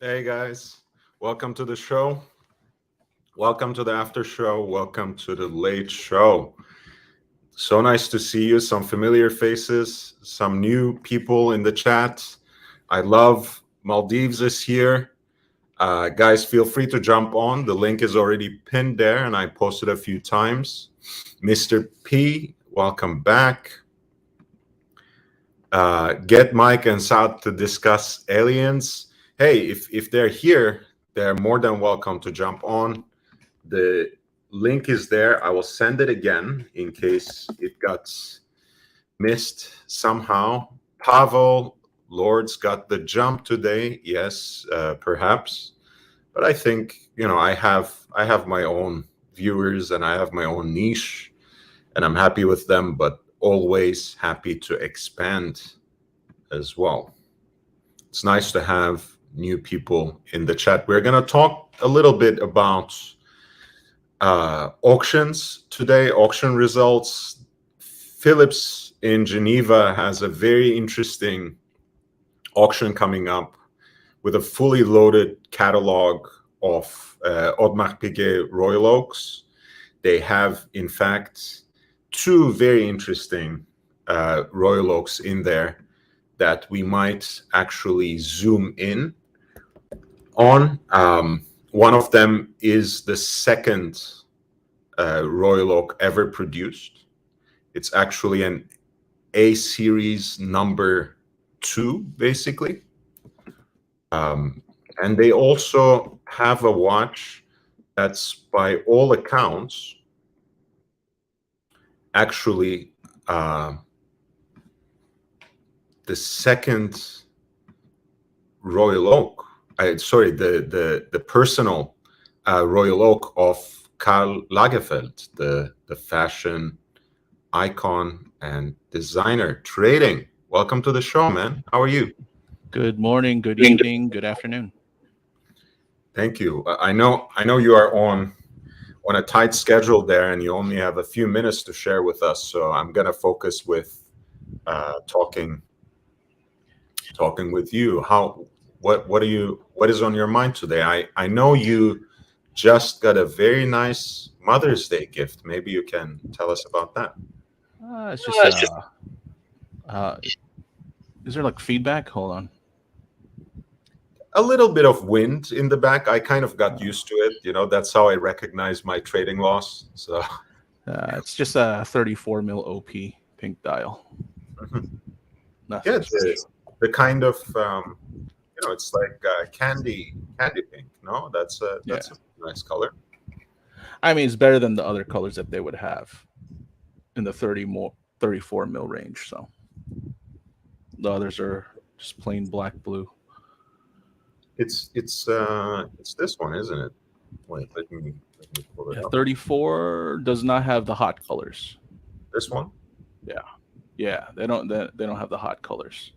Hey guys, welcome to the show. Welcome to the after show. Welcome to the late show. So nice to see you. Some familiar faces, some new people in the chat. I love Maldives is here. Guys, feel free to jump on. The link is already pinned there and I posted a few times. Mr. P, welcome back. Get Mike and Saad to discuss aliens. Hey, if they're here, they're more than welcome to jump on. The link is there. I will send it again in case it got missed somehow. Pavel Lords got the jump today. Yes, perhaps, but I think I have my own viewers and I have my own niche, and I'm happy with them. But always happy to expand as well. It's nice to have new people in the chat. We're going to talk a little bit about auctions today, auction results. Phillips in Geneva has a very interesting auction coming up with a fully loaded catalog of Audemars Piguet Royal Oaks. They have, in fact, two very interesting Royal Oaks in there that we might actually zoom in on. One of them is the second Royal Oak ever produced. It's actually an A series number 2, basically. And they also have a watch that's, by all accounts, actually the second Royal Oak. The personal Royal Oak of Karl Lagerfeld, the fashion icon and designer. Trading, welcome to the show, man. How are you? Good morning, good evening, good afternoon. Thank you. I know you are on a tight schedule there, and you only have a few minutes to share with us. So I'm gonna focus with talking with you. What is on your mind today? I know you just got a very nice Mother's Day gift. Maybe you can tell us about that. It's just is there like feedback? Hold on. A little bit of wind in the back. I kind of got used to it. That's how I recognize my trading loss. So It's just a 34 mil OP pink dial. Nothing. Yeah, the kind of it's like candy pink. No, that's a nice color. I mean, it's better than the other colors that they would have in the 34 mil range. So the others are just plain black blue. It's this one, isn't it? Wait, let me pull it up. 34 does not have the hot colors. This one? Yeah, they don't have the hot colors.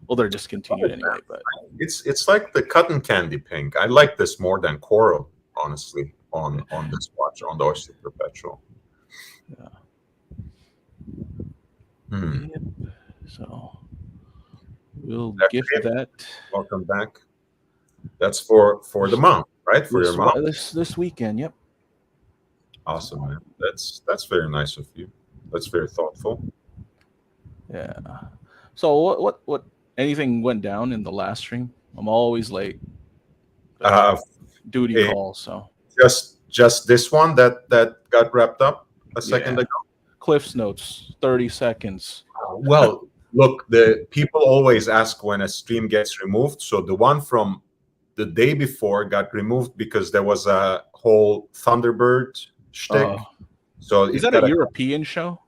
Well, they're discontinued anyway, but it's like the cotton candy pink. I like this more than coral, honestly, on this watch, on the Oyster Perpetual. Yeah. Yep. So we'll gift that. Welcome back. That's for the mom, right? For your mom this weekend. Yep. Awesome, man. That's very nice of you. That's very thoughtful. Yeah. So what anything went down in the last stream? I'm always late. Duty call. So just this one that got wrapped up a second ago. Cliff's notes, 30 seconds. Well, look, the people always ask when a stream gets removed. So the one from the day before got removed because there was a whole Thunderbird shtick. So is that a European show?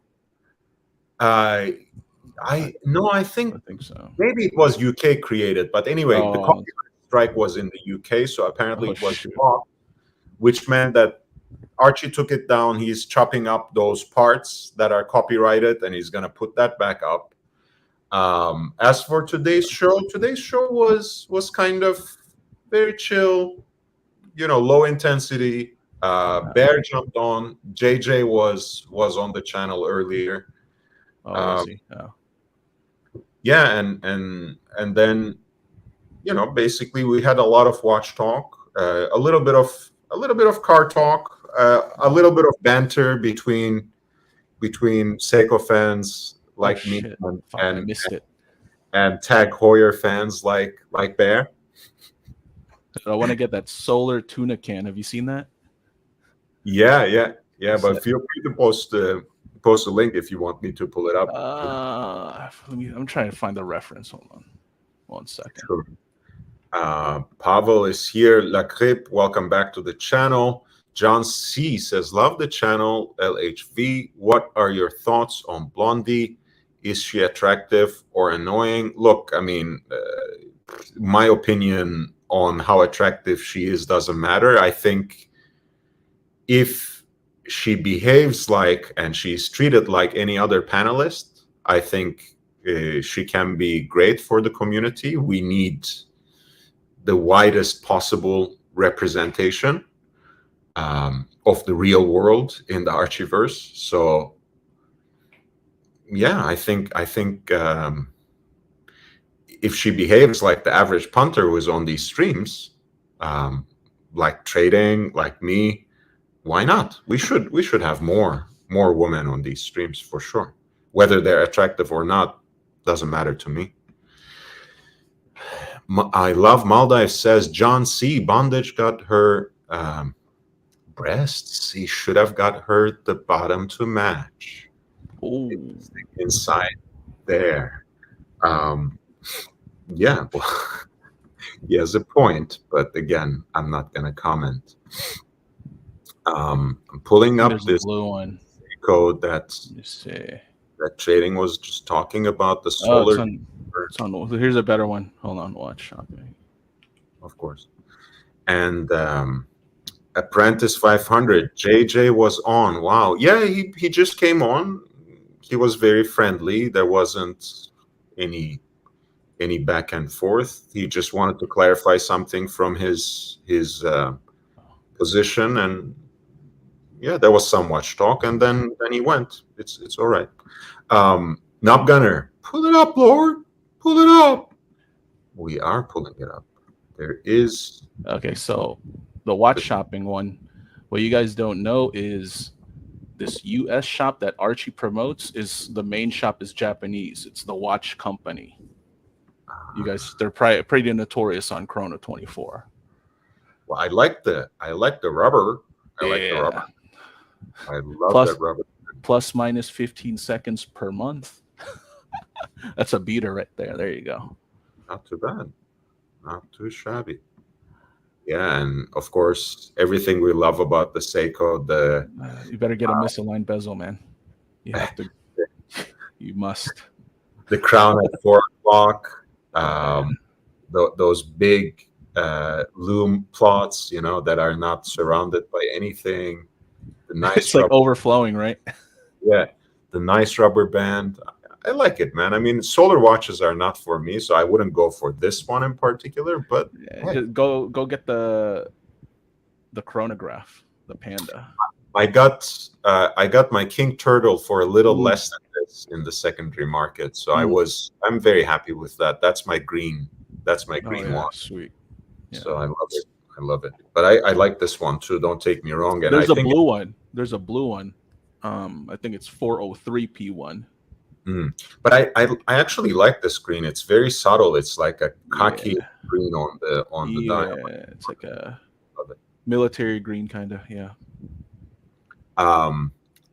I think so. Maybe it was UK created, but anyway, the copyright strike was in the UK, so apparently it was blocked, which meant that Archie took it down. He's chopping up those parts that are copyrighted, and he's gonna put that back up. As for today's show was kind of very chill, low intensity. Bear jumped on. JJ was on the channel earlier. Oh, yeah, and then basically we had a lot of watch talk, a little bit of car talk, a little bit of banter between Seiko fans like me Shit. Fuck, I missed it. and Tag Heuer fans like Bear. I want to get that solar tuna can. Have you seen that? Yeah. But feel free to post a link if you want me to pull it up. I'm trying to find the reference. Hold on, 1 second. Sure. Pavel is here. La Crip, welcome back to the channel. John C says, love the channel. LHV, what are your thoughts on Blondie? Is she attractive or annoying? Look, I mean, my opinion on how attractive she is doesn't matter. I think if she behaves like and she's treated like any other panelist, I think she can be great for the community. We need the widest possible representation of the real world in the Archiverse. So yeah, I think if she behaves like the average punter who's on these streams, like trading, like me, why not? We should have more women on these streams for sure. Whether they're attractive or not doesn't matter to me. I love Maldive says, John C. Bondage got her breasts. He should have got her the bottom to match. Ooh. Inside there. Yeah, well, he has a point, but again, I'm not going to comment. I'm pulling up this blue one code that Trading was just talking about the solar. It's on, here's a better one. Hold on, watch. Okay. Of course. And Apprentice 500, JJ was on. Wow. Yeah, he just came on. He was very friendly. There wasn't any back and forth. He just wanted to clarify something from his position, and yeah, there was some watch talk, and then he went. It's all right. Knob Gunner, pull it up, Lord. Pull it up. We are pulling it up. There is. Okay, so the watch shopping one, what you guys don't know is this US shop that Archie promotes is the main shop is Japanese. It's the watch company. You guys, they're pretty notorious on Chrono 24. Well, I like the rubber. I like the rubber. I love that rubber. Plus minus 15 seconds per month. That's a beater right there. There you go. Not too bad. Not too shabby. Yeah, and of course, everything we love about the Seiko, you better get a misaligned bezel, man. You have to. You must. The crown at 4 o'clock. Those big loom plots, that are not surrounded by anything. The nice. It's like overflowing, right? Yeah, the nice rubber band. I like it, man. I mean, solar watches are not for me, so I wouldn't go for this one in particular. But yeah, go get the chronograph, the Panda. I got my King Turtle for a little less than this in the secondary market, so I'm very happy with that. That's my green. That's my green watch. Sweet. Yeah. So I love it. I love it. But I like this one too. Don't take me wrong. And there's a blue one. There's a blue one. I think it's 403 P1. But I actually like this green. It's very subtle. It's like a khaki green on the dial. Yeah, it's like a military green kind of. Yeah.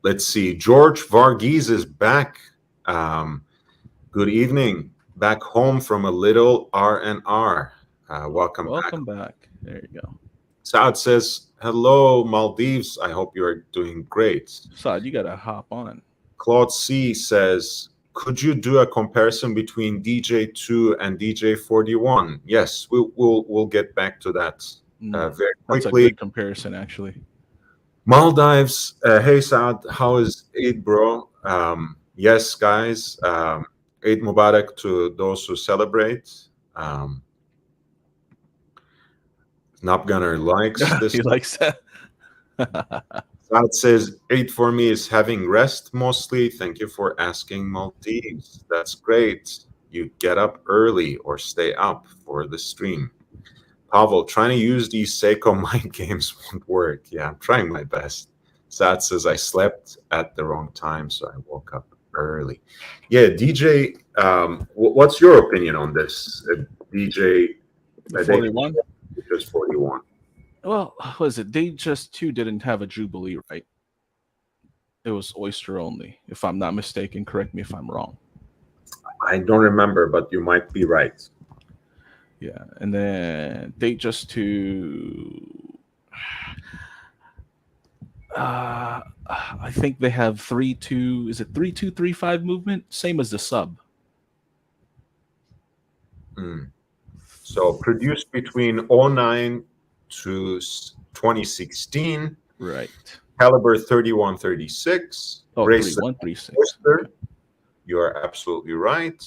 Let's see. George Varghese is back. Good evening. Back home from a little R&R. Welcome back. There you go. Saad says, hello, Maldives. I hope you are doing great. Saad, you got to hop on. Claude C says, could you do a comparison between DJ2 and DJ41? Yes, we'll get back to that very quickly. That's a good comparison, actually. Maldives, hey Saad, how is Eid, bro? Yes, guys, Eid Mubarak to those who celebrate. Knopgunner likes this. He likes that. Saad says, Eid for me is having rest mostly. Thank you for asking, Maldives. That's great. you get up early or stay up for the stream. Pavel, trying to use these Seiko mind games won't work. Yeah, I'm trying my best. Sad says I slept at the wrong time, so I woke up early. Yeah, DJ, what's your opinion on this? DJ, The 41. Just 41. Well, was it? They just too didn't have a Jubilee, right? It was oyster only, if I'm not mistaken. Correct me if I'm wrong. I don't remember, but you might be right. Yeah, and then they just to. I think they have 3-2. Is it 3-2-3-5 movement? Same as the sub. So produced between 09 to 2016. Right. Caliber 3136. Oh, bracelet 3136. Okay. You are absolutely right.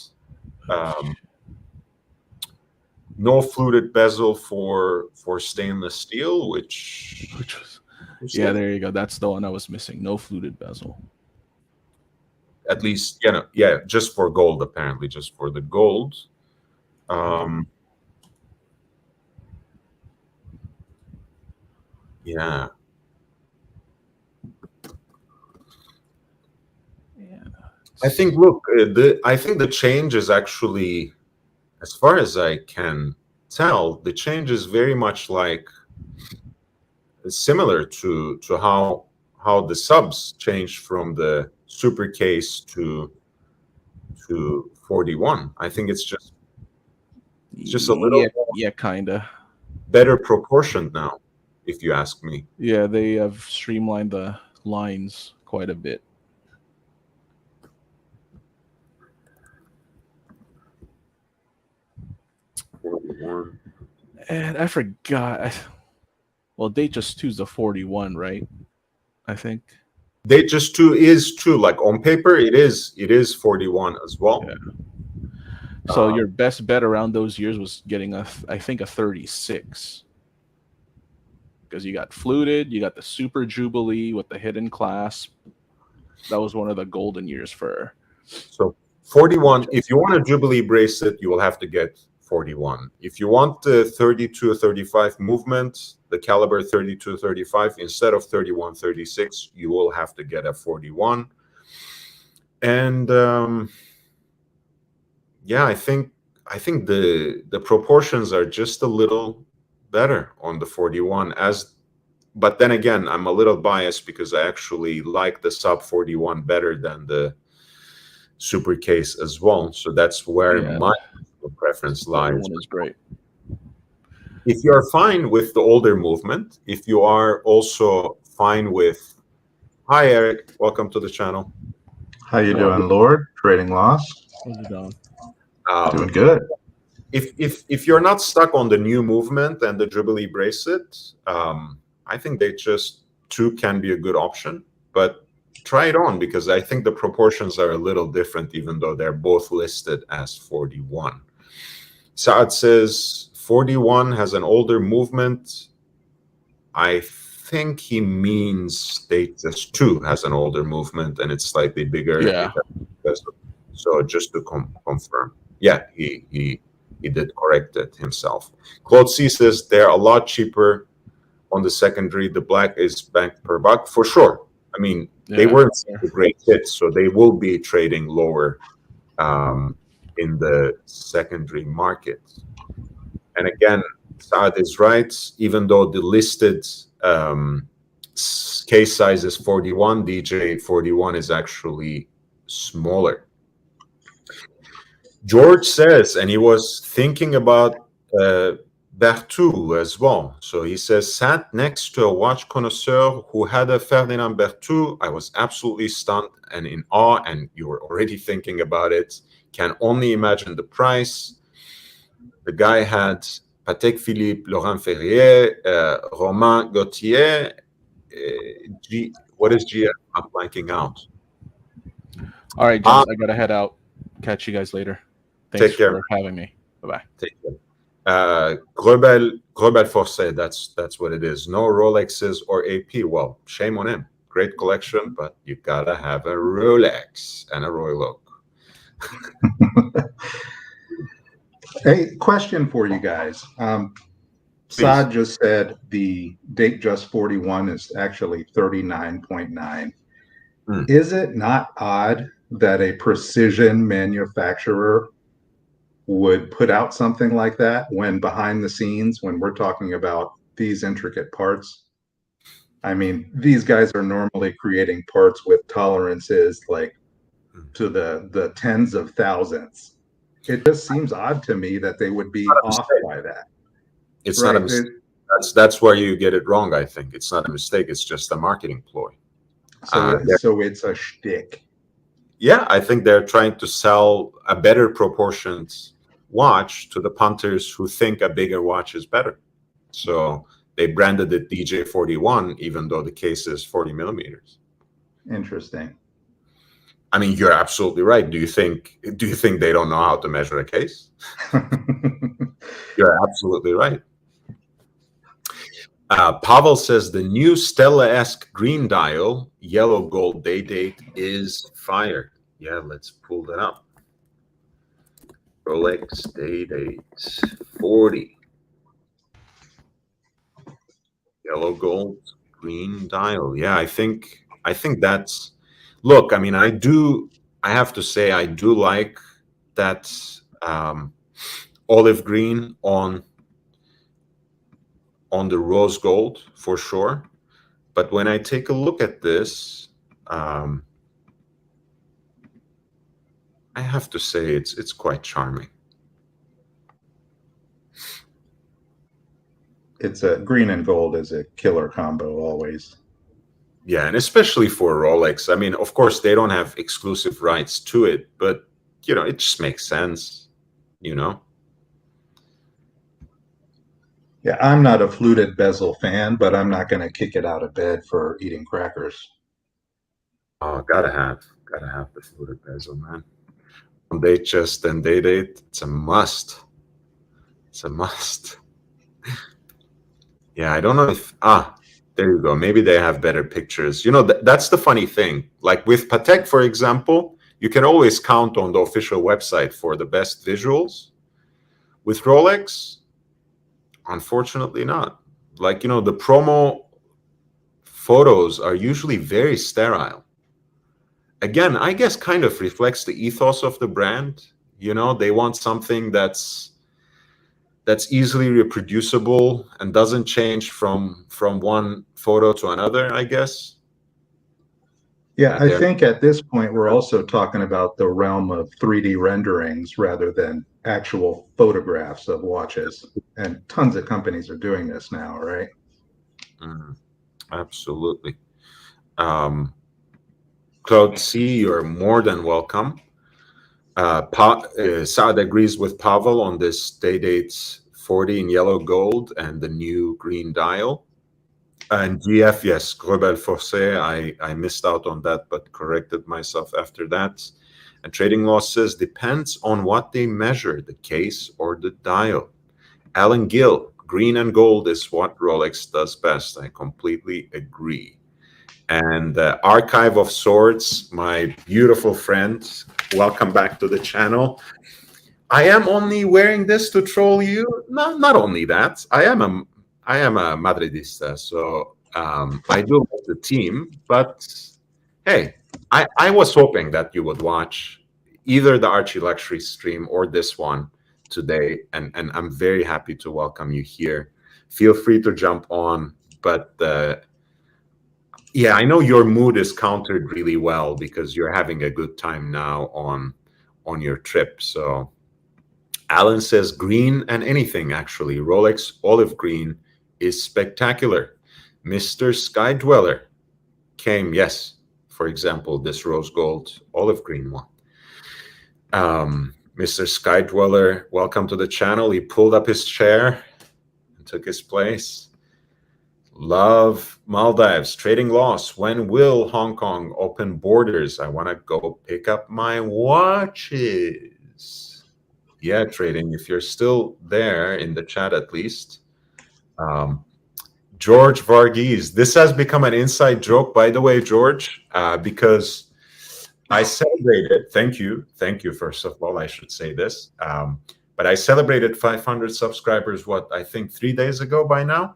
No fluted bezel for stainless steel, which was yeah, there you go. That's the one I was missing. No fluted bezel. At least, yeah, just for gold, apparently, just for the gold. Yeah. I think, look, I think the change is actually, as far as I can tell, the change is very much like similar to how the subs changed from the super case to 41. I think it's just a little kinda better proportioned now, if you ask me. Yeah, they have streamlined the lines quite a bit. And I forgot. Well, Datejust 2 is the 41, right? I think. Datejust 2 is true. Like on paper, it is 41 as well. Yeah. So your best bet around those years was getting I think a 36. Because you got fluted, you got the Super Jubilee with the hidden clasp. That was one of the golden years for. So 41, if you want a Jubilee bracelet, you will have to get 41. If you want the 32-35 movement, the caliber 32-35, instead of 31-36, you will have to get a 41. And yeah, I think the proportions are just a little better on the 41. But then again, I'm a little biased because I actually like the sub 41 better than the super case as well. So that's where my preference lies. That one is great. If you are fine with the older movement, if you are also fine with, hi Eric, welcome to the channel. How you doing, Lord? Trading loss. How's it going? Doing good. If you're not stuck on the new movement and the Jubilee bracelet, I think Datejust 2 can be a good option, but try it on because I think the proportions are a little different, even though they're both listed as 41. Saad says 41 has an older movement. I think he means Datejust 2 has an older movement and it's slightly bigger. Yeah. So just to confirm, yeah, he did correct it himself. Claude C says they're a lot cheaper on the secondary. The black is banked per buck for sure. I mean, they weren't a great hits, so they will be trading lower in the secondary market. And again, Saad is right. Even though the listed case size is 41, DJ 41 is actually smaller. George says, and he was thinking about Berthoud as well. So he says, sat next to a watch connoisseur who had a Ferdinand Berthoud. I was absolutely stunned and in awe, and you were already thinking about it. Can only imagine the price. The guy had Patek Philippe, Laurent Ferrier, Romain Gaultier. What is G? I'm blanking out. All right, gents, I gotta head out. Catch you guys later. Thanks for having me. Bye-bye. Take care. Grebel Forcé, that's what it is. No Rolexes or AP. Well, shame on him. Great collection, but you gotta have a Rolex and a Royal Oak. Hey, question for you guys. Saad just said the Datejust 41 is actually 39.9. Is it not odd that a precision manufacturer would put out something like that when behind the scenes, when we're talking about these intricate parts? I mean, these guys are normally creating parts with tolerances like to the tens of thousands. It just seems odd to me that they would be off by that. It's not a mistake. That's where you get it wrong, I think. It's not a mistake. It's just a marketing ploy. So it's a shtick. Yeah, I think they're trying to sell a better proportioned watch to the punters who think a bigger watch is better. So they branded it DJ41, even though the case is 40 millimeters. Interesting. I mean, you're absolutely right. Do you think they don't know how to measure a case? You're absolutely right. Pavel says the new Stella-esque green dial, yellow gold day date is fire. Yeah, let's pull that up. Rolex day date 40. Yellow gold green dial. Yeah, I think that's, look, I mean, I have to say I do like that olive green on the rose gold for sure. But when I take a look at this, I have to say it's quite charming. It's a green and gold is a killer combo always. Yeah, and especially for Rolex. I mean, of course, they don't have exclusive rights to it, but, you know, it just makes sense, you know? Yeah, I'm not a fluted bezel fan, but I'm not going to kick it out of bed for eating crackers. Oh, gotta have the fluted bezel, man. On Datejust and day date, it's a must. It's a must. Yeah, I don't know if there you go. Maybe they have better pictures. You know, that's the funny thing. Like with Patek, for example, you can always count on the official website for the best visuals. With Rolex, unfortunately not. Like, you know, the promo photos are usually very sterile. Again, I guess kind of reflects the ethos of the brand. You know, they want something that's easily reproducible and doesn't change from one photo to another, I guess. Yeah, I think at this point we're also talking about the realm of 3D renderings rather than actual photographs of watches. And tons of companies are doing this now, right? Absolutely. Claude C, you're more than welcome. Saad agrees with Pavel on this day date 40 in yellow gold and the new green dial. And GF, yes, Rebel Forcé, I missed out on that, but corrected myself after that. And Trading Law says, depends on what they measure, the case or the dial. Alan Gill, green and gold is what Rolex does best. I completely agree. And Archive of Swords, my beautiful friend, welcome back to the channel. I am only wearing this to troll you. No, not only that. I am a Madridista, so I do like the team. But hey, I was hoping that you would watch either the Archie Luxury stream or this one today, and I'm very happy to welcome you here. Feel free to jump on, but yeah, I know your mood is countered really well because you're having a good time now on your trip. So Alan says green and anything, actually. Rolex olive green is spectacular. Mr. Sky Dweller came, yes, for example, this rose gold olive green one. Mr. Sky Dweller, welcome to the channel. He pulled up his chair and took his place. Love Maldives, trading loss. When will Hong Kong open borders? I want to go pick up my watches. Yeah, trading, if you're still there in the chat at least. George Varghese, this has become an inside joke, by the way, George, because I celebrated, thank you, first of all, I should say this. But I celebrated 500 subscribers, I think 3 days ago by now.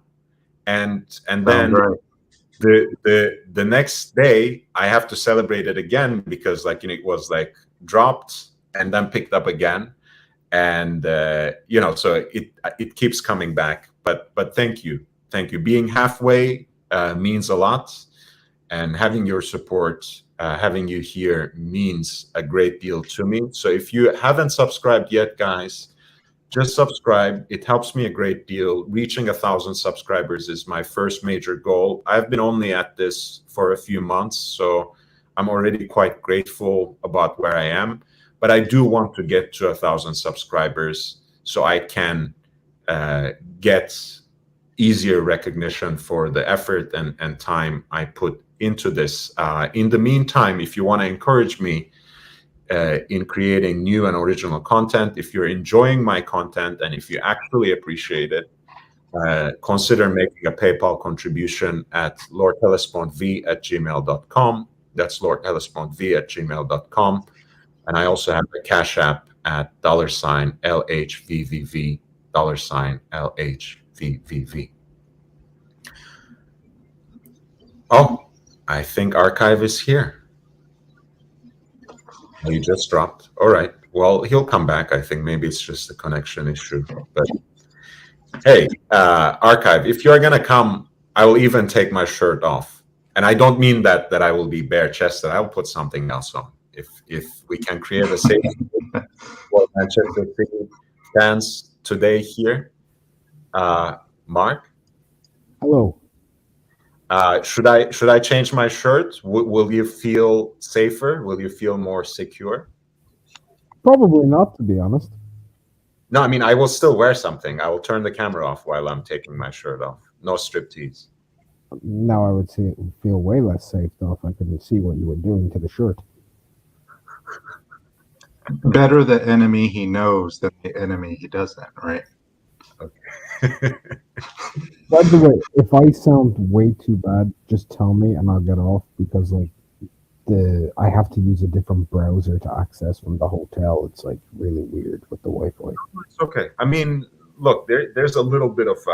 And then right. the next day I have to celebrate it again because it was dropped and then picked up again. And so it keeps coming back. But thank you. Being halfway means a lot, and having your support, having you here means a great deal to me. So if you haven't subscribed yet, guys, just subscribe. It helps me a great deal. Reaching 1,000 subscribers is my first major goal. I've been only at this for a few months, so I'm already quite grateful about where I am. But I do want to get to 1,000 subscribers so I can get easier recognition for the effort and time I put into this. In the meantime, if you want to encourage me in creating new and original content, if you're enjoying my content and if you actually appreciate it, consider making a PayPal contribution at lordhellespontv@gmail.com. That's lordhellespontv@gmail.com. And I also have a Cash App at $LHVVV, $LHVVV. Oh, I think Archive is here. He just dropped. All right. Well, he'll come back. I think maybe it's just a connection issue. But hey, Archive, if you're going to come, I will even take my shirt off. And I don't mean that I will be bare-chested. I'll put something else on. If we can create a safe for Manchester City fans today here. Mark? Hello. Should I change my shirt? Will you feel safer? Will you feel more secure? Probably not, to be honest. No, I mean, I will still wear something. I will turn the camera off while I'm taking my shirt off. No striptease. Now I would feel way less safe, though, if I couldn't see what you were doing to the shirt. Better the enemy he knows than the enemy he doesn't, right? Okay. By the way, if I sound way too bad, just tell me and I'll get off, because I have to use a different browser to access from the hotel. It's really weird with the Wi-Fi. It's okay. I mean, look, there's a little bit of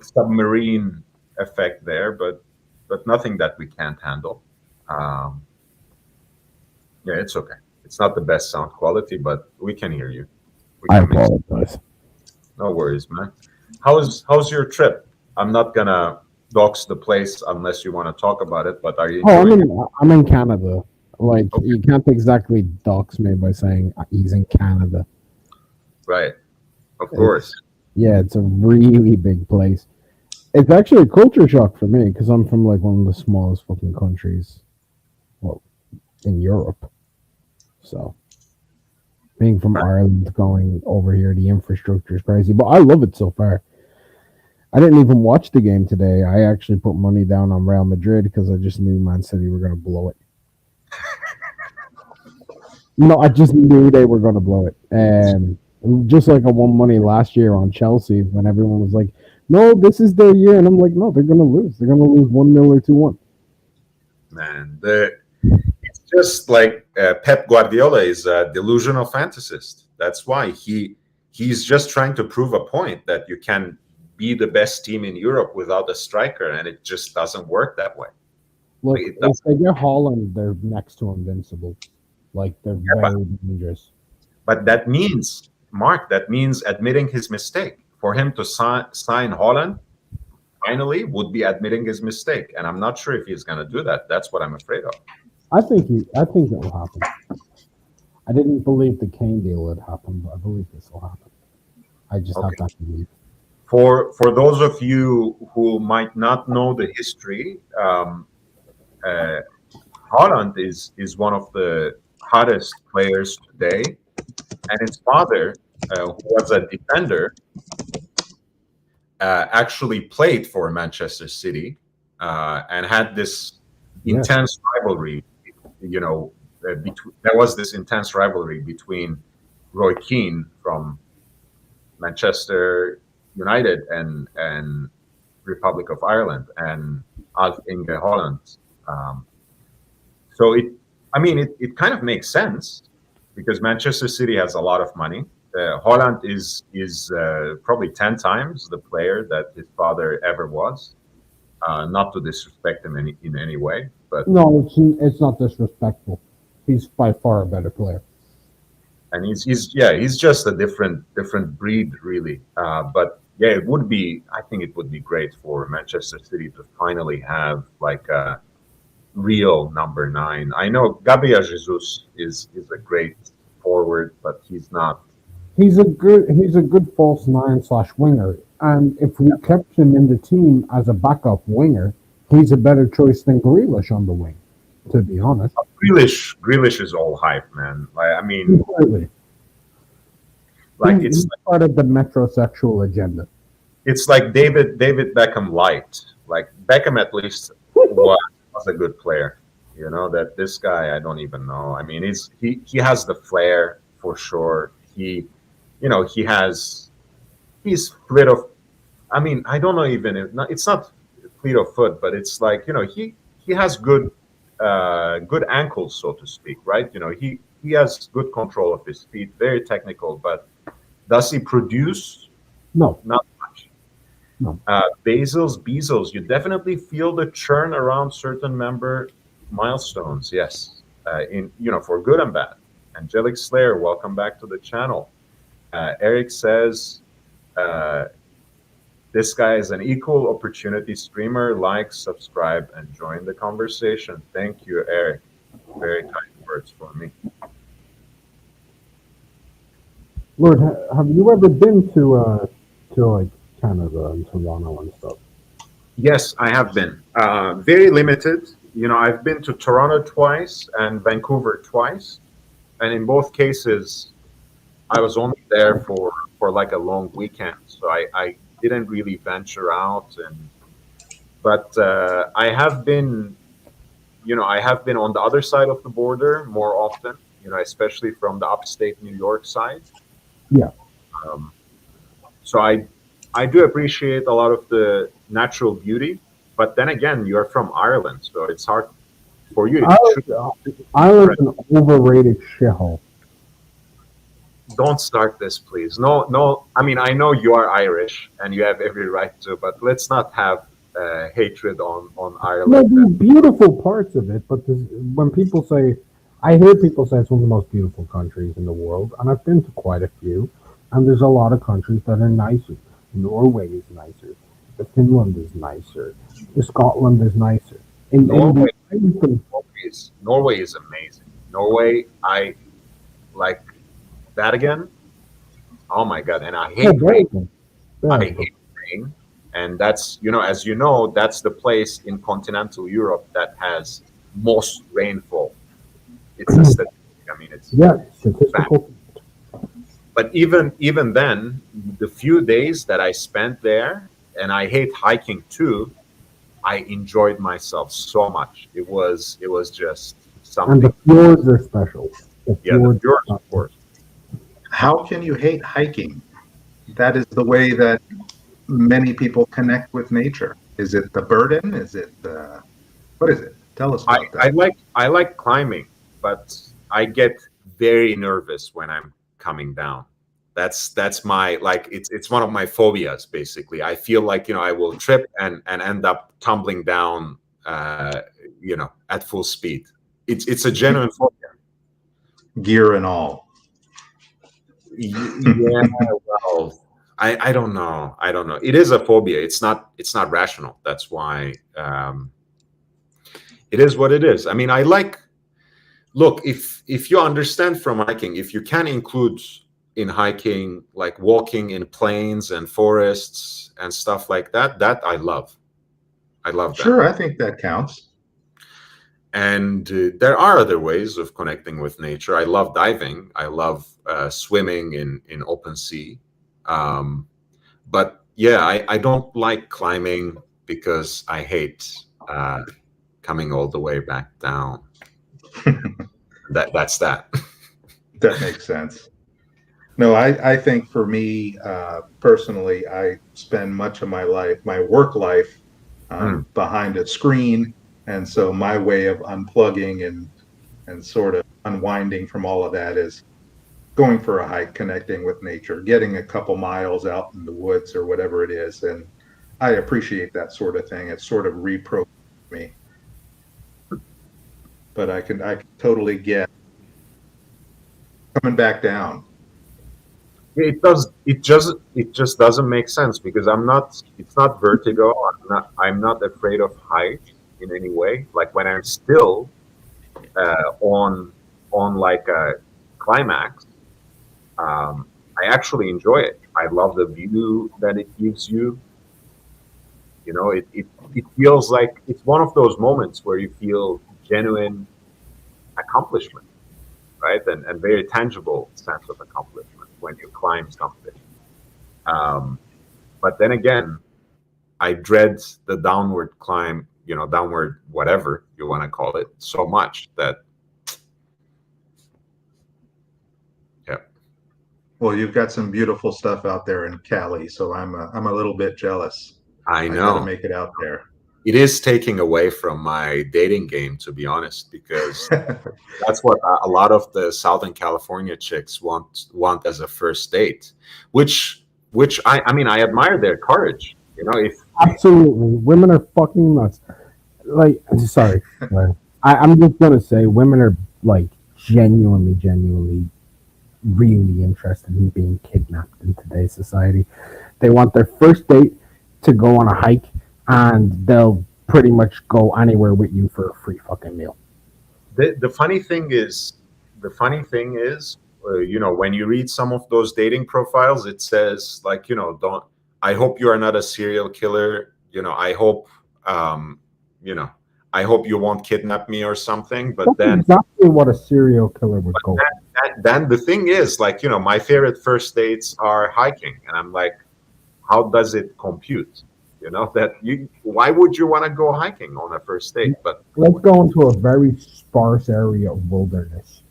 submarine effect there, but nothing that we can't handle. Yeah, it's okay. It's not the best sound quality, but we can hear you. I apologize. No worries, man. How's your trip? I'm not gonna dox the place unless you want to talk about it. But are you? I'm in Canada. Okay. You can't exactly dox me by saying he's in Canada. Right. Of course. It's a really big place. It's actually a culture shock for me because I'm from one of the smallest fucking countries, in Europe. So, being from Ireland, going over here, the infrastructure is crazy. But I love it so far. I didn't even watch the game today. I actually put money down on Real Madrid because I just knew Man City were going to blow it. No, I just knew they were going to blow it. And just like I won money last year on Chelsea when everyone was like, no, this is their year. And I'm like, no, they're going to lose. They're going to lose 1-0 or 2-1. Man, it's just like Pep Guardiola is a delusional fantasist. That's why he's just trying to prove a point that you can be the best team in Europe without a striker, and it just doesn't work that way. Look, if they get Haaland, they're next to invincible. They're very dangerous. But that means, Mark, admitting his mistake. For him to sign Haaland, finally, would be admitting his mistake. And I'm not sure if he's going to do that. That's what I'm afraid of. I think it will happen. I didn't believe the Kane deal would happen, but I believe this will happen. I just have that belief. For those of you who might not know the history, Haaland is one of the hottest players today, and his father, who was a defender, actually played for Manchester City and had this intense rivalry. There was this intense rivalry between Roy Keane from Manchester United and Republic of Ireland and Alf Inge Holland. So it kind of makes sense because Manchester City has a lot of money. Holland is probably 10 times the player that his father ever was. Not to disrespect him in any way, but No, it's not disrespectful. He's by far a better player. and he's just a different breed, really. But yeah, I think it would be great for Manchester City to finally have like a real number 9. I know Gabriel Jesus is a great forward, but he's not. He's a good false 9/winger, and if we kept him in the team as a backup winger, he's a better choice than Grealish on the wing. To be honest, Grealish is all hype, man. I mean, completely. He's part of the metrosexual agenda. It's like David Beckham light. Like Beckham at least was a good player. You know, that this guy I don't even know. I mean, he has the flair for sure. He's fleet of. I mean, I don't know even if it's not fleet of foot, but it's like he has good ankles, so to speak, right? He has good control of his feet, very technical, but does he produce? No, not much. No. Bezos, you definitely feel the churn around certain member milestones. Yes, for good and bad. Angelic Slayer, welcome back to the channel. Eric says, this guy is an equal opportunity streamer. Like, subscribe, and join the conversation. Thank you, Eric. Very kind words for me. Lord, have you ever been to like Canada and Toronto and stuff? Yes, I have been. Very limited. I've been to Toronto twice and Vancouver twice, and in both cases, I was only there for like a long weekend, so I didn't really venture out. But I have been, on the other side of the border more often. Especially from the upstate New York side. Yeah. So I do appreciate a lot of the natural beauty, but then again, you're from Ireland, so it's hard for you. Ireland's an overrated shithole. Don't start this, please. No. I mean, I know you are Irish and you have every right to, but let's not have hatred on Ireland. No, there's beautiful parts of it, but when people say, I hear people say it's one of the most beautiful countries in the world, and I've been to quite a few, and there's a lot of countries that are nicer. Norway is nicer. Finland is nicer. Scotland is nicer. Norway is amazing. Norway, I like that again. Oh my God. And I hate rain. I hate rain. And that's, as you know, that's the place in continental Europe that has most rainfall. It's a statistic. I mean, it's statistical. But even then, the few days that I spent there, and I hate hiking too, I enjoyed myself so much. It was just something. And the fjords are special. The fjords, of course. How can you hate hiking? That is the way that many people connect with nature. Is it the burden? Is it what is it? Tell us about that. I like climbing, but I get very nervous when I'm coming down. That's my it's one of my phobias basically. I feel like I will trip and end up tumbling down at full speed. It's a genuine phobia. Gear and all. Yeah, well, I don't know. It is a phobia. It's not rational. That's why it is what it is. I mean, look, if you understand from hiking, if you can include in hiking like walking in plains and forests and stuff like that I love that. Sure, I think that counts. And there are other ways of connecting with nature. I love diving. I love swimming in open sea. But yeah, I don't like climbing because I hate coming all the way back down. That's that. That makes sense. No, I think for me personally, I spend much of my work life behind a screen. And so my way of unplugging and sort of unwinding from all of that is going for a hike, connecting with nature, getting a couple miles out in the woods or whatever it is. And I appreciate that sort of thing. It sort of reprogrammed me. But I can totally get coming back down. It does. It just doesn't make sense because I'm not. It's not vertigo. I'm not afraid of height in any way. Like when I'm still on like a climax, I actually enjoy it. I love the view that it gives you. You know, it feels like it's one of those moments where you feel genuine accomplishment, right? And very tangible sense of accomplishment when you climb something. But then again, I dread the downward climb, downward whatever you want to call it, so much that, yeah. Well, you've got some beautiful stuff out there in Cali, so I'm a little bit jealous. I I know. gotta make it out there. It is taking away from my dating game, to be honest, because that's what a lot of the Southern California chicks want as a first date, which I mean, I admire their courage. You know, if Absolutely, women are fucking nuts. Like, sorry, I'm just gonna say, women are like genuinely, really interested in being kidnapped in today's society. They want their first date to go on a hike, and they'll pretty much go anywhere with you for a free fucking meal. the funny thing is, when you read some of those dating profiles, it says like, don't. I hope you are not a serial killer. I hope, I hope you won't kidnap me or something. But That's then exactly what a serial killer would go. then the thing is, like, my favorite first dates are hiking, and I'm like, how does it compute? Why would you want to go hiking on a first date? But Let's go into a very sparse area of wilderness.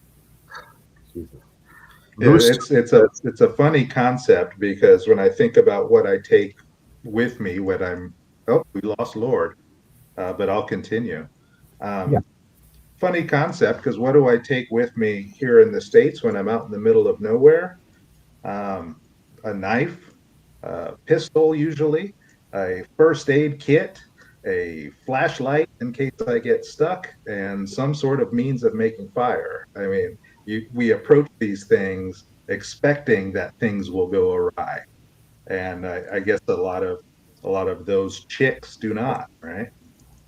It's a funny concept because when I think about what I take with me when we lost Lord, but I'll continue. Yeah. Funny concept because what do I take with me here in the States when I'm out in the middle of nowhere? A knife, a pistol usually, a first aid kit, a flashlight in case I get stuck, and some sort of means of making fire. I mean, we approach these things expecting that things will go awry, and I guess a lot of those chicks do not, right?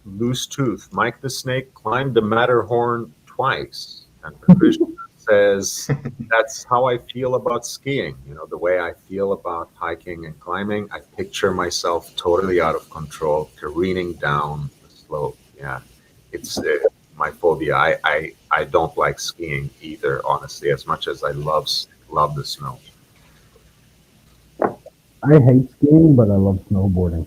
Loose tooth. Mike the Snake climbed the Matterhorn twice, and Patricia says that's how I feel about skiing. The way I feel about hiking and climbing, I picture myself totally out of control, careening down the slope. Yeah, it's my phobia. I don't like skiing either, honestly, as much as I love the snow. I hate skiing, but I love snowboarding.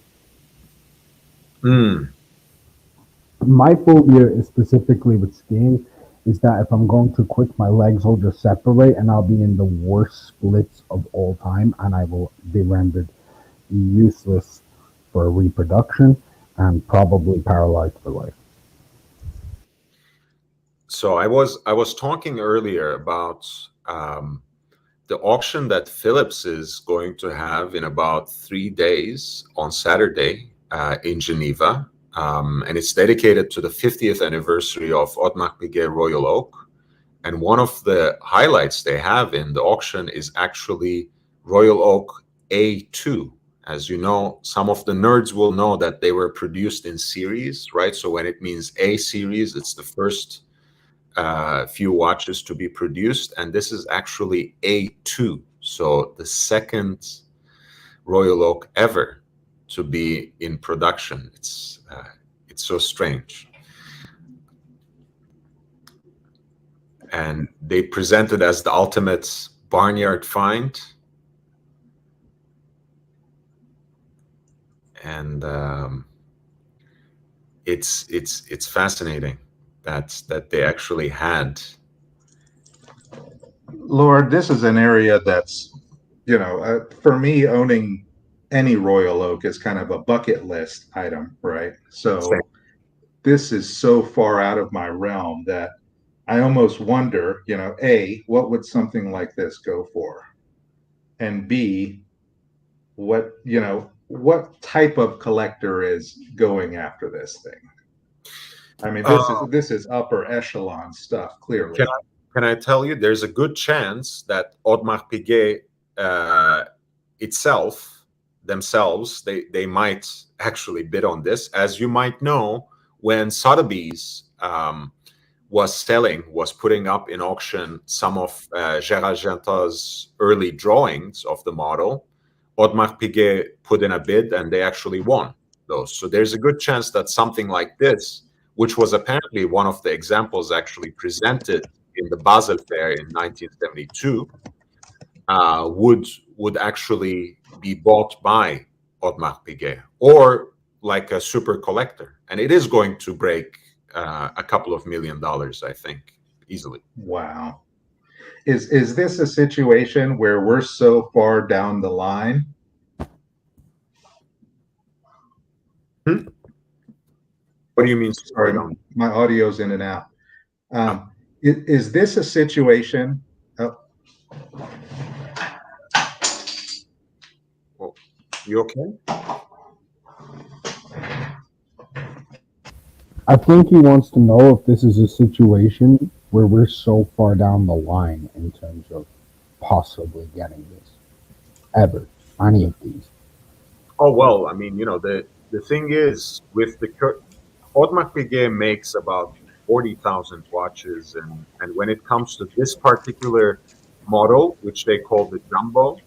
My phobia is specifically with skiing is that if I'm going too quick, my legs will just separate and I'll be in the worst splits of all time, and I will be rendered useless for reproduction and probably paralyzed for life. So I was talking earlier about the auction that Phillips is going to have in about 3 days on Saturday in Geneva. And it's dedicated to the 50th anniversary of Audemars Piguet Royal Oak. And one of the highlights they have in the auction is actually Royal Oak A2. As you know, some of the nerds will know that they were produced in series, right? So when it means A series, it's the first few watches to be produced. And this is actually A2. So the second Royal Oak ever to be in production. It's so strange. And they present it as the ultimate barnyard find. And it's fascinating that they actually had. Lord, this is an area that's, for me, owning any Royal Oak is kind of a bucket list item, right? So this is so far out of my realm that I almost wonder, A, what would something like this go for? And B, what type of collector is going after this thing? I mean, this is upper echelon stuff, clearly. Can I tell you, there's a good chance that Audemars Piguet themselves, they might actually bid on this. As you might know, when Sotheby's was putting up in auction some of Gérald Genta's early drawings of the model, Audemars Piguet put in a bid and they actually won those. So there's a good chance that something like this, which was apparently one of the examples actually presented in the Basel Fair in 1972, would actually be bought by Audemars Piguet or like a super collector. And it is going to break a couple of $1 million, I think, easily. Wow. Is this a situation where we're so far down the line? What do you mean? Sorry, my audio's in and out. Is this a situation? You okay? I think he wants to know if this is a situation where we're so far down the line in terms of possibly getting this ever, any of these. Oh, well, I mean, the thing is, with the Audemars Piguet makes about 40,000 watches, and when it comes to this particular model, which they call the Jumbo,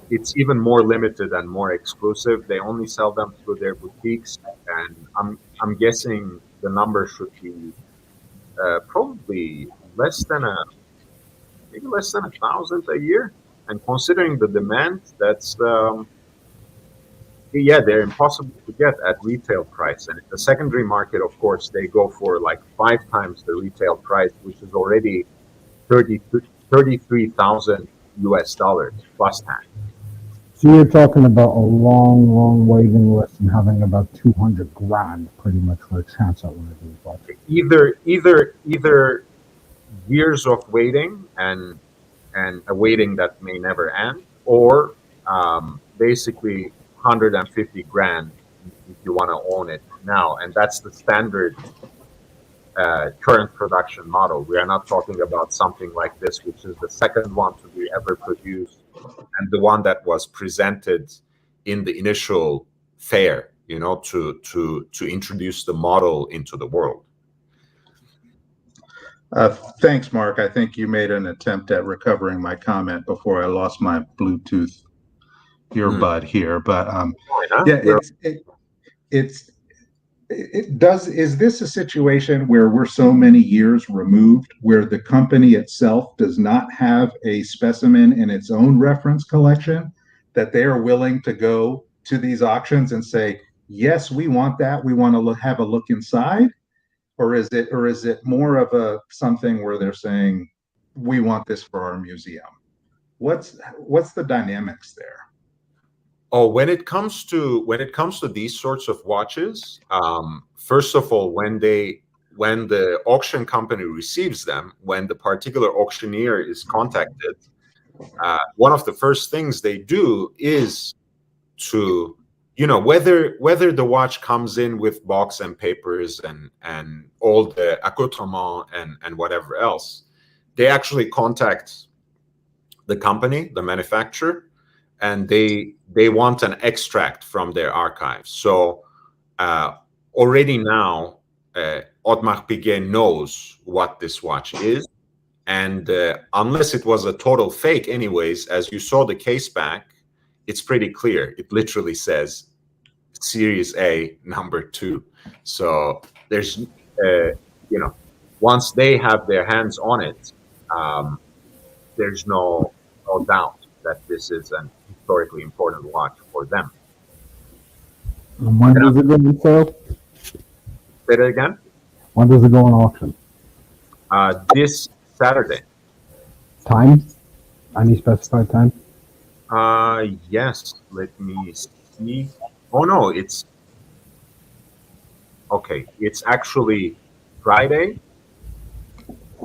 it's even more limited and more exclusive. They only sell them through their boutiques, and I'm guessing the number should be probably maybe less than 1,000 a year. And considering the demand, that's they're impossible to get at retail price. And in the secondary market, of course, they go for like 5 times the retail price, which is already 33,000 US dollars plus tax. So you're talking about a long waiting list and having about 200 grand pretty much for a chance at one of these watches. Either years of waiting and a waiting that may never end, or basically 150 grand if you want to own it now. And that's the standard current production model. We are not talking about something like this, which is the second one to be ever produced and the one that was presented in the initial fair, to introduce the model into the world. Thanks, Mark. I think you made an attempt at recovering my comment before I lost my Bluetooth earbud here. But is this a situation where we're so many years removed where the company itself does not have a specimen in its own reference collection that they are willing to go to these auctions and say, yes, we want that, we want to have a look inside? Or is it more of something where they're saying, we want this for our museum? What's the dynamics there? Oh, when it comes to these sorts of watches, first of all, when the auction company receives them, when the particular auctioneer is contacted, one of the first things they do is to, whether the watch comes in with box and papers and all the accoutrement and whatever else, they actually contact the company, the manufacturer, and they want an extract from their archives. So already now, Audemars Piguet knows what this watch is, and unless it was a total fake anyways, as you saw the case back, it's pretty clear. It literally says Series A, number 2. So there's, once they have their hands on it, there's no doubt that this is an historically important watch for them. And when does it go on sale? Say that again? When does it go on auction? This Saturday. Time? Any specified time? Yes. Let me see. Oh no, it's okay. It's actually Friday,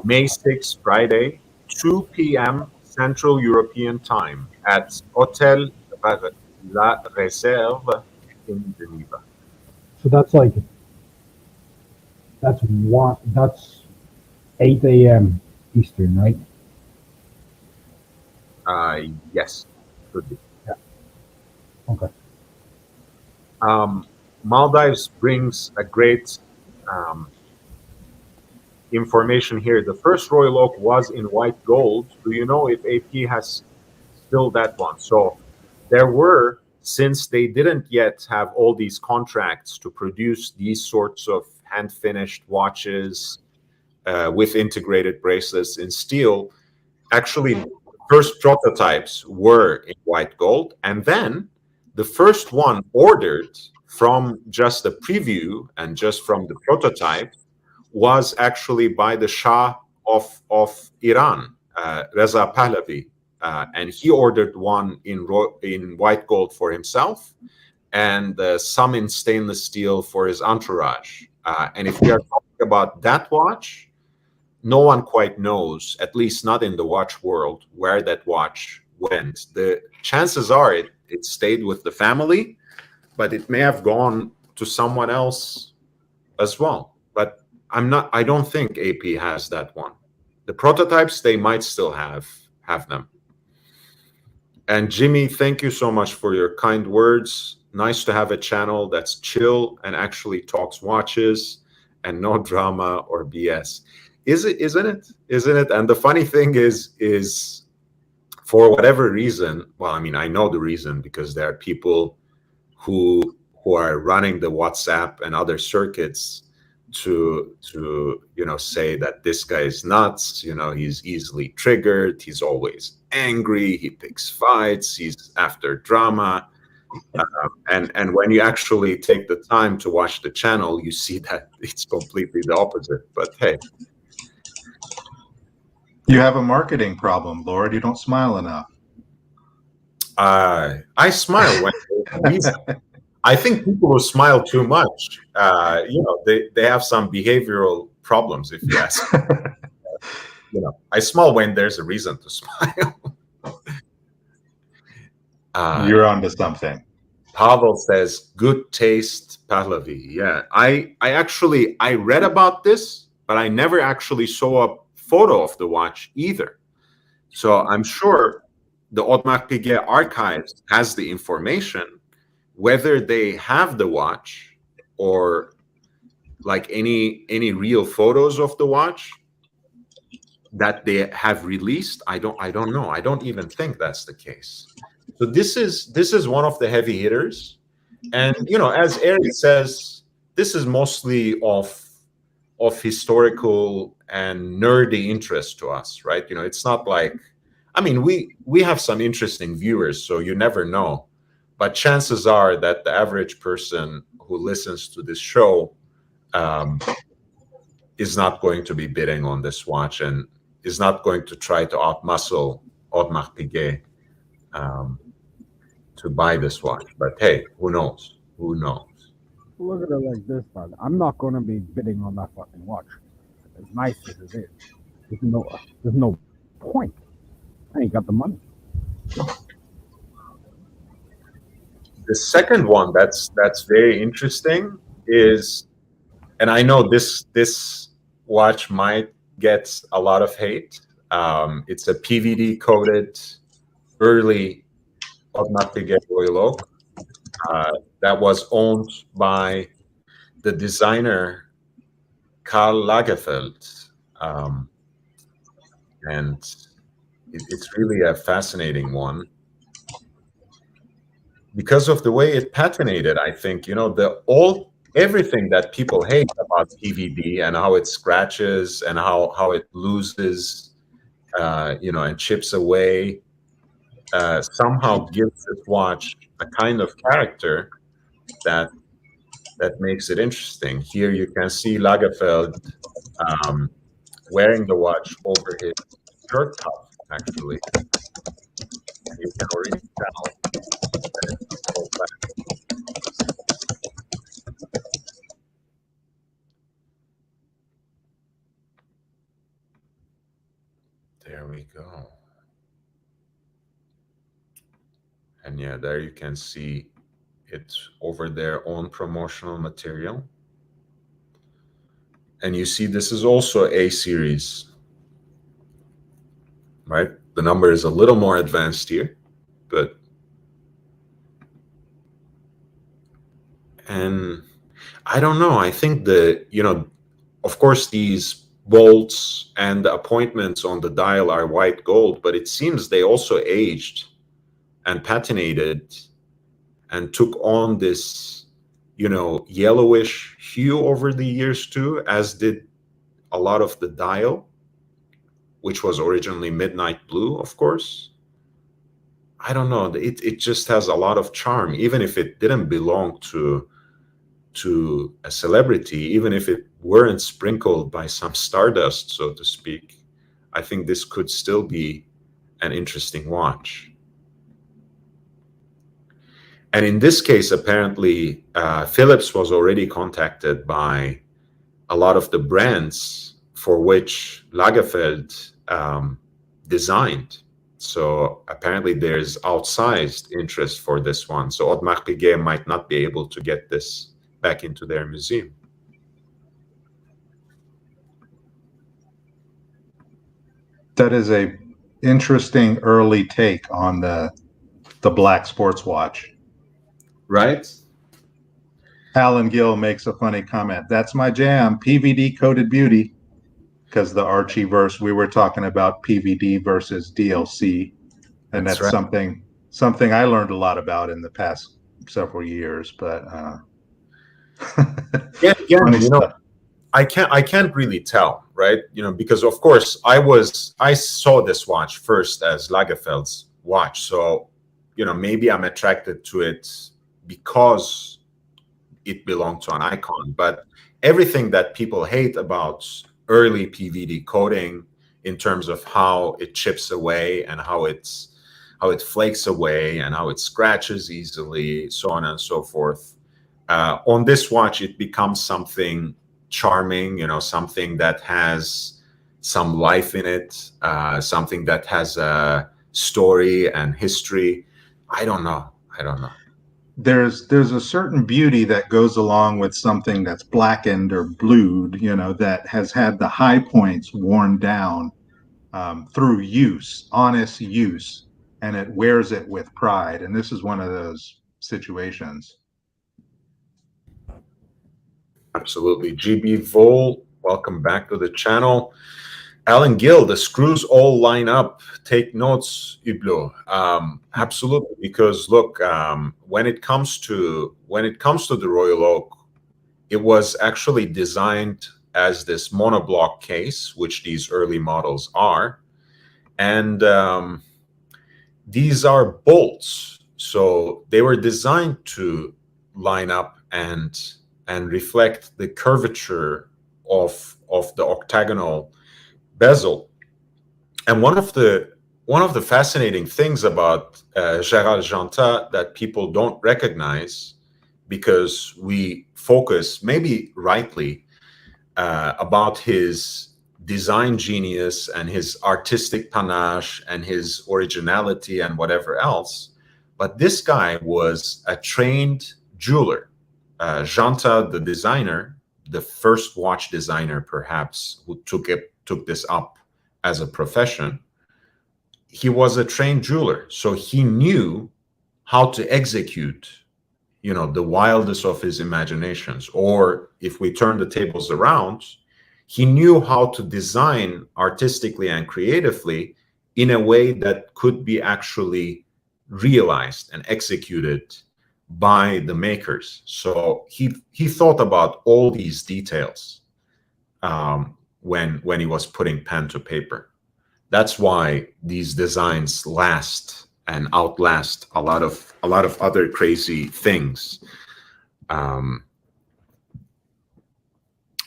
May 6th, Friday, 2 p.m. Central European Time at Hotel La Réserve in Geneva. So that's 8 a.m. Eastern, right? Yes, could be. Yeah. Okay. Maldives brings a great information here. The first Royal Oak was in white gold. Do you know if AP has still that one? So there were, since they didn't yet have all these contracts to produce these sorts of hand-finished watches with integrated bracelets in steel, actually first prototypes were in white gold, and then the first one ordered from just a preview and just from the prototype was actually by the Shah of Iran, Reza Pahlavi, and he ordered one in white gold for himself, and some in stainless steel for his entourage. And if we are talking about that watch, no one quite knows, at least not in the watch world, where that watch went. The chances are it stayed with the family, but it may have gone to someone else as well. But I don't think AP has that one. The prototypes, they might still have them. And Jimmy, thank you so much for your kind words. Nice to have a channel that's chill and actually talks watches and no drama or BS. Isn't it? And the funny thing is for whatever reason, well, I mean, I know the reason, because there are people who are running the WhatsApp and other circuits to say that this guy is nuts, he's easily triggered, he's always angry, he picks fights, he's after drama. And when you actually take the time to watch the channel, you see that it's completely the opposite. But hey, you have a marketing problem, Lord. You don't smile enough. I smile when I think people who smile too much, they have some behavioral problems, if you ask. I smile when there's a reason to smile. You're onto something. Pavel says, good taste, Pahlavi. Yeah, I read about this, but I never actually saw a photo of the watch either. So I'm sure the Audemars Piguet archives has the information. Whether they have the watch or like any real photos of the watch that they have released, I don't know. I don't even think that's the case. So this is one of the heavy hitters, and as Eric says, this is mostly of historical and nerdy interest to us, right? It's not like, I mean, we have some interesting viewers, so you never know. But chances are that the average person who listens to this show is not going to be bidding on this watch and is not going to try to outmuscle Audemars Piguet to buy this watch. But hey, who knows? Who knows? Look at it like this, dog. I'm not going to be bidding on that fucking watch. As nice as it is, there's no point. I ain't got the money. The second one that's very interesting is, and I know this watch might get a lot of hate. It's a PVD coated early Audemars Piguet Royal Oak that was owned by the designer Karl Lagerfeld, and it's really a fascinating one because of the way it patinated. I think everything that people hate about PVD and how it scratches and how it loses, and chips away, somehow gives this watch a kind of character that makes it interesting. Here you can see Lagerfeld wearing the watch over his shirt cuff, actually. And you can already tell that it's so flat. there you can see it over their own promotional material. And you see this is also A series, right? The number is a little more advanced here, but and I don't know. I think of course, these bolts and the appointments on the dial are white gold, but it seems they also aged and patinated and took on this, yellowish hue over the years too, as did a lot of the dial, which was originally midnight blue, of course. I don't know. It just has a lot of charm, even if it didn't belong to a celebrity, even if it weren't sprinkled by some stardust, so to speak. I think this could still be an interesting watch. And in this case, apparently, Phillips was already contacted by a lot of the brands for which Lagerfeld designed. So apparently there's outsized interest for this one. So Audemars Piguet might not be able to get this back into their museum. That is a interesting early take on the black sports watch. Right? Alan Gill makes a funny comment. That's my jam, PVD coated beauty. Because the Archie verse, we were talking about PVD versus DLC. And that's right. something I learned a lot about in the past several years. But I can't really tell, right? Because of course I saw this watch first as Lagerfeld's watch. So, maybe I'm attracted to it because it belonged to an icon. But everything that people hate about early PVD coating in terms of how it chips away and how it flakes away and how it scratches easily, so on and so forth. On this watch, it becomes something charming, something that has some life in it, something that has a story and history. I don't know. There's a certain beauty that goes along with something that's blackened or blued, that has had the high points worn down through use, honest use, and it wears it with pride. And this is one of those situations. Absolutely. GB Vol, welcome back to the channel. Alan Gill, the screws all line up. Take notes, Hublot. Absolutely, because look, when it comes to the Royal Oak, it was actually designed as this monoblock case, which these early models are, and these are bolts, so they were designed to line up and reflect the curvature of the octagonal bezel. And one of the fascinating things about Gérald Jantat that people don't recognize, because we focus, maybe rightly, about his design genius and his artistic panache and his originality and whatever else, but this guy was a trained jeweler. Jantat, the designer, the first watch designer perhaps who took this up as a profession, he was a trained jeweler, so he knew how to execute, the wildest of his imaginations. Or if we turn the tables around, he knew how to design artistically and creatively in a way that could be actually realized and executed by the makers. So he thought about all these details when he was putting pen to paper. That's why these designs last and outlast a lot of other crazy things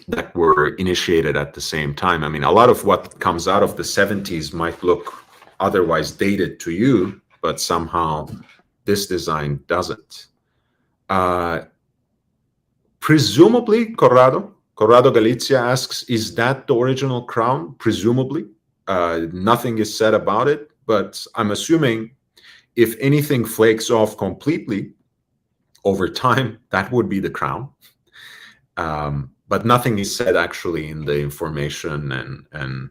that were initiated at the same time. I mean, a lot of what comes out of the 70s might look otherwise dated to you, but somehow this design doesn't. Presumably, Corrado Galizia asks, is that the original crown? Presumably. Nothing is said about it, but I'm assuming if anything flakes off completely over time, that would be the crown. But nothing is said actually in the information, and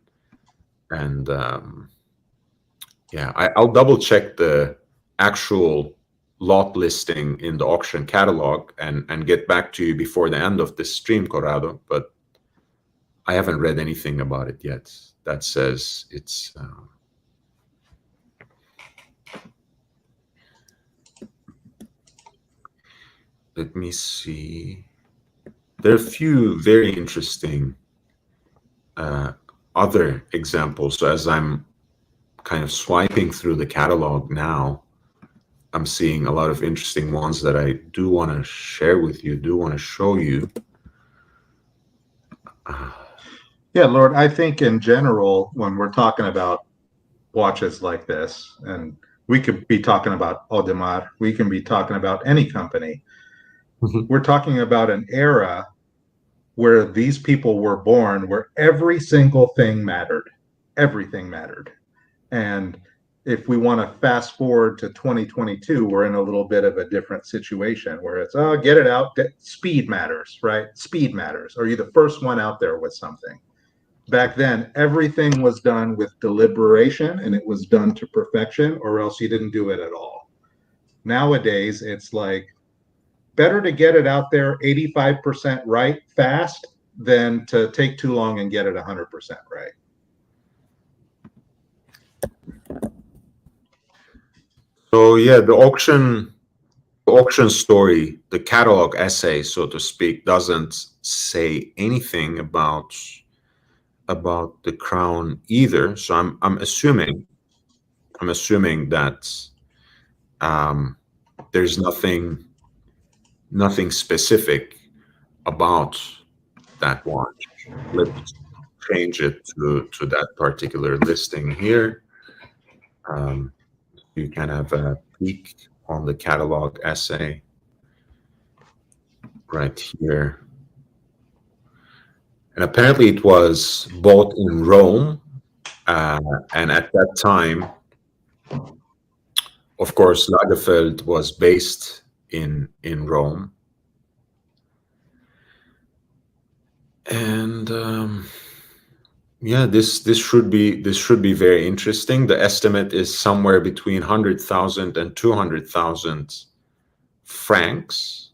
yeah, I'll double check the actual lot listing in the auction catalog and get back to you before the end of this stream, Corrado. But I haven't read anything about it yet that says it's. Let me see. There are a few very interesting other examples. So as I'm kind of swiping through the catalog now, I'm seeing a lot of interesting ones that I do want to share with you, do want to show you. Yeah, Lord, I think in general, when we're talking about watches like this, and we could be talking about Audemars, we can be talking about any company. We're talking about an era where these people were born, where every single thing mattered. Everything mattered. And if we want to fast forward to 2022, we're in a little bit of a different situation where it's, oh, get it out. Speed matters, right? Speed matters. Are you the first one out there with something? Back then, everything was done with deliberation and it was done to perfection, or else you didn't do it at all. Nowadays, it's like better to get it out there 85% right fast than to take too long and get it 100% right. So yeah, the auction story, the catalog essay, so to speak, doesn't say anything about the crown either. So I'm assuming that there's nothing specific about that watch. Let's change it to that particular listing here. You can have a peek on the catalog essay right here. And apparently it was bought in Rome. And at that time, of course, Lagerfeld was based in Rome. And yeah, this should be very interesting. The estimate is somewhere between 100,000 and 200,000 francs.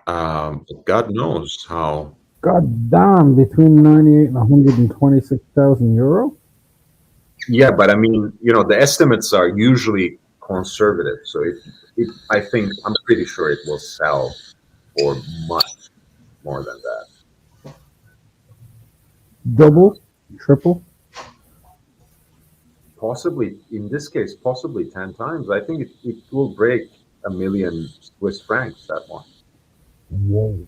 God knows how. God damn, between 98 and 126,000 euro? Yeah, but I mean, the estimates are usually conservative. So I'm pretty sure it will sell for much more than that. Double? Triple? Possibly, in this case, possibly 10 times. I think it will break 1 million Swiss francs, that one. Whoa.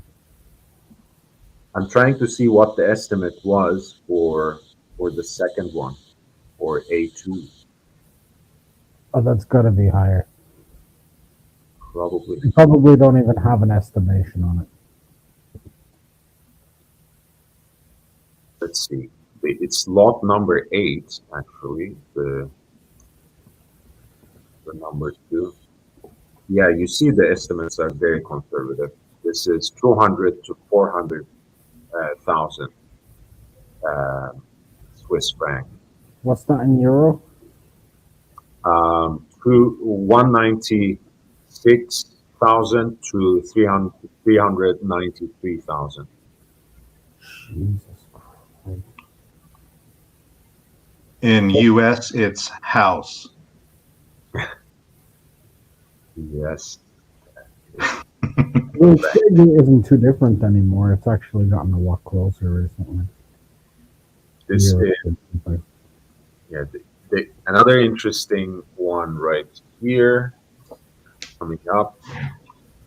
I'm trying to see what the estimate was for the second one, or A2. Oh, that's got to be higher. Probably. You probably don't even have an estimation on it. Let's see. It's lot number 8, actually. The number 2. Yeah, you see the estimates are very conservative. This is 200 to 400,000 Swiss franc. What's that in euro? 196,000 to 393,000. Jesus Christ. In US, it's house. Yes. Well, staging isn't too different anymore. It's actually gotten a lot closer recently. This is, yeah, another interesting one right here coming up.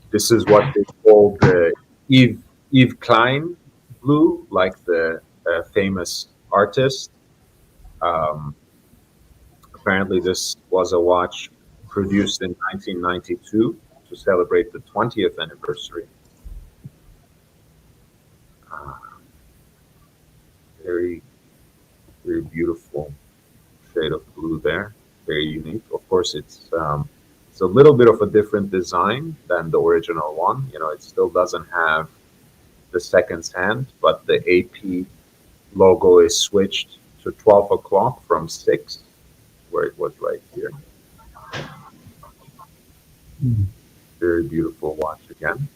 This is what they call the Yves Klein blue, like the famous artist. Apparently, this was a watch produced in 1992 to celebrate the 20th anniversary. Very, very beautiful shade of blue there. Very unique. Of course, it's a little bit of a different design than the original one. You know, it still doesn't have the seconds hand, but the AP logo is switched to 12 o'clock from 6, where it was right here. Very beautiful watch again.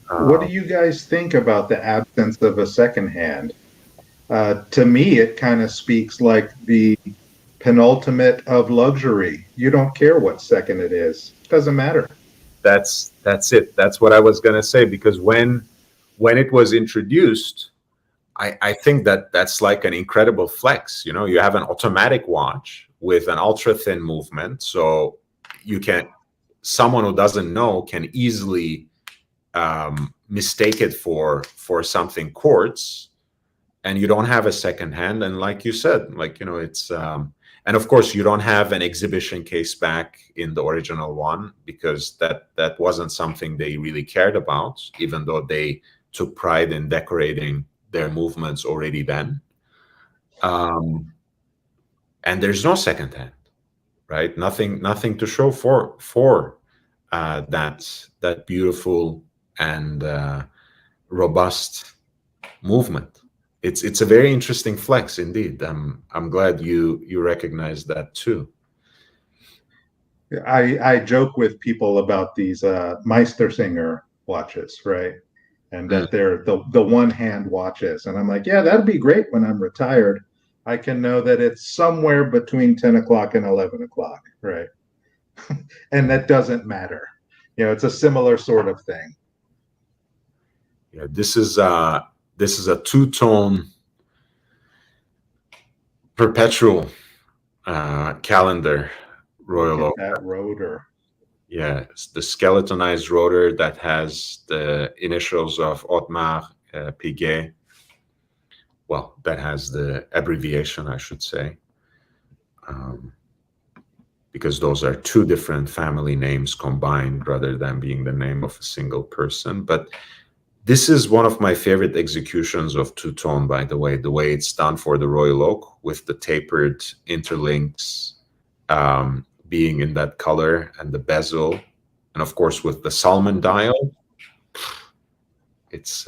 What do you guys think about the absence of a second hand? To me, it kind of speaks like the penultimate of luxury. You don't care what second it is. Doesn't matter. That's it. That's what I was going to say, because when it was introduced, I think that's like an incredible flex. You know, you have an automatic watch with an ultra thin movement, so someone who doesn't know can easily mistake it for something quartz, and you don't have a second hand. And like you said, like, you know, it's and of course you don't have an exhibition case back in the original one, because that wasn't something they really cared about, even though they took pride in decorating their movements already then. And there's no second hand, right? Nothing to show for that beautiful and robust movement. It's a very interesting flex indeed. I'm glad you recognize that too. I joke with people about these Meistersinger watches, right? And that they're the one-hand watches. And I'm like, yeah, that'd be great when I'm retired. I can know that it's somewhere between 10 o'clock and 11 o'clock, right? And that doesn't matter. You know, it's a similar sort of thing. Yeah, this is a two-tone perpetual calendar Royal Oak. That rotor. Yeah, it's the skeletonized rotor that has the initials of Otmar Piguet. Well, that has the abbreviation, I should say, because those are two different family names combined rather than being the name of a single person. But this is one of my favorite executions of two-tone, by the way it's done for the Royal Oak, with the tapered interlinks being in that color, and the bezel, and of course with the salmon dial. It's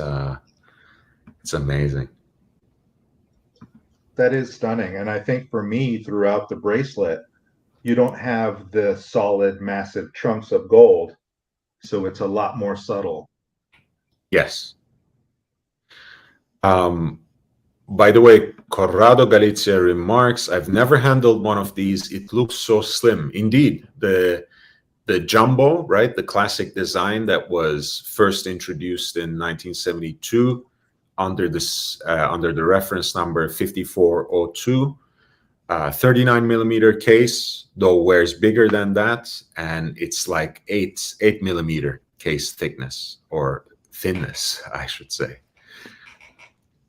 amazing. That is stunning. And I think for me, throughout the bracelet, you don't have the solid, massive chunks of gold, so it's a lot more subtle. Yes. By the way, Corrado Galizia remarks, I've never handled one of these. It looks so slim. Indeed, the jumbo, right? The classic design that was first introduced in 1972 under the reference number 5402. 39 millimeter case, though wears bigger than that, and it's like 8 millimeter case thickness, or thinness, I should say.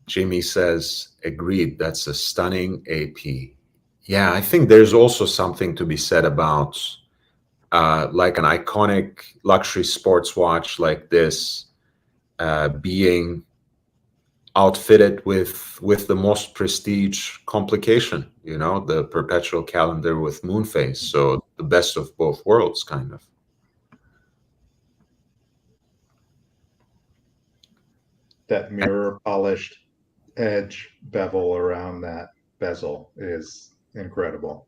Jimmy says, agreed, that's a stunning AP. Yeah, I think there's also something to be said about like an iconic luxury sports watch like this being outfitted with the most prestige complication, you know, the perpetual calendar with moon phase. So the best of both worlds, kind of. That mirror polished edge bevel around that bezel is incredible.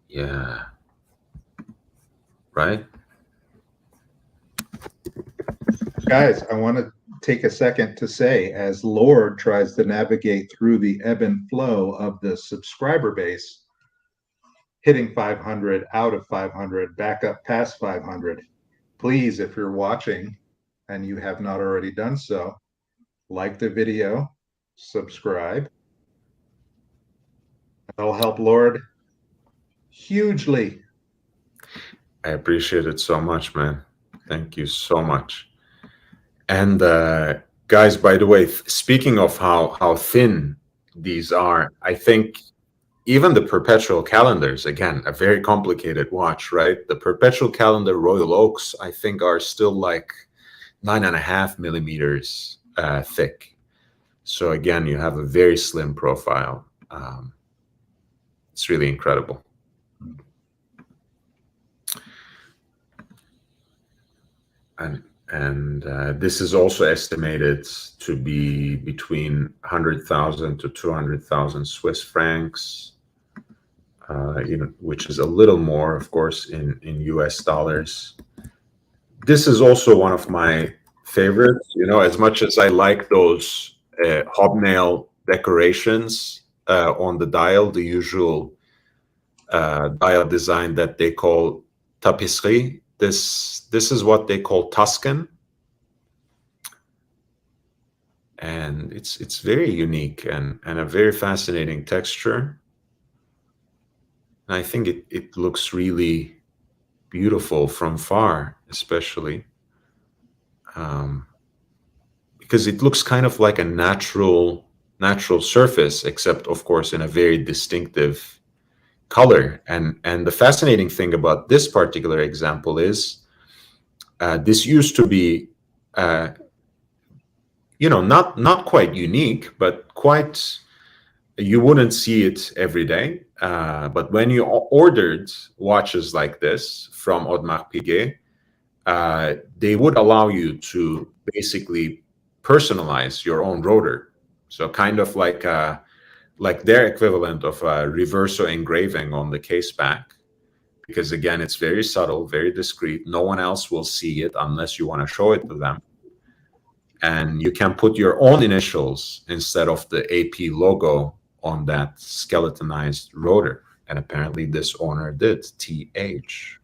Yeah. Right? Guys, I want to take a second to say, as Lord tries to navigate through the ebb and flow of the subscriber base, hitting 500, out of 500, back up past 500, please, if you're watching and you have not already done so, like the video, subscribe. That'll help Lord hugely. I appreciate it so much, man. Thank you so much. And guys, by the way, speaking of how thin these are, I think even the perpetual calendars, again, a very complicated watch, right? The perpetual calendar Royal Oaks, I think, are still like 9.5 millimeters thick. So again, you have a very slim profile. It's really incredible. and this is also estimated to be between 100,000 to 200,000 Swiss francs, which is a little more, of course, in US dollars. This is also one of my favorites. As much as I like those hobnail decorations on the dial, the usual dial design that they call tapisserie. This is what they call Tuscan, and it's very unique and a very fascinating texture. And I think it looks really beautiful from far, especially because it looks kind of like a natural surface, except of course in a very distinctive color. And the fascinating thing about this particular example is this used to be not quite unique, but quite, you wouldn't see it every day. But when you ordered watches like this from Audemars Piguet, they would allow you to basically personalize your own rotor. So kind of like their equivalent of a reverso engraving on the case back, because again, it's very subtle, very discreet. No one else will see it unless you want to show it to them. And you can put your own initials instead of the AP logo on that skeletonized rotor. And apparently this owner did, TH.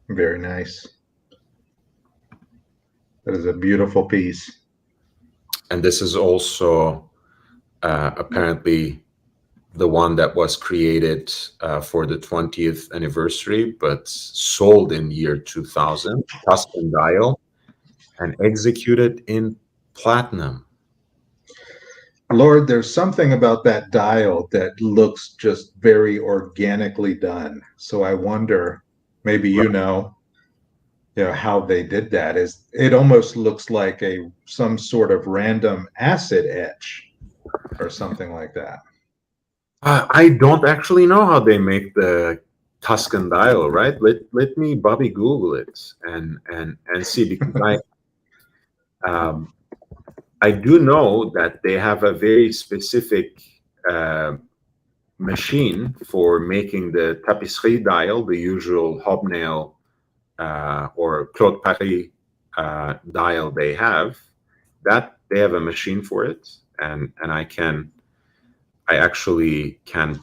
Very nice. That is a beautiful piece. And this is also apparently the one that was created for the 20th anniversary, but sold in year 2000, Tuscan dial, and executed in platinum. Lord, there's something about that dial that looks just very organically done. So I wonder, maybe you know how they did that. It almost looks like some sort of random acid etch or something like that. I don't actually know how they make the Tuscan dial, right? Let me Bobby Google it and see, because I do know that they have a very specific machine for making the tapisserie dial, the usual hobnail or Claude Paris dial they have. That they have a machine for it, and I actually can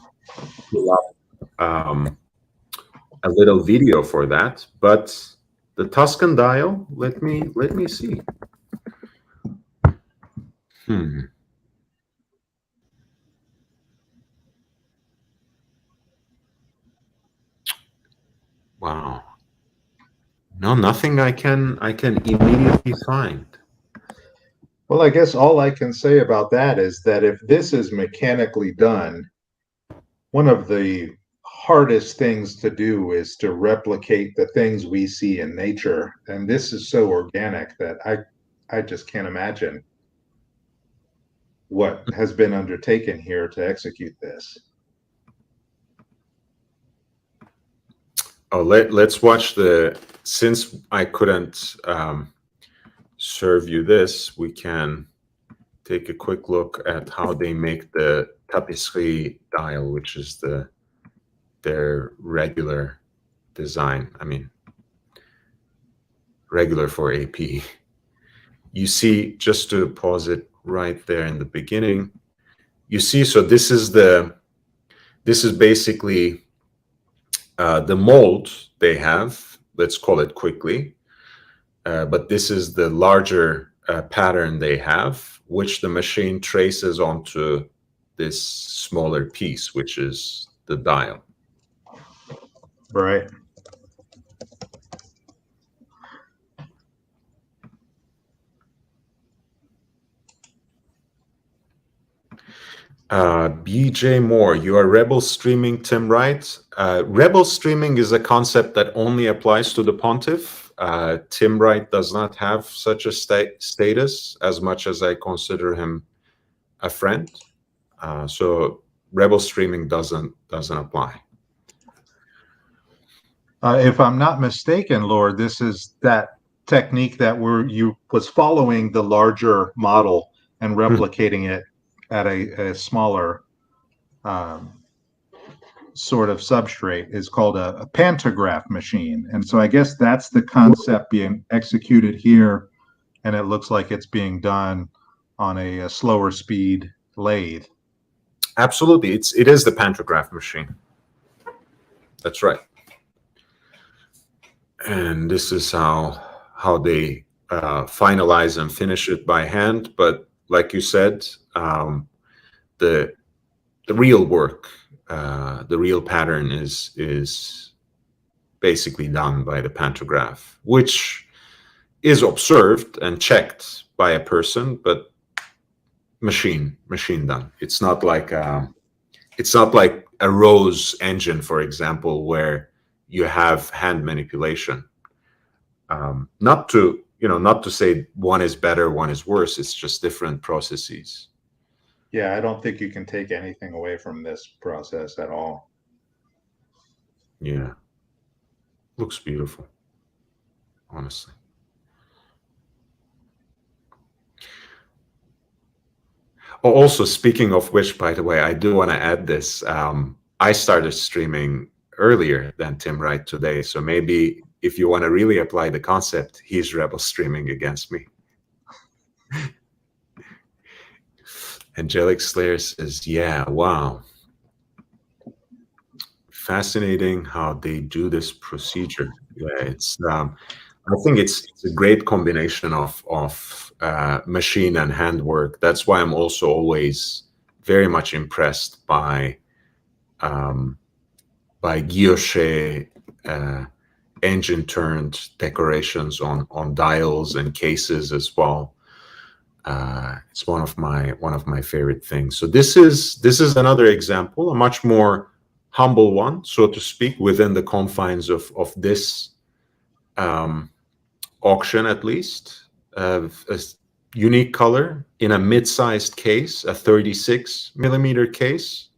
pull up a little video for that. But the Tuscan dial, let me see. Wow. No, nothing I can immediately find. Well, I guess all I can say about that is that if this is mechanically done, one of the hardest things to do is to replicate the things we see in nature. And this is so organic that I just can't imagine what has been undertaken here to execute this. Oh, let's watch since I couldn't serve you this, we can take a quick look at how they make the tapisserie dial, which is their regular design. I mean, regular for AP. You see, just to pause it right there in the beginning, you see, so this is basically the mold they have, let's call it quickly, but this is the larger pattern they have, which the machine traces onto this smaller piece, which is the dial. Right. BJ Moore, you are rebel streaming Tim Wright. Rebel streaming is a concept that only applies to the Pontiff. Tim Wright does not have such a status, as much as I consider him a friend. So rebel streaming doesn't apply. If I'm not mistaken, Lord, this is that technique that you was following the larger model and replicating it at a smaller sort of substrate is called a pantograph machine. And so I guess that's the concept being executed here. And it looks like it's being done on a slower speed lathe. Absolutely. It is the pantograph machine. That's right. And this is how they finalize and finish it by hand. But like you said, the real work, the real pattern is basically done by the pantograph, which is observed and checked by a person, but machine done. It's not like a Rose engine, for example, where you have hand manipulation. Not to say one is better, one is worse. It's just different processes. Yeah, I don't think you can take anything away from this process at all. Yeah. Looks beautiful, honestly. Oh, also, speaking of which, by the way, I do want to add this. I started streaming earlier than Tim Wright today, so maybe if you want to really apply the concept, he's rebel streaming against me. Angelic Slayer says, yeah, wow. Fascinating how they do this procedure. Yeah, it's I think it's a great combination of machine and handwork. That's why I'm also always very much impressed by guilloche engine turned decorations on dials and cases as well. It's one of my favorite things. So this is another example, a much more humble one, so to speak, within the confines of this auction, at least. A unique color in a mid-sized case, a 36 millimeter case.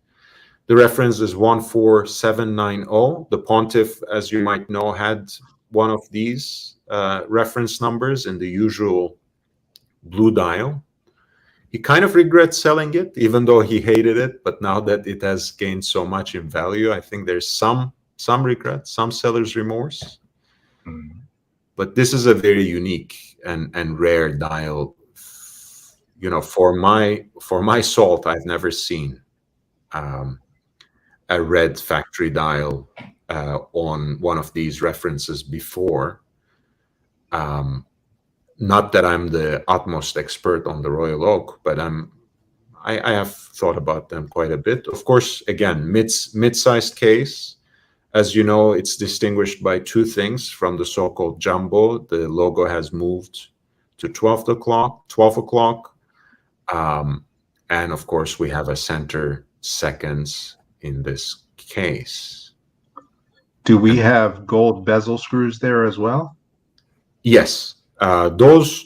The reference is 14790. The Pontiff, as you might know, had one of these reference numbers in the usual blue dial. He kind of regrets selling it, even though he hated it. But now that it has gained so much in value, I think there's some regret, some seller's remorse. But this is a very unique and rare dial. You know, for my salt, I've never seen a red factory dial on one of these references before. Not that I'm the utmost expert on the Royal Oak, but I have thought about them quite a bit. Of course, again, mid-sized case. As you know, it's distinguished by two things from the so-called jumbo. The logo has moved to 12 o'clock. And of course, we have a center seconds in this case. Do we have gold bezel screws there as well? Yes. Those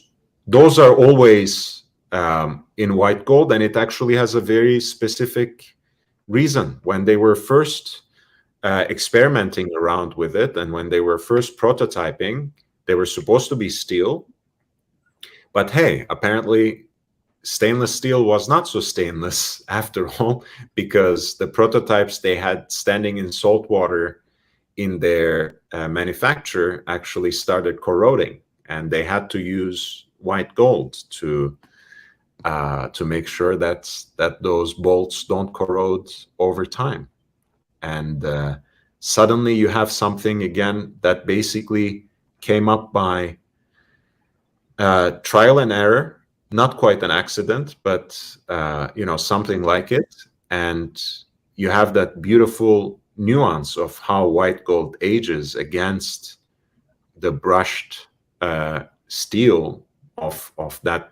are always in white gold, and it actually has a very specific reason. When they were first experimenting around with it, and when they were first prototyping, they were supposed to be steel. But hey, apparently stainless steel was not so stainless after all, because the prototypes they had standing in salt water in their manufacture actually started corroding. And they had to use white gold to make sure that those bolts don't corrode over time. And suddenly you have something again that basically came up by trial and error, not quite an accident, but something like it. And you have that beautiful nuance of how white gold ages against the brushed steel of that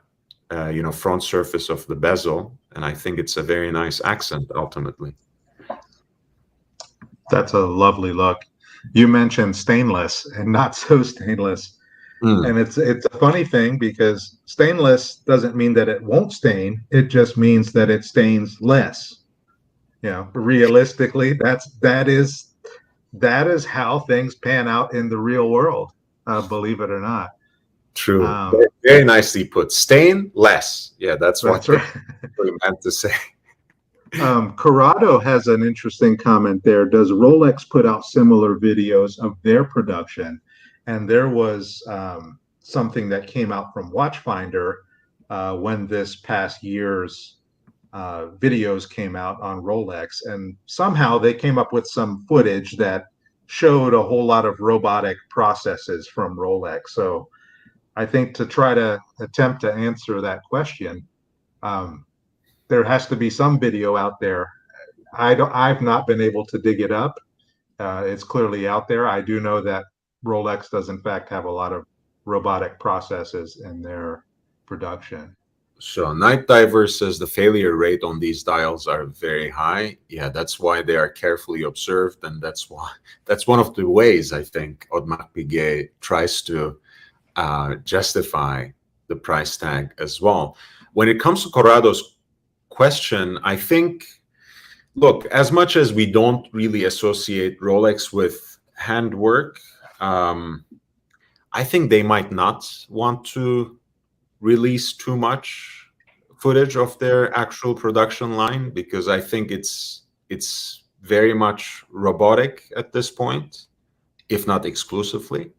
front surface of the bezel, and I think it's a very nice accent ultimately. That's a lovely look. You mentioned stainless and not so stainless, and it's a funny thing because stainless doesn't mean that it won't stain. It just means that it stains less. You know, realistically, that is that is how things pan out in the real world, believe it or not. True. Very nicely put. Stain less. Yeah, that's what That's right. we meant to say. Corrado has an interesting comment there. Does Rolex put out similar videos of their production? And there was something that came out from Watchfinder when this past year's videos came out on Rolex, and somehow they came up with some footage that showed a whole lot of robotic processes from Rolex. So I think to try to attempt to answer that question, there has to be some video out there. I've not been able to dig it up. It's clearly out there. I do know that Rolex does in fact have a lot of robotic processes in their production. So Night Diver says the failure rate on these dials are very high. Yeah, that's why they are carefully observed, and that's one of the ways I think Audemars Piguet tries to justify the price tag as well. When it comes to Corrado's question, I think, look, as much as we don't really associate Rolex with handwork, I think they might not want to release too much footage of their actual production line, because I think it's very much robotic at this point, if not exclusively.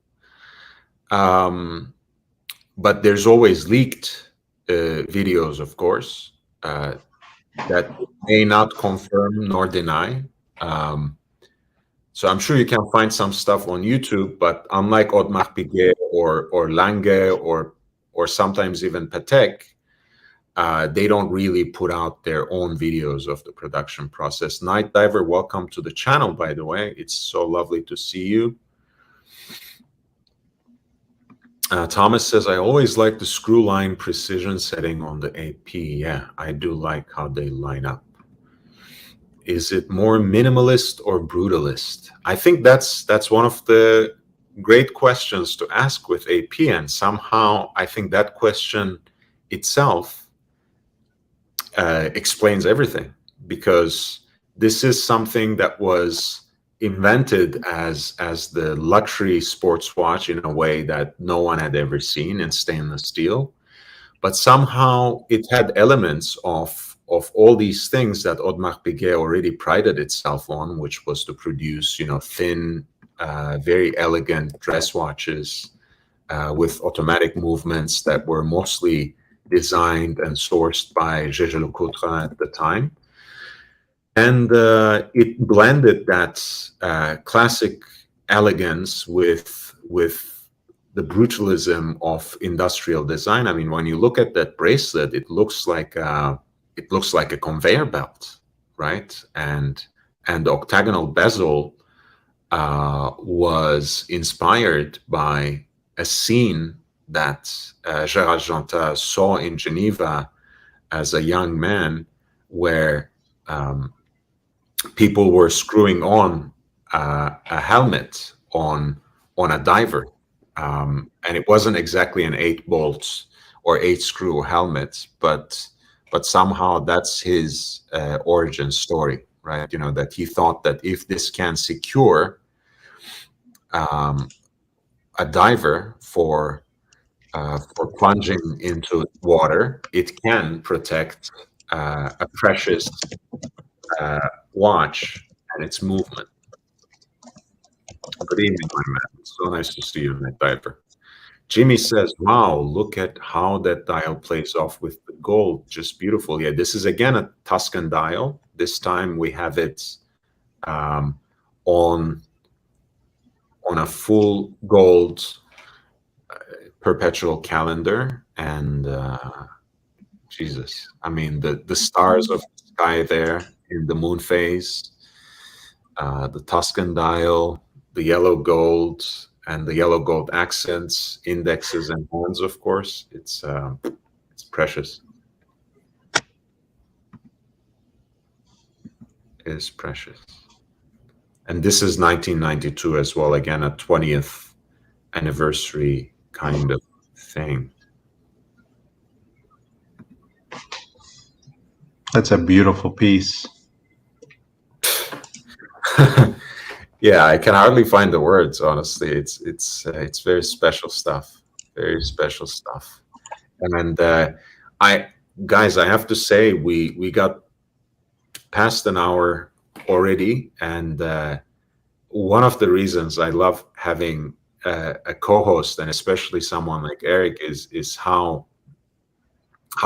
But there's always leaked videos, of course, that may not confirm nor deny. So I'm sure you can find some stuff on YouTube, but unlike Audemars Piguet or Lange or sometimes even Patek, they don't really put out their own videos of the production process. Night Diver, welcome to the channel, by the way. It's so lovely to see you. Thomas says, I always like the screw line precision setting on the AP. Yeah, I do like how they line up. Is it more minimalist or brutalist? I think that's one of the great questions to ask with AP, and somehow I think that question itself explains everything, because this is something that was invented as the luxury sports watch in a way that no one had ever seen in stainless steel, but somehow it had elements of all these things that Audemars Piguet already prided itself on, which was to produce, you know, thin, very elegant dress watches with automatic movements that were mostly designed and sourced by Jaeger LeCoultre at the time. And it blended that classic elegance with the brutalism of industrial design. I mean, when you look at that bracelet, it looks like a conveyor belt, right? And the octagonal bezel was inspired by a scene that Gérard Jantat saw in Geneva as a young man, where people were screwing on a helmet on a diver, and it wasn't exactly an 8-bolt or 8-screw helmet, but somehow that's his origin story, right? You know, that he thought that if this can secure a diver for plunging into water, it can protect a precious watch and its movement. Good evening, my man. So nice to see you, Night Diver. Jimmy says, wow, look at how that dial plays off with the gold. Just beautiful. Yeah, this is again a Tuscan dial. This time we have it on a full gold perpetual calendar. And Jesus, I mean, the stars of the sky there in the moon phase, the Tuscan dial, the yellow gold, and the yellow gold accents, indexes, and horns, of course. It's precious. It is precious. And this is 1992 as well. Again, a 20th anniversary kind of thing. That's a beautiful piece. Yeah, I can hardly find the words, honestly. It's very special stuff. Very special stuff. And I guys, I have to say we got past an hour already, and one of the reasons I love having a co-host, and especially someone like Eric, is how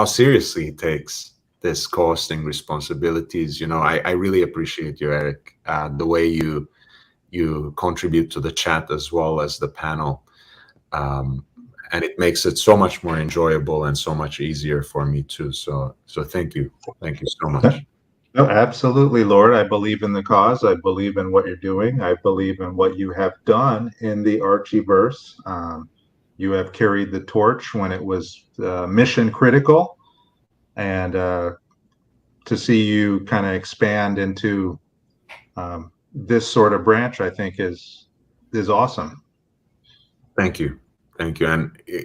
seriously he takes this co-hosting responsibilities. You know, I really appreciate you, Eric, the way you contribute to the chat as well as the panel. And it makes it so much more enjoyable and so much easier for me too. So thank you so much. No, absolutely, Lord. I believe in the cause. I believe in what you're doing. I believe in what you have done in the Archieverse. You have carried the torch when it was mission critical, and to see you kind of expand into this sort of branch, I think is awesome. Thank you. And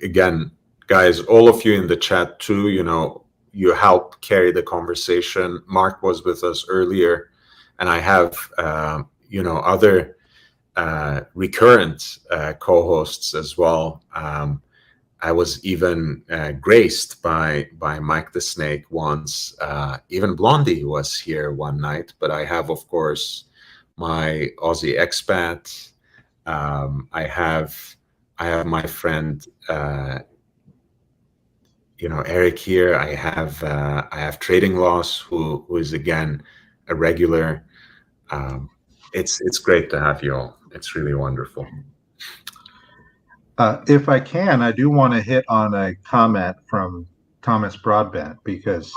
again, guys, all of you in the chat too, you know, you help carry the conversation. Mark was with us earlier, and I have, you know, other recurrent co-hosts as well. I was even graced by Mike the Snake once. Even Blondie was here one night. But I have, of course, my Aussie expat. I have my friend, you know, Eric here. I have Trading Loss, who is again a regular. It's great to have you all. It's really wonderful. If I can, I do want to hit on a comment from Thomas Broadbent, because,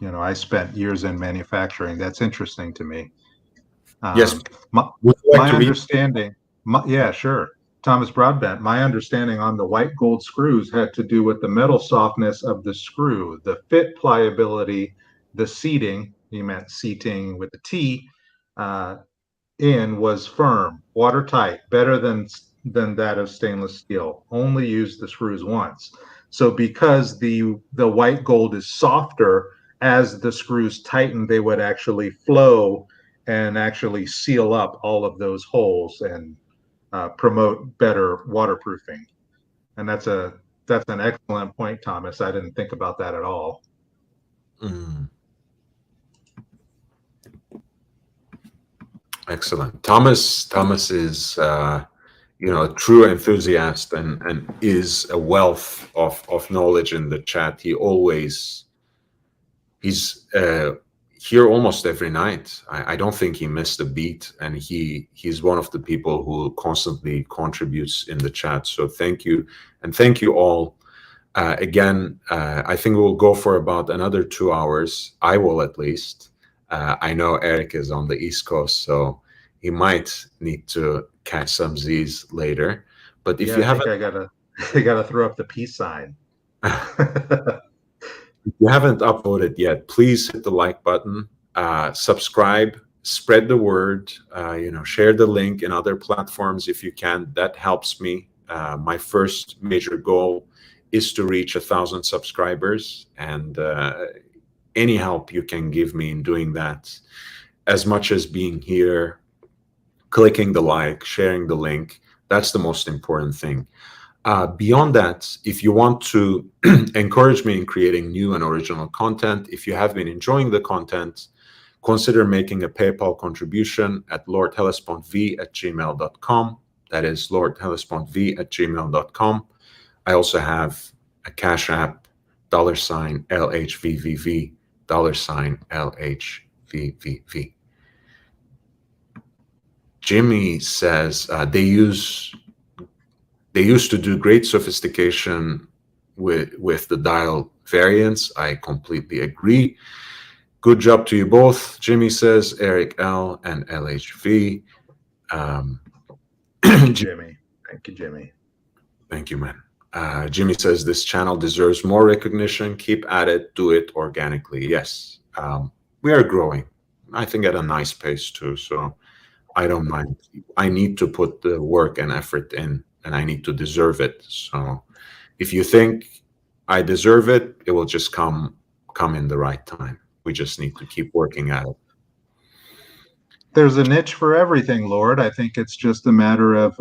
you know, I spent years in manufacturing. That's interesting to me. Yes. My understanding, yeah, sure. Thomas Broadbent, my understanding on the white gold screws had to do with the metal softness of the screw, the fit pliability, the seating, he meant seating with the T, in was firm, watertight, better than that of stainless steel. Only use the screws once. So because the white gold is softer, as the screws tighten, they would actually flow and actually seal up all of those holes and promote better waterproofing. And that's an excellent point, Thomas. I didn't think about that at all. Excellent. Thomas is you know, a true enthusiast and is a wealth of knowledge in the chat. He's here almost every night. I don't think he missed a beat, and he's one of the people who constantly contributes in the chat. So thank you, and thank you all. Again, I think we'll go for about another 2 hours. I will, at least. I know Eric is on the East Coast, so he might need to catch some Z's later. But if you haven't, I gotta throw up the peace sign. If you haven't upvoted yet, please hit the like button, subscribe, spread the word, you know, share the link in other platforms if you can. That helps me. My first major goal is to reach 1,000 subscribers, and any help you can give me in doing that, as much as being here, clicking the like, sharing the link, that's the most important thing. Beyond that, if you want to encourage me in creating new and original content, if you have been enjoying the content, consider making a PayPal contribution at lordhellespontv@gmail.com. That is lordhellespontv@gmail.com. I also have a Cash App, $LHVVV, $LHVVV. Jimmy says they used to do great sophistication with the dial variants. I completely agree. Good job to you both, Jimmy says, Eric L. and LHV. Jimmy. Thank you, Jimmy. Thank you, man. Jimmy says this channel deserves more recognition. Keep at it. Do it organically. Yes, we are growing. I think at a nice pace too, so I don't mind. I need to put the work and effort in, and I need to deserve it. So if you think I deserve it, it will just come in the right time. We just need to keep working at it. there's a niche for everything, Lord. I think it's just a matter of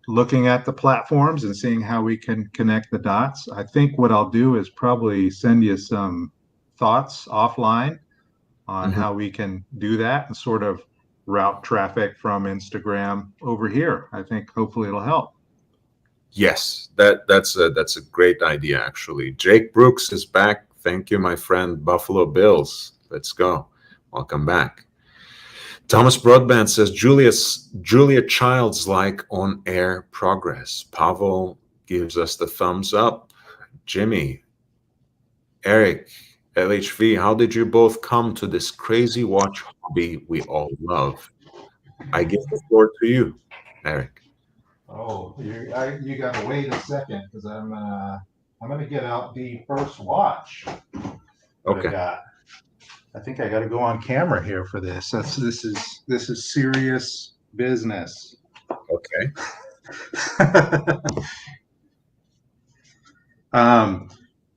looking at the platforms and seeing how we can connect the dots. I think what I'll do is probably send you some thoughts offline on how we can do that and sort of route traffic from Instagram over here. I think hopefully it'll help. Yes, that's a great idea, actually. Jake Brooks is back. Thank you, my friend. Buffalo Bills. Let's go. Welcome back. Thomas Broadband says Julia Childs like on air progress. Pavel gives us the thumbs up. Jimmy, Eric, LHV, how did you both come to this crazy watch hobby we all love? I give the floor to you, Eric. Oh, you got to wait a second because I'm gonna get out the first watch. Okay. I think I got to go on camera here for this. This is serious business. Okay.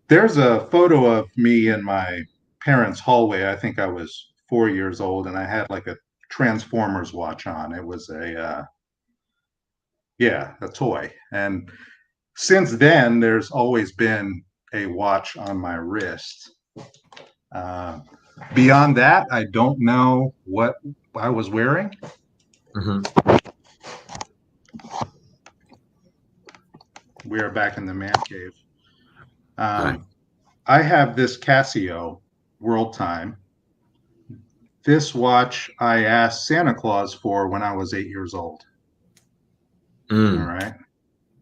There's a photo of me in my parents' hallway. I think I was 4 years old, and I had like a Transformers watch on. It was a toy. And since then, there's always been a watch on my wrist. Beyond that, I don't know what I was wearing. We are back in the man cave. I have this Casio World Time. This watch I asked Santa Claus for when I was 8 years old. All right.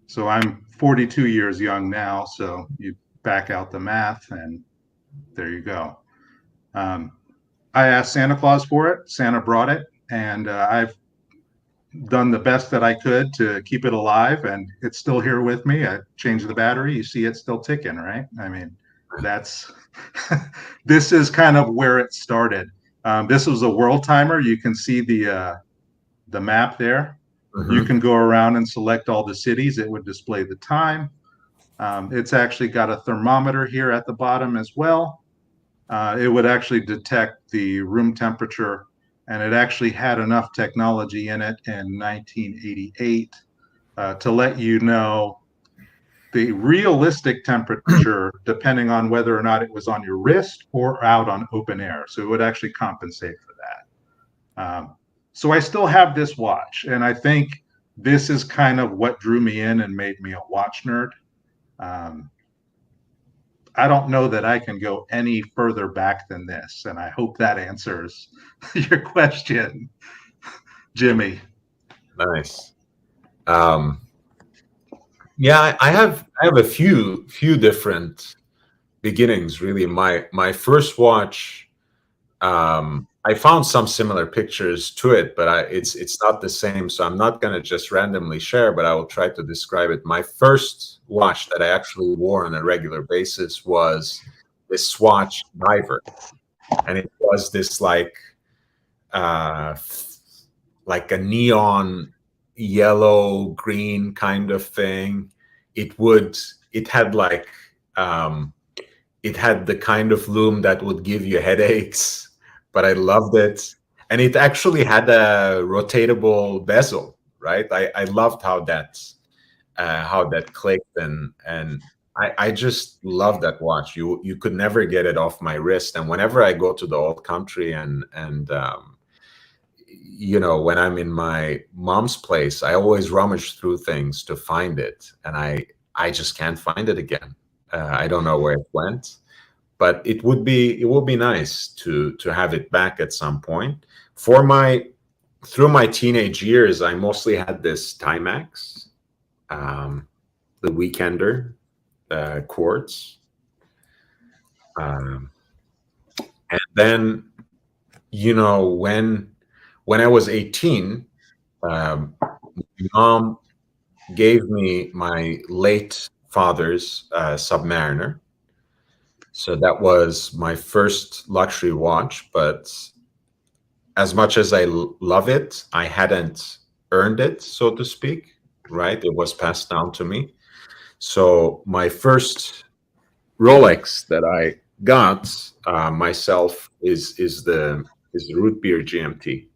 So I'm 42 years young now. So you back out the math and there you go. I asked Santa Claus for it. Santa brought it, and I've done the best that I could to keep it alive, and it's still here with me. I changed the battery. You see it's still ticking, right? I mean, that's this is kind of where it started. This was a world timer. You can see the map there. You can go around and select all the cities. It would display the time. It's actually got a thermometer here at the bottom as well. It would actually detect the room temperature, and it actually had enough technology in it in 1988 to let you know the realistic temperature depending on whether or not it was on your wrist or out on open air. So it would actually compensate for that. So I still have this watch, and I think this is kind of what drew me in and made me a watch nerd. I don't know that I can go any further back than this, and I hope that answers your question, Jimmy. Nice. Yeah, I have a few different beginnings, really. My first watch, I found some similar pictures to it, but it's not the same, so I'm not going to just randomly share, but I will try to describe it. My first watch that I actually wore on a regular basis was this Swatch Diver, and it was this like a neon yellow green kind of thing. It had like it had the kind of lume that would give you headaches, but I loved it. And it actually had a rotatable bezel, right? I loved how that clicked, and I just loved that watch. You could never get it off my wrist. And whenever I go to the old country and when I'm in my mom's place, I always rummage through things to find it, and I just can't find it again. I don't know where it went, but it would be nice to have it back at some point. Through my teenage years, I mostly had this Timex, the Weekender quartz, and then when I was 18, my mom gave me my late father's Submariner. So that was my first luxury watch, but as much as I love it, I hadn't earned it, so to speak, right? It was passed down to me. So my first Rolex that I got myself is the Root Beer GMT.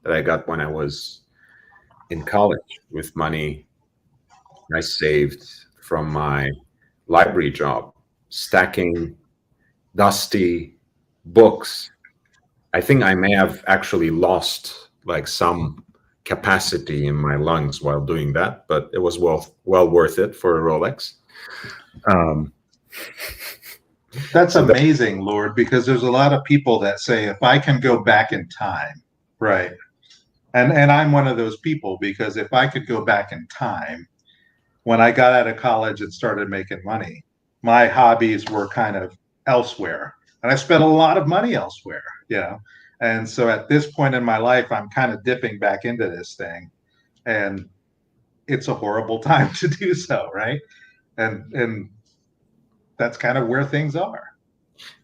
that I got when I was in college with money I saved from my library job, stacking dusty books. I think I may have actually lost like some capacity in my lungs while doing that, but it was well worth it for a Rolex. Um, That's so that, amazing, Lord, because there's a lot of people that say, if I can go back in time, right? And I'm one of those people, because if I could go back in time, when I got out of college and started making money, my hobbies were kind of elsewhere. And I spent a lot of money elsewhere, you know. And so at this point in my life, I'm kind of dipping back into this thing. And it's a horrible time to do so, right? And that's kind of where things are.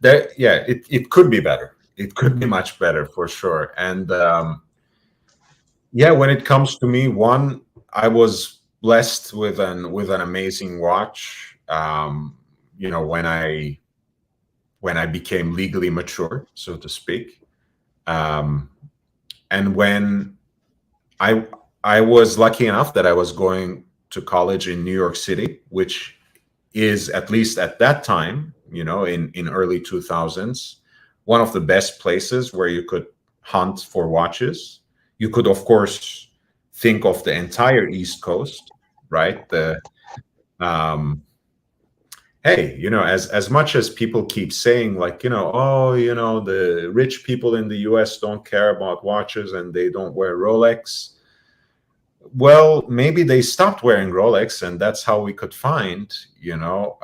yeah, it could be better. It could be much better for sure. And yeah, when it comes to me, one, I was blessed with an amazing watch. You know, when I became legally mature, so to speak, and when I I was lucky enough that I was going to college in New York City, which is, at least at that time, you know, in early 2000s, one of the best places where you could hunt for watches. You could, of course, think of the entire East Coast, right? The hey, you know, as much as people keep saying, like, you know, oh, you know, the rich people in the US don't care about watches and they don't wear Rolex. Well, maybe they stopped wearing Rolex, and that's how we could find, you know,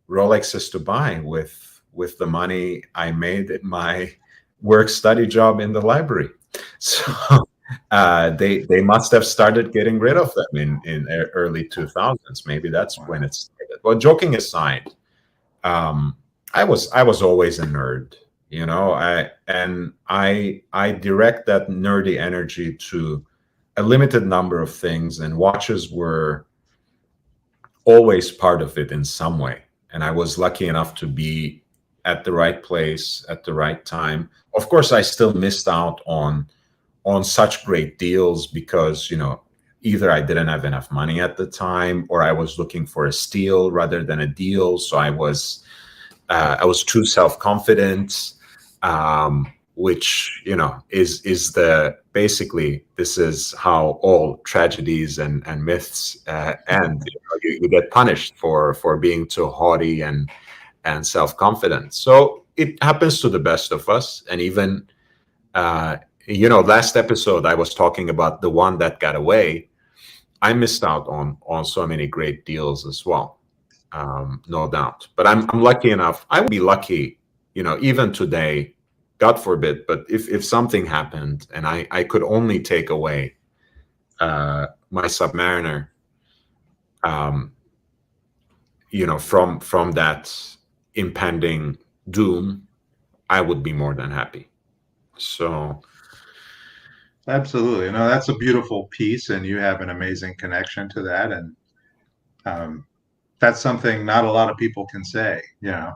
Rolexes to buy with the money I made at my work study job in the library. So they must have started getting rid of them in early 2000s. Maybe that's when it started. Well, joking aside, I was always a nerd, you know. I direct that nerdy energy to a limited number of things, and watches were always part of it in some way. And I was lucky enough to be at the right place at the right time. Of course, I still missed out on such great deals because, you know, either I didn't have enough money at the time, or I was looking for a steal rather than a deal. So I was too self-confident, which, you know, is the basically, this is how all tragedies and myths end. You know, you get punished for being too haughty and self-confident. So it happens to the best of us. And even you know, last episode I was talking about the one that got away. I missed out on so many great deals as well, no doubt. But I'm lucky enough. I would be lucky, you know, even today, God forbid. But if something happened and I could only take away my Submariner, you know, from that impending doom, I would be more than happy. So. Absolutely. No, that's a beautiful piece, and you have an amazing connection to that. And that's something not a lot of people can say, you know.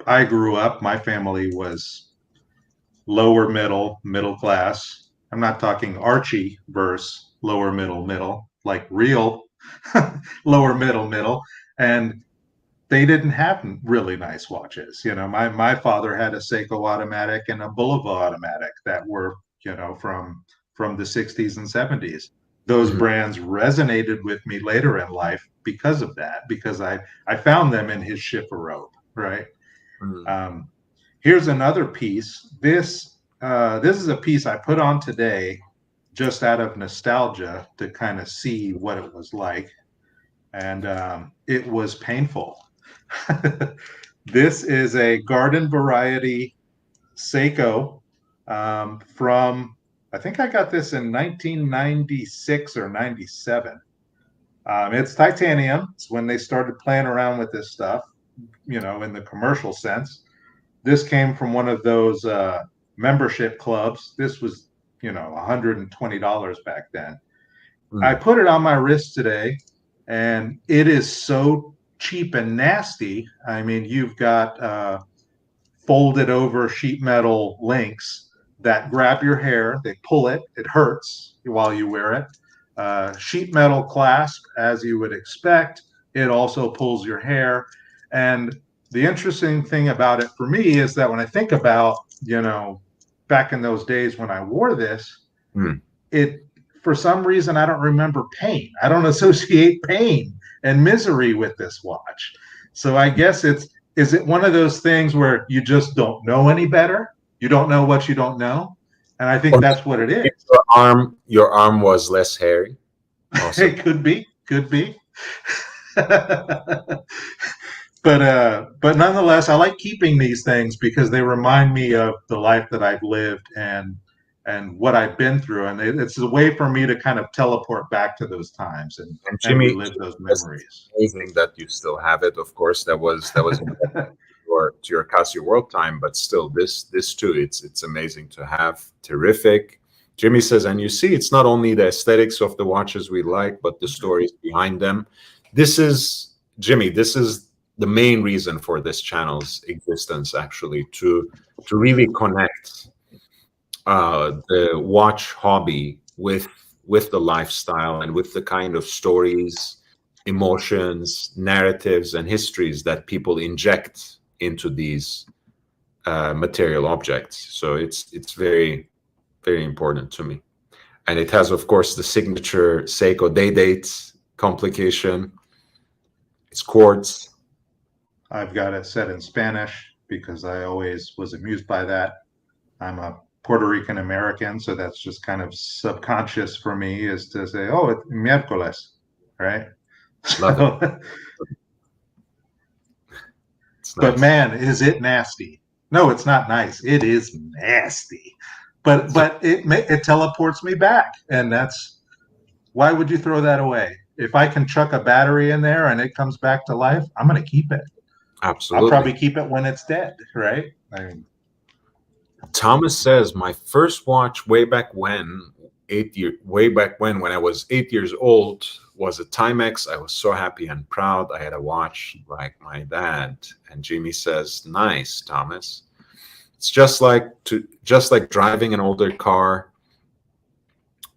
I grew up, my family was lower middle class. I'm not talking Archie verse lower middle, like real lower middle. And they didn't have really nice watches. You know, my father had a Seiko automatic and a Boulevard automatic that were, you know, from the 60s and 70s. Those brands resonated with me later in life because of that, because I found them in his Schifferobe, right? Here's another piece. This is a piece I put on today just out of nostalgia to kind of see what it was like. And it was painful. This is a garden variety Seiko from, I think I got this in 1996 or 97. It's titanium. It's when they started playing around with this stuff, you know, in the commercial sense. This came from one of those membership clubs. This was, you know, $120 back then. I put it on my wrist today, and it is so cheap and nasty. I mean, you've got folded over sheet metal links that grab your hair. They pull it. It hurts while you wear it. Sheet metal clasp, as you would expect. It also pulls your hair. And the interesting thing about it for me is that when I think about, back in those days when I wore this, it, for some reason, I don't remember pain. I don't associate pain and misery with this watch. So I guess is it one of those things where you just don't know any better? You don't know what you don't know? And I think that's what it is. Your arm was less hairy. Also. It could be. But nonetheless, I like keeping these things because they remind me of the life that I've lived and what I've been through, and it's a way for me to kind of teleport back to those times and Jimmy, relive those memories. Amazing that you still have it. Of course, that was to your Casio World time, but still, this too, it's amazing to have. Terrific. Jimmy says, and you see, it's not only the aesthetics of the watches we like, but the stories behind them. This is, Jimmy, this is the main reason for this channel's existence, actually, to really connect the watch hobby with the lifestyle and with the kind of stories, emotions, narratives, and histories that people inject into these material objects. So it's very, very important to me. And it has, of course, the signature Seiko day-date complication. It's quartz. I've got it set in Spanish because I always was amused by that. I'm a Puerto Rican American, so that's just kind of subconscious for me, is to say, oh, it's miércoles, right? Love it. But nice. Man, is it nasty? No, it's not nice. It is nasty. But it teleports me back, and that's why would you throw that away? If I can chuck a battery in there and it comes back to life, I'm going to keep it. Absolutely. I'll probably keep it when it's dead, right? I mean, Thomas says, my first watch way back when I was 8 years old was a Timex. I was so happy and proud. I had a watch like my dad. And Jimmy says, nice, Thomas. It's just like driving an older car.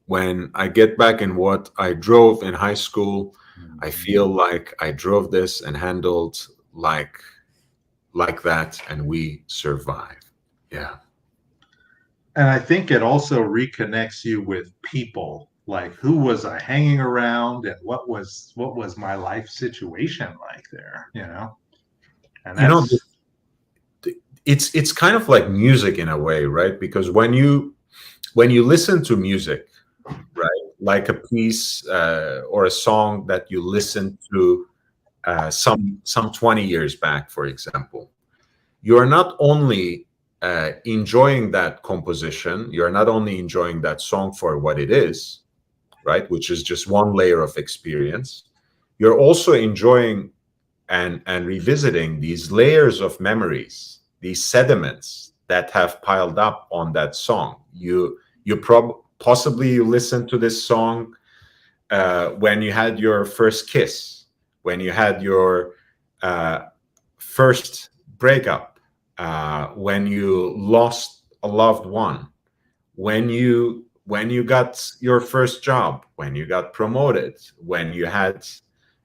When I get back in what I drove in high school, I feel like I drove this and handled like that, and we survived. Yeah. And I think it also reconnects you with people. Like, who was I hanging around, and what was my life situation like there? And that's, it's kind of like music in a way, right? Because when you listen to music, right, like a piece or a song that you listened to some 20 years back, for example, you are not only enjoying that composition, you're not only enjoying that song for what it is, right, which is just one layer of experience, you're also enjoying and revisiting these layers of memories, these sediments that have piled up on that song. You possibly you listened to this song when you had your first kiss, when you had your first breakup, when you lost a loved one, when you got your first job, when you got promoted, when you had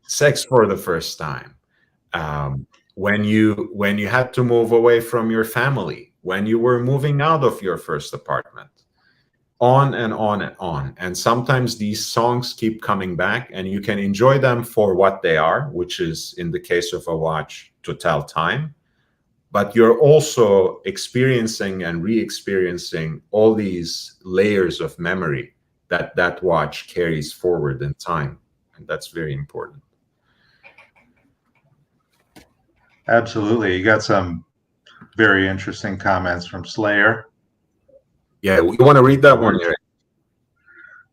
sex for the first time, when you had to move away from your family, when you were moving out of your first apartment, on and on and on. And sometimes these songs keep coming back, and you can enjoy them for what they are, which is, in the case of a watch, to tell time. But you're also experiencing and re-experiencing all these layers of memory that watch carries forward in time. And that's very important. Absolutely. You got some very interesting comments from Slayer. Yeah, we want to read that one, Eric.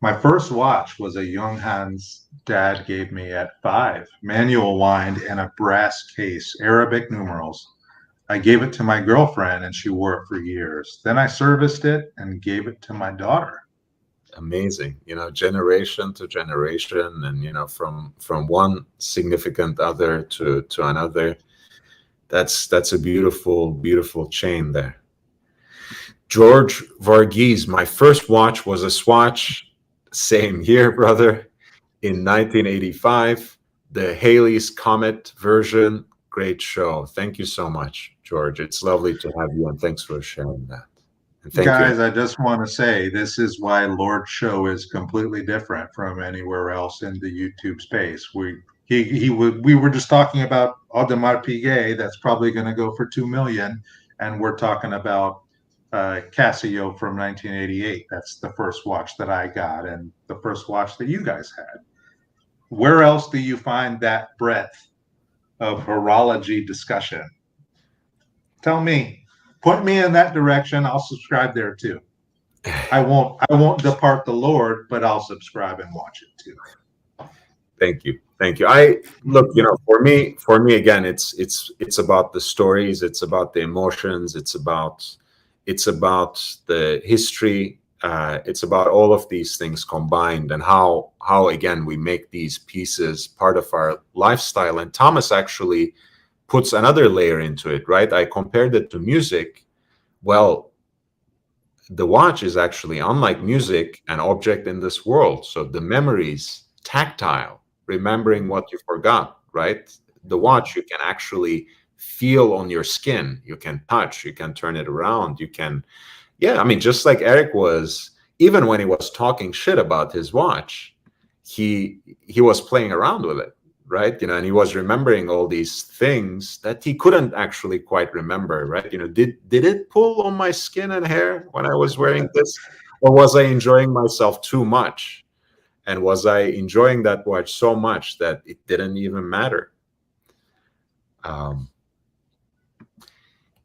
My first watch was a Junghans dad gave me at 5, manual wind and a brass case, Arabic numerals. I gave it to my girlfriend and she wore it for years. Then I serviced it and gave it to my daughter. Amazing, generation to generation, and from one significant other to another. That's a beautiful, beautiful chain there. George Varghese, my first watch was a Swatch, same year, brother, in 1985, the Halley's Comet version. Great show. Thank you so much, George. It's lovely to have you, and thanks for sharing that. And thank Guys, you. I just want to say this is why Lord's show is completely different from anywhere else in the YouTube space. We were just talking about Audemars Piguet that's probably going to go for 2 million, and we're talking about Casio from 1988. That's the first watch that I got and the first watch that you guys had. Where else do you find that breadth of horology discussion? Tell me. Point me in that direction. I'll subscribe there too. I won't depart the Lord, but I'll subscribe and watch it too. Thank you. Thank you. I look, for me again, it's about the stories, it's about the emotions, it's about the history, it's about all of these things combined, and how again we make these pieces part of our lifestyle. And Thomas actually puts another layer into it, right? I compared it to music. Well, the watch is actually, unlike music, an object in this world. So the memories, tactile, remembering what you forgot, right? The watch you can actually feel on your skin. You can touch, you can turn it around, you can, I mean, just like Eric was, even when he was talking shit about his watch, he was playing around with it, right? And he was remembering all these things that he couldn't actually quite remember, right? Did it pull on my skin and hair when I was wearing this, or was I enjoying myself too much? And was I enjoying that watch so much that it didn't even matter?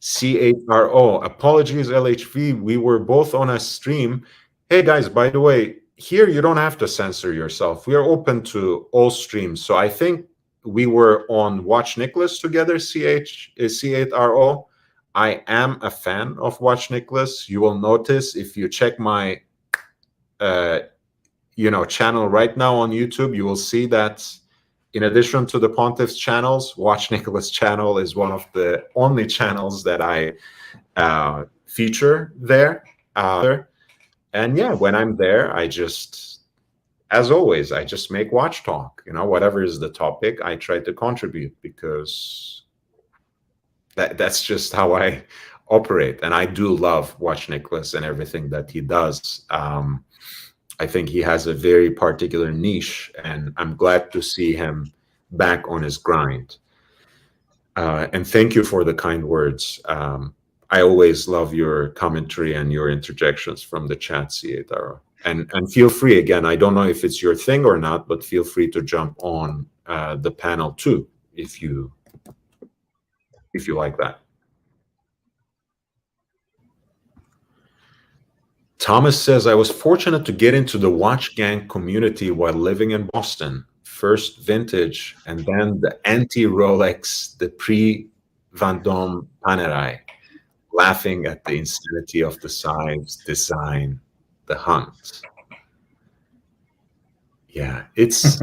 C8RO, apologies, LHV. We were both on a stream. Hey guys, by the way, here you don't have to censor yourself. We are open to all streams. So I think we were on Watch Nicholas together, C8RO. I am a fan of Watch Nicholas. You will notice if you check my channel right now on YouTube, you will see that in addition to the Pontiff's channels, Watch Nicholas channel is one of the only channels that I feature there. And yeah, when I'm there, I just, as always, I just make watch talk. Whatever is the topic, I try to contribute, because that's just how I operate. And I do love Watch Nicholas and everything that he does. I think he has a very particular niche, and I'm glad to see him back on his grind. And thank you for the kind words. I always love your commentary and your interjections from the chat, C8RO. And feel free, again, I don't know if it's your thing or not, but feel free to jump on the panel too, if you like that. Thomas says, I was fortunate to get into the watch gang community while living in Boston. First vintage, and then the anti-Rolex, the pre-Vendôme Panerai, laughing at the insanity of the size, design, the hunt. Yeah, it's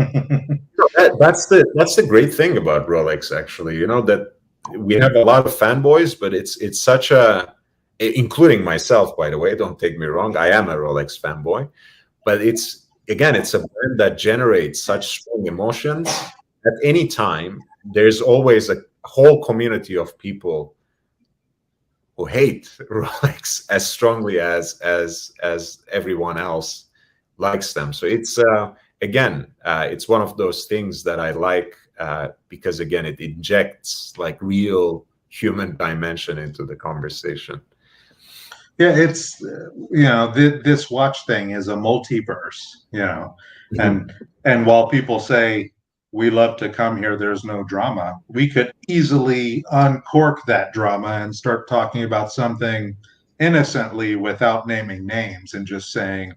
that's the great thing about Rolex, actually. That we have a lot of fanboys, but it's such a, including myself, by the way, don't take me wrong, I am a Rolex fanboy, but it's a brand that generates such strong emotions. At any time, there's always a whole community of people who hate Rolex as strongly as everyone else likes them. So it's again, it's one of those things that I like, because again, it injects like real human dimension into the conversation. Yeah, it's this watch thing is a multiverse, and while people say we love to come here, there's no drama, we could easily uncork that drama and start talking about something innocently without naming names, and just saying,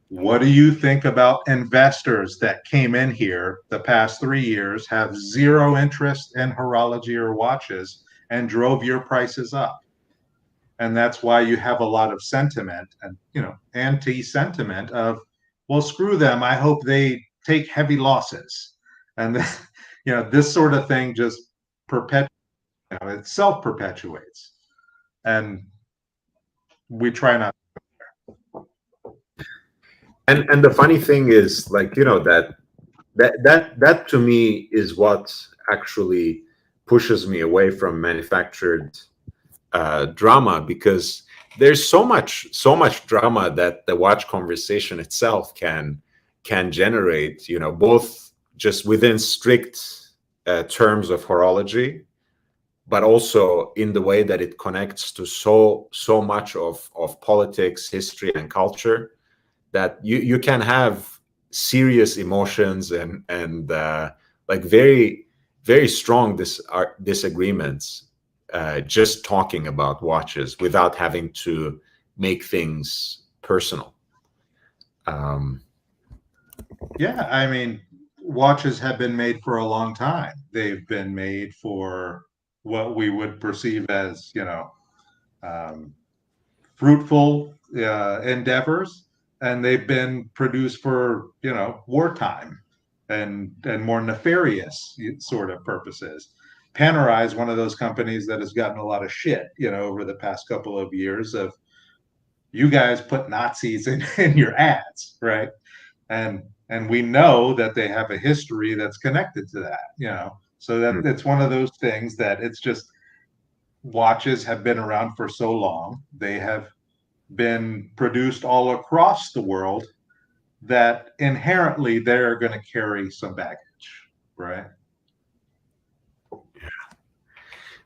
what do you think about investors that came in here the past 3 years, have zero interest in horology or watches, and drove your prices up? And that's why you have a lot of sentiment and, anti-sentiment of, well, screw them, I hope they take heavy losses. And this sort of thing just it self-perpetuates. And we try not. And the funny thing is, like, that to me is what actually pushes me away from manufactured drama, because there's so much drama that the watch conversation itself can generate, both just within strict terms of horology, but also in the way that it connects to so much of politics, history, and culture, that you can have serious emotions and like very, very strong disagreements just talking about watches without having to make things personal. Yeah, I mean, watches have been made for a long time. They've been made for what we would perceive as, fruitful endeavors, and they've been produced for, wartime and more nefarious sort of purposes. Panerai is one of those companies that has gotten a lot of shit, over the past couple of years of, you guys put Nazis in your ads, right? And we know that they have a history that's connected to that, so that it's one of those things that it's just, watches have been around for so long, they have been produced all across the world, that inherently they're going to carry some baggage, right?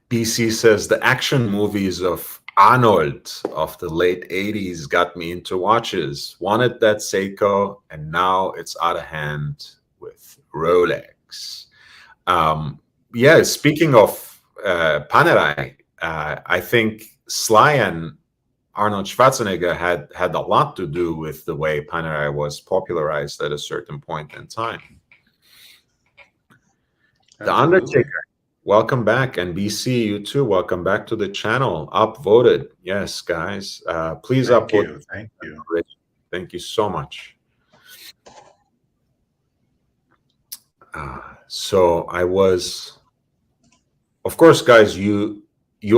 BC says the action movies of Arnold of the late 80s got me into watches. Wanted that Seiko, and now it's out of hand with Rolex. Yeah, speaking of Panerai, I think Sly and Arnold Schwarzenegger had a lot to do with the way Panerai was popularized at a certain point in time. Absolutely. The Undertaker, welcome back. And BC, you too, welcome back to the channel. Upvoted. Yes, guys. Please upvote. Thank you. Thank you so much. So I was, of course, guys, you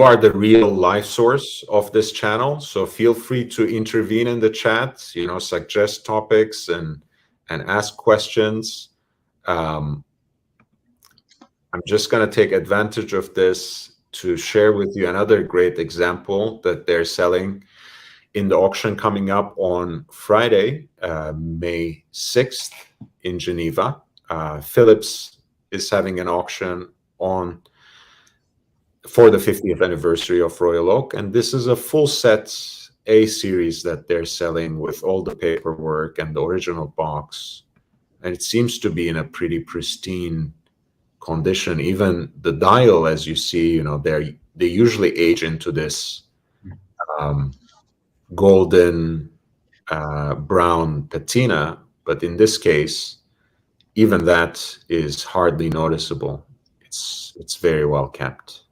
are the real life source of this channel. So feel free to intervene in the chat, suggest topics and ask questions. I'm just going to take advantage of this to share with you another great example that they're selling in the auction coming up on Friday, May 6th in Geneva. Phillips is having an auction for the 50th anniversary of Royal Oak, and this is a full set A series that they're selling with all the paperwork and the original box, and it seems to be in a pretty pristine condition. Even the dial, as you see, they usually age into this golden brown patina, but in this case, even that is hardly noticeable. It's very well kept.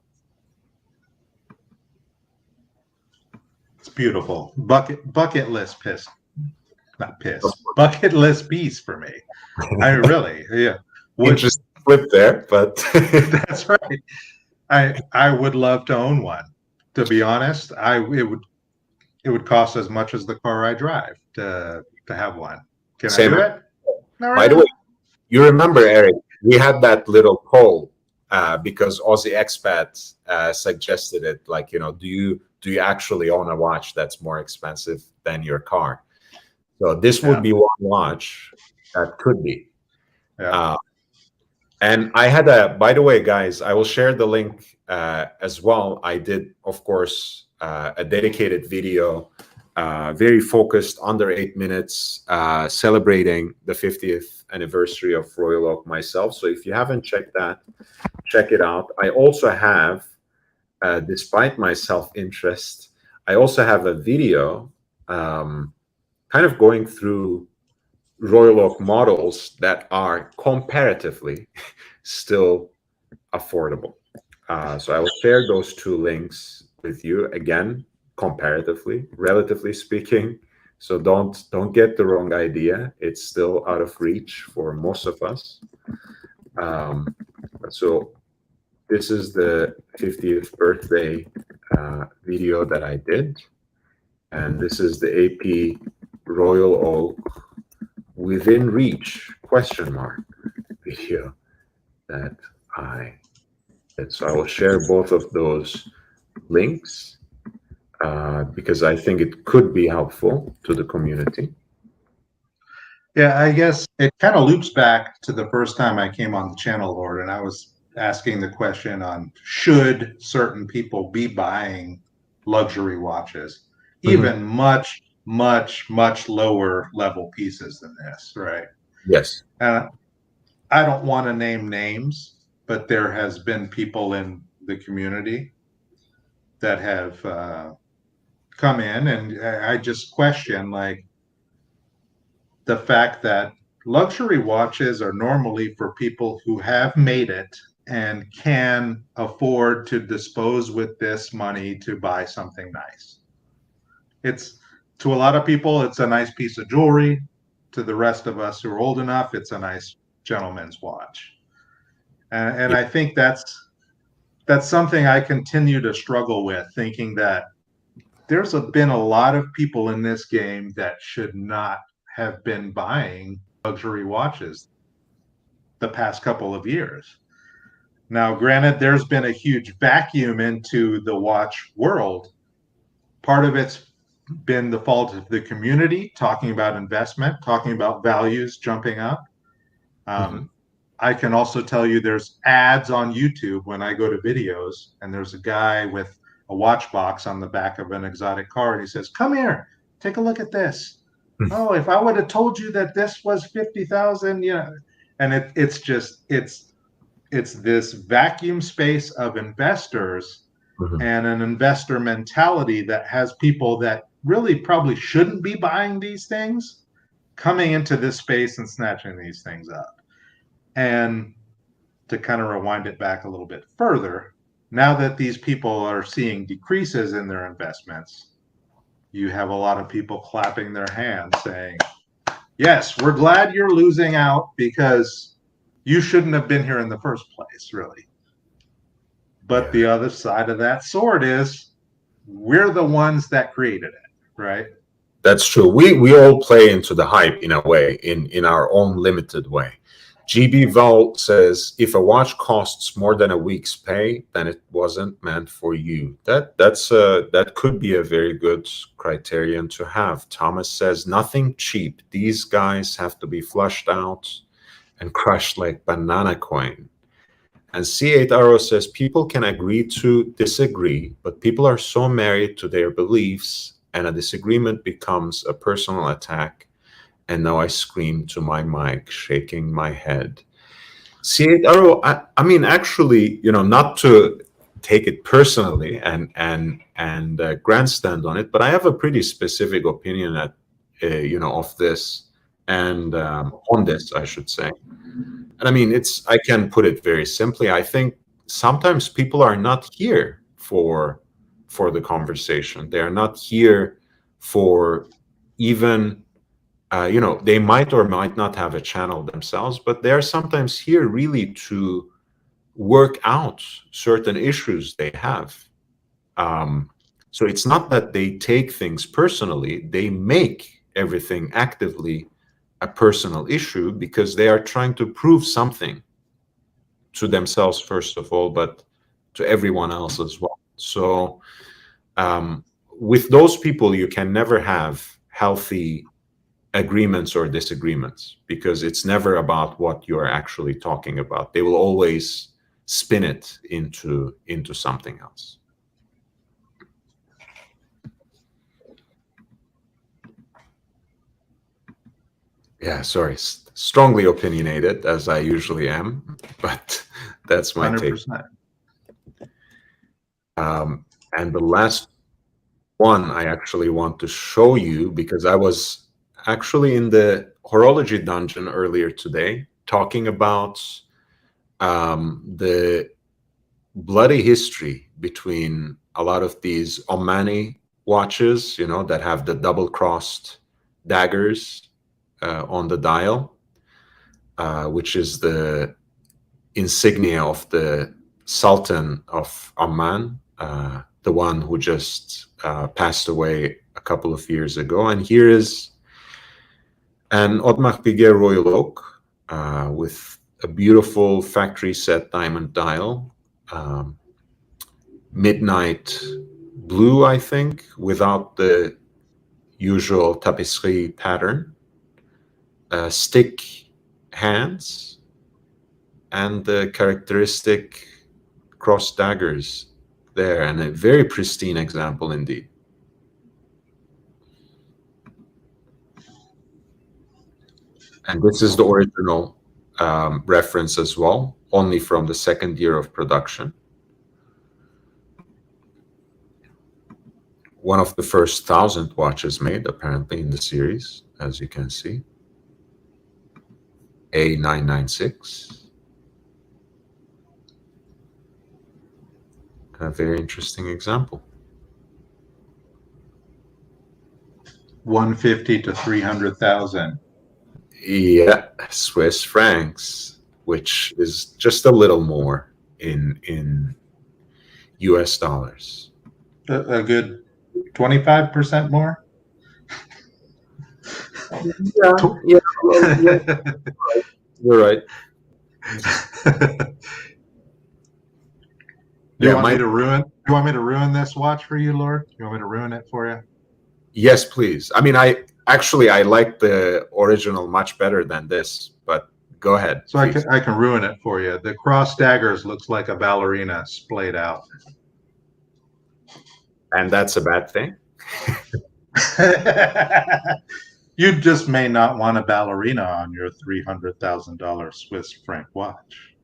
It's beautiful. Bucket list piece. Not piss. Bucket list piece for me. I really, yeah. Just flip there, but that's right. I would love to own one. To be honest, it would cost as much as the car I drive to have one. Can I do it? No, by the way, you remember, Eric, we had that little poll because Aussie Expat suggested it, like, do you actually own a watch that's more expensive than your car? So this would be one watch that could be. Yeah. And I had by the way, guys, I will share the link as well. I did, of course, a dedicated video, very focused, under 8 minutes, celebrating the 50th anniversary of Royal Oak myself. So if you haven't checked that, check it out. I also have, despite my self-interest, I also have a video kind of going through Royal Oak models that are comparatively still affordable. So I will share those two links with you, again, comparatively, relatively speaking. So don't get the wrong idea. It's still out of reach for most of us. So this is the 50th birthday video that I did. And this is the AP Royal Oak Within Reach question mark video that I did. So I will share both of those links because I think it could be helpful to the community. Yeah, I guess it kind of loops back to the first time I came on the channel, Lord, and I was asking the question on should certain people be buying luxury watches, even much, much, much lower level pieces than this, right? Yes. And I don't want to name names, but there has been people in the community that have come in, and I just question, like, the fact that luxury watches are normally for people who have made it and can afford to dispose with this money to buy something nice. It's, to a lot of people, it's a nice piece of jewelry. To the rest of us who are old enough, it's a nice gentleman's watch. And I think that's something I continue to struggle with, thinking that there's been a lot of people in this game that should not have been buying luxury watches the past couple of years. Now, granted, there's been a huge vacuum into the watch world. Part of it's been the fault of the community, talking about investment, talking about values jumping up. I can also tell you there's ads on YouTube when I go to videos, and there's a guy with a watch box on the back of an exotic car, and he says, "Come here, take a look at this." Oh, if I would have told you that this was 50,000, you know, and it's this vacuum space of investors and an investor mentality that has people that really probably shouldn't be buying these things coming into this space and snatching these things up. And to kind of rewind it back a little bit further, now that these people are seeing decreases in their investments, you have a lot of people clapping their hands saying, yes, we're glad you're losing out because you shouldn't have been here in the first place, really. But the other side of that sword is we're the ones that created it, right? That's true. We all play into the hype in a way, in our own limited way. GB Vol says, if a watch costs more than a week's pay, then it wasn't meant for you. That could be a very good criterion to have. Thomas says, nothing cheap. These guys have to be flushed out and crushed like banana coin. And C8 Arrow says, people can agree to disagree, but people are so married to their beliefs, and a disagreement becomes a personal attack. And now I scream to my mic, shaking my head. C8 Arrow, I mean, actually, you know, not to take it personally and grandstand on it, but I have a pretty specific opinion at, you know, of this and on this, I should say. And I mean, I can put it very simply. I think sometimes people are not here for the conversation. They are not here for even, you know, they might or might not have a channel themselves, but they're sometimes here really to work out certain issues they have. So it's not that they take things personally. They make everything actively a personal issue because they are trying to prove something to themselves, first of all, but to everyone else as well. So with those people, you can never have healthy agreements or disagreements because it's never about what you're actually talking about. They will always spin it into something else. Yeah, sorry, strongly opinionated as I usually am, but that's my 100%. take. And the last one I actually want to show you, because I was actually in the horology dungeon earlier today talking about the bloody history between a lot of these Omani watches, you know, that have the double-crossed daggers on the dial, which is the insignia of the Sultan of Oman, the one who just passed away a couple of years ago. And here is an Audemars Piguet Royal Oak with a beautiful factory set diamond dial, midnight blue, I think, without the usual tapisserie pattern, stick hands, and the characteristic cross daggers there, and a very pristine example indeed. And this is the original reference as well, only from the second year of production. One of the first 1,000 watches made, apparently, in the series, as you can see. A996. A very interesting example. 150 to 300,000. Yeah, Swiss francs, which is just a little more in US dollars. A good 25% more? Yeah, you're right. Do you want me to ruin this watch for you, Lord? You want me to ruin it for you? Yes, please. I mean, I like the original much better than this, but go ahead. So I can ruin it for you. The cross daggers looks like a ballerina splayed out. And that's a bad thing? You just may not want a ballerina on your $300,000 Swiss franc watch.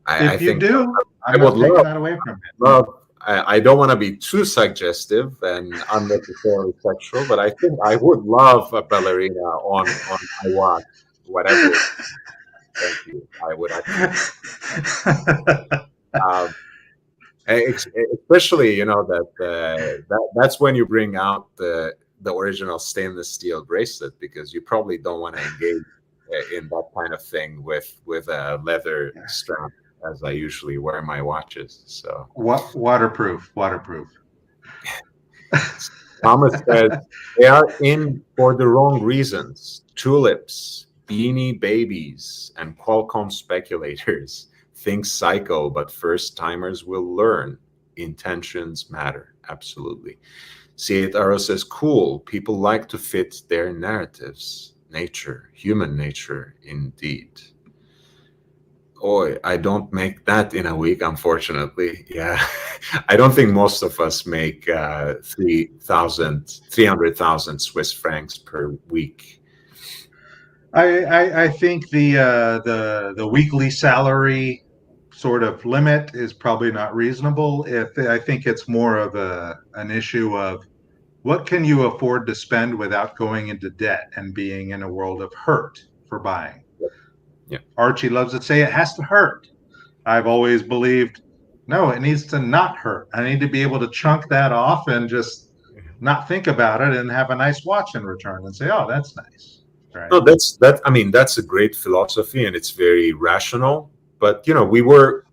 If you do, I'm not taking that away from you. I don't want to be too suggestive and unnecessarily sexual, but I think I would love a ballerina on my watch, whatever. Thank you. I would actually. Especially, you know, that's when you bring out the original stainless steel bracelet, because you probably don't want to engage in that kind of thing with a leather strap, as I usually wear my watches. So waterproof. Thomas says they are in for the wrong reasons. Tulips, beanie babies, and Qualcomm speculators think Seiko, but first timers will learn. Intentions matter. Absolutely. C8 Arrow says, cool. People like to fit their narratives. Nature, human nature, indeed. Oh, I don't make that in a week, unfortunately. Yeah, I don't think most of us make 300,000 Swiss francs per week. I think the weekly salary sort of limit is probably not reasonable. I think it's more of an issue of what can you afford to spend without going into debt and being in a world of hurt for buying. Yeah. Archie loves to say it has to hurt. I've always believed, no, it needs to not hurt. I need to be able to chunk that off and just not think about it and have a nice watch in return and say, oh, that's nice. Right. No, I mean, that's a great philosophy, and it's very rational. But, you know, we were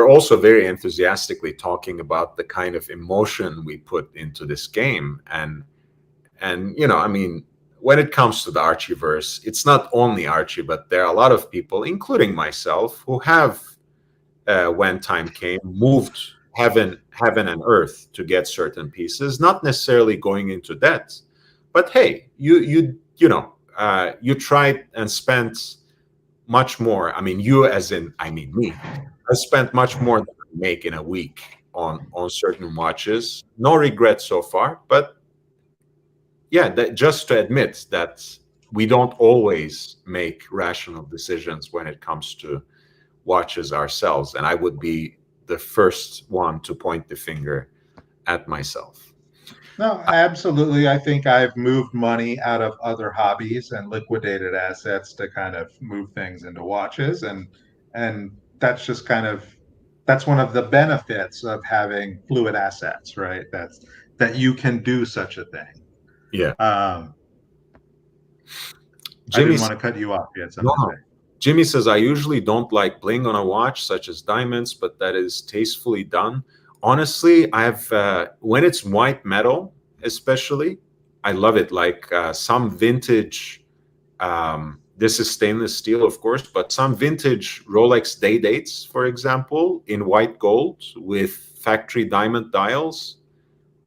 also very enthusiastically talking about the kind of emotion we put into this game. And you know, I mean, when it comes to the Archieverse, it's not only Archie, but there are a lot of people, including myself, who have, when time came, moved heaven and earth to get certain pieces, not necessarily going into debt. But hey, you know, you tried and spent much more. I mean, you as in, I mean me. I spent much more than I make in a week on certain watches. No regret so far, but yeah, just to admit that we don't always make rational decisions when it comes to watches ourselves. And I would be the first one to point the finger at myself. No, absolutely. I think I've moved money out of other hobbies and liquidated assets to kind of move things into watches. And that's just that's one of the benefits of having fluid assets, right? That you can do such a thing. Yeah. I didn't want to cut you off. You had something to say. Jimmy says, I usually don't like bling on a watch, such as diamonds, but that is tastefully done. Honestly, when it's white metal, especially, love it. Like some vintage, this is stainless steel, of course, but some vintage Rolex day dates, for example, in white gold with factory diamond dials.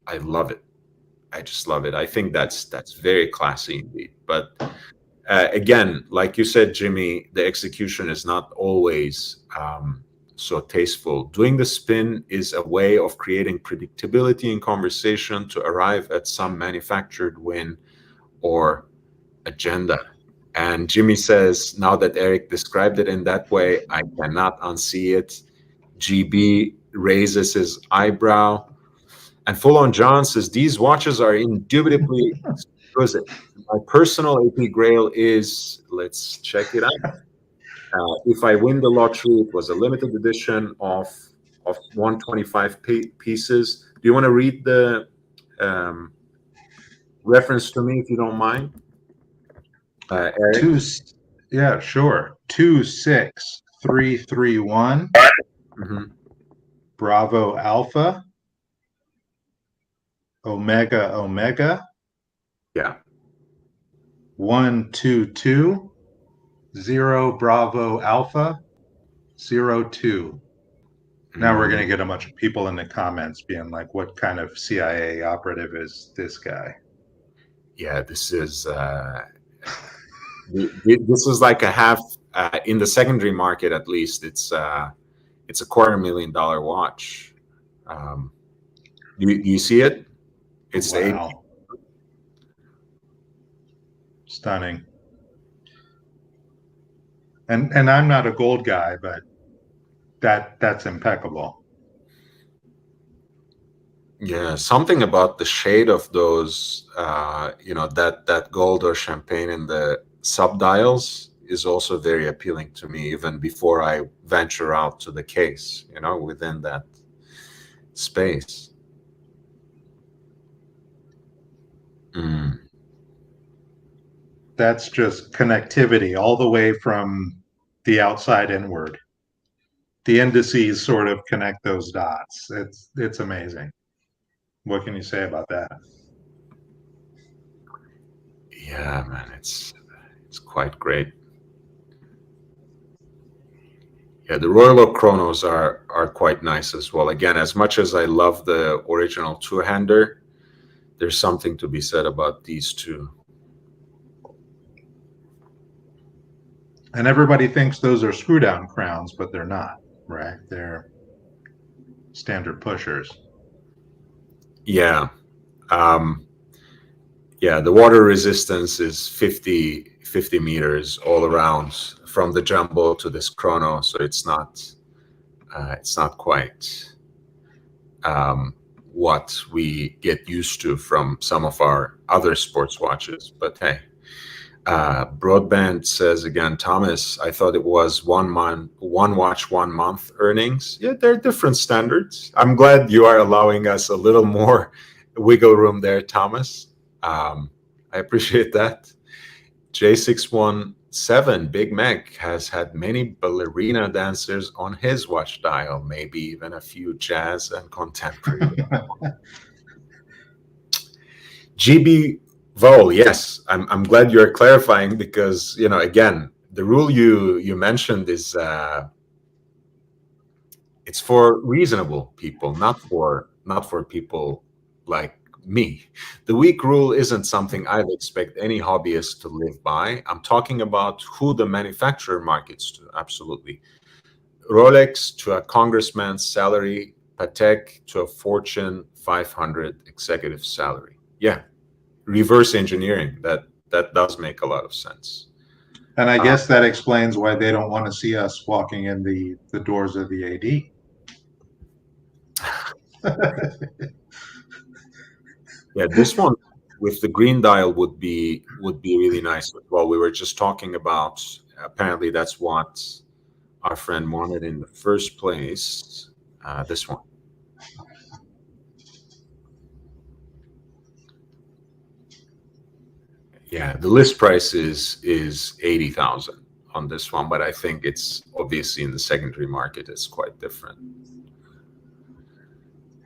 I love it. I just love it. I think that's very classy indeed. But again, like you said, Jimmy, the execution is not always so tasteful. Doing the spin is a way of creating predictability in conversation to arrive at some manufactured win or agenda. And Jimmy says, now that Eric described it in that way, I cannot unsee it. GB raises his eyebrow. And Full On John says, these watches are indubitably exquisite. My personal AP Grail is, let's check it out. If I win the lottery, it was a limited edition of 125 pieces. Do you want to read the reference to me, if you don't mind? Eric? Yeah, sure. 26331. Bravo Alpha. Omega Omega. Yeah. 122. 0 Bravo Alpha. 02. Now we're going to get a bunch of people in the comments being like, what kind of CIA operative is this guy? Yeah, this is this is like a half in the secondary market, at least. It's a $250,000 watch. Do you see it? It's wow. Stunning. And I'm not a gold guy, but that's impeccable. Yeah, something about the shade of those, that gold or champagne in the subdials is also very appealing to me, even before I venture out to the case, within that space. That's just connectivity all the way from the outside inward. The indices sort of connect those dots. It's amazing. What can you say about that? Yeah, man, it's quite great. Yeah, the Royal Oak Chronos are quite nice as well. Again, as much as I love the original two-hander, there's something to be said about these two. And everybody thinks those are screw-down crowns, but they're not, right? They're standard pushers. Yeah. Yeah, the water resistance is 50 meters all around from the jumbo to this chrono, so it's not quite what we get used to from some of our other sports watches. But hey, Broadband says again, Thomas, I thought it was 1 watch 1 month earnings. Yeah, they're different standards. I'm glad you are allowing us a little more wiggle room there, Thomas. I appreciate that. J617 Big Mac has had many ballerina dancers on his watch dial, maybe even a few jazz and contemporary. GB Vol, yes, I'm glad you're clarifying, because again, the rule you mentioned is it's for reasonable people, not for people like me. The weak rule isn't something I'd expect any hobbyist to live by. I'm talking about who the manufacturer markets to. Absolutely. Rolex to a congressman's salary, Patek to a Fortune 500 executive salary. Yeah, reverse engineering. That does make a lot of sense. And I guess that explains why they don't want to see us walking in the doors of the AD. Yeah, this one with the green dial would be really nice. Well, we were just talking about, apparently that's what our friend wanted in the first place. This one. Yeah, the list price is 80,000 on this one, but I think it's obviously in the secondary market it's quite different.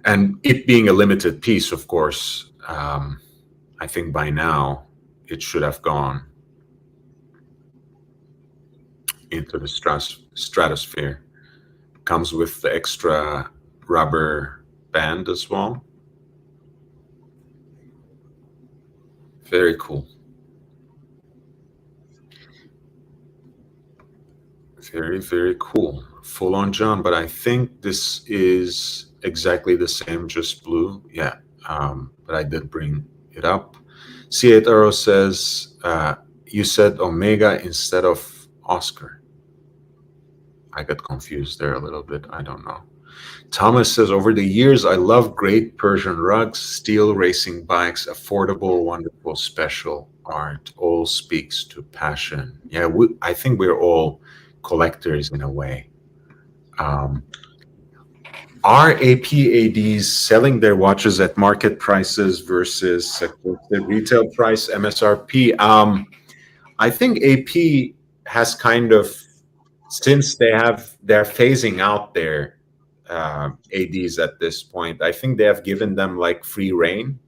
And it being a limited piece, of course, I think by now it should have gone into the stratosphere. Comes with the extra rubber band as well. Very cool. Very, very cool. Full on John, but I think this is exactly the same, just blue. Yeah, but I did bring it up. C8 Arrow says, you said Omega instead of Oscar. I got confused there a little bit. I don't know. Thomas says, over the years, I love great Persian rugs, steel racing bikes, affordable, wonderful, special art. All speaks to passion. Yeah, I think we're all collectors in a way. Are APADs selling their watches at market prices versus the retail price MSRP? I think AP has kind of, since they're phasing out their ADs at this point, I think they have given them like free rein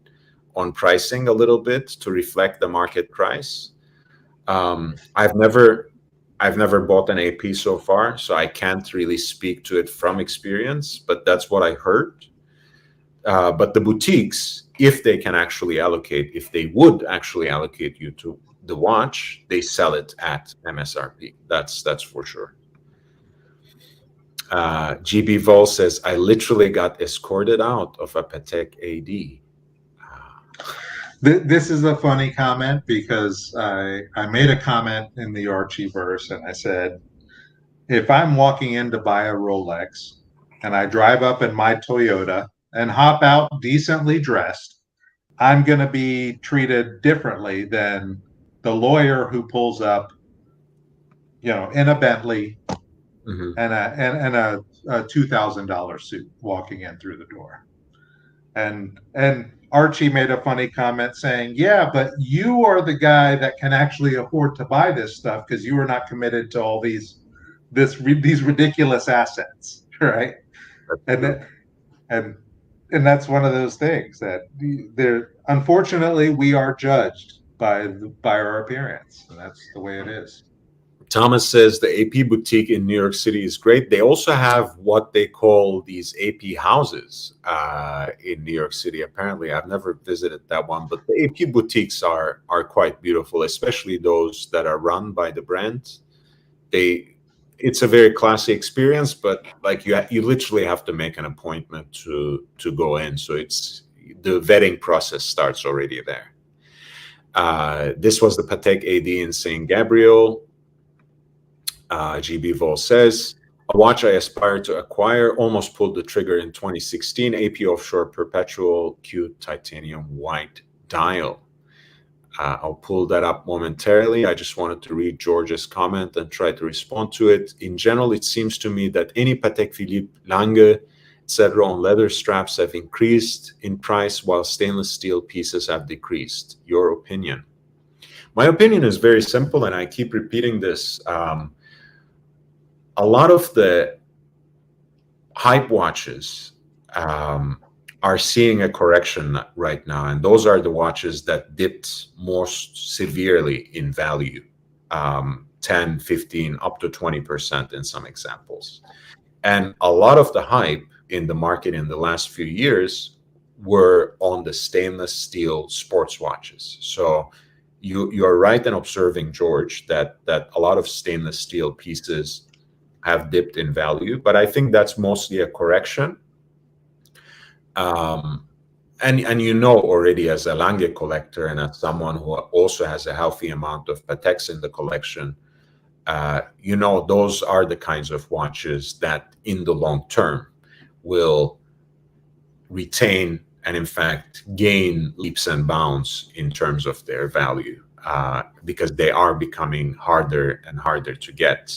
on pricing a little bit to reflect the market price. I've never bought an AP so far, so I can't really speak to it from experience, but that's what I heard. But the boutiques, if they can actually allocate, if they would actually allocate you to the watch, they sell it at MSRP. That's for sure. GB Vol says, I literally got escorted out of a Patek AD. This is a funny comment because I made a comment in the Archieverse and I said, if I'm walking in to buy a Rolex and I drive up in my Toyota and hop out decently dressed, I'm going to be treated differently than the lawyer who pulls up, in a Bentley and a $2,000 suit walking in through the door. And Archie made a funny comment saying, yeah, but you are the guy that can actually afford to buy this stuff because you are not committed to all these ridiculous assets, right? And that's one of those things that unfortunately we are judged by our appearance, and that's the way it is. Thomas says the AP boutique in New York City is great. They also have what they call these AP houses in New York City. Apparently, I've never visited that one, but the AP boutiques are quite beautiful, especially those that are run by the brand. It's a very classy experience, but like you literally have to make an appointment to go in. So the vetting process starts already there. This was the Patek AD in St. Gabriel. GB Vol says, a watch I aspire to acquire, almost pulled the trigger in 2016, AP Offshore Perpetual Q Titanium White Dial. I'll pull that up momentarily. I just wanted to read George's comment and try to respond to it. In general, it seems to me that any Patek Philippe, Lange, etc. on leather straps have increased in price while stainless steel pieces have decreased. Your opinion? My opinion is very simple, and I keep repeating this. A lot of the hype watches are seeing a correction right now, and those are the watches that dipped more severely in value, 10, 15, up to 20% in some examples. And a lot of the hype in the market in the last few years were on the stainless steel sports watches. So you're right in observing, George, that a lot of stainless steel pieces have dipped in value, but I think that's mostly a correction. And already as a Lange collector and as someone who also has a healthy amount of Pateks in the collection, those are the kinds of watches that in the long term will retain and in fact gain leaps and bounds in terms of their value, because they are becoming harder and harder to get,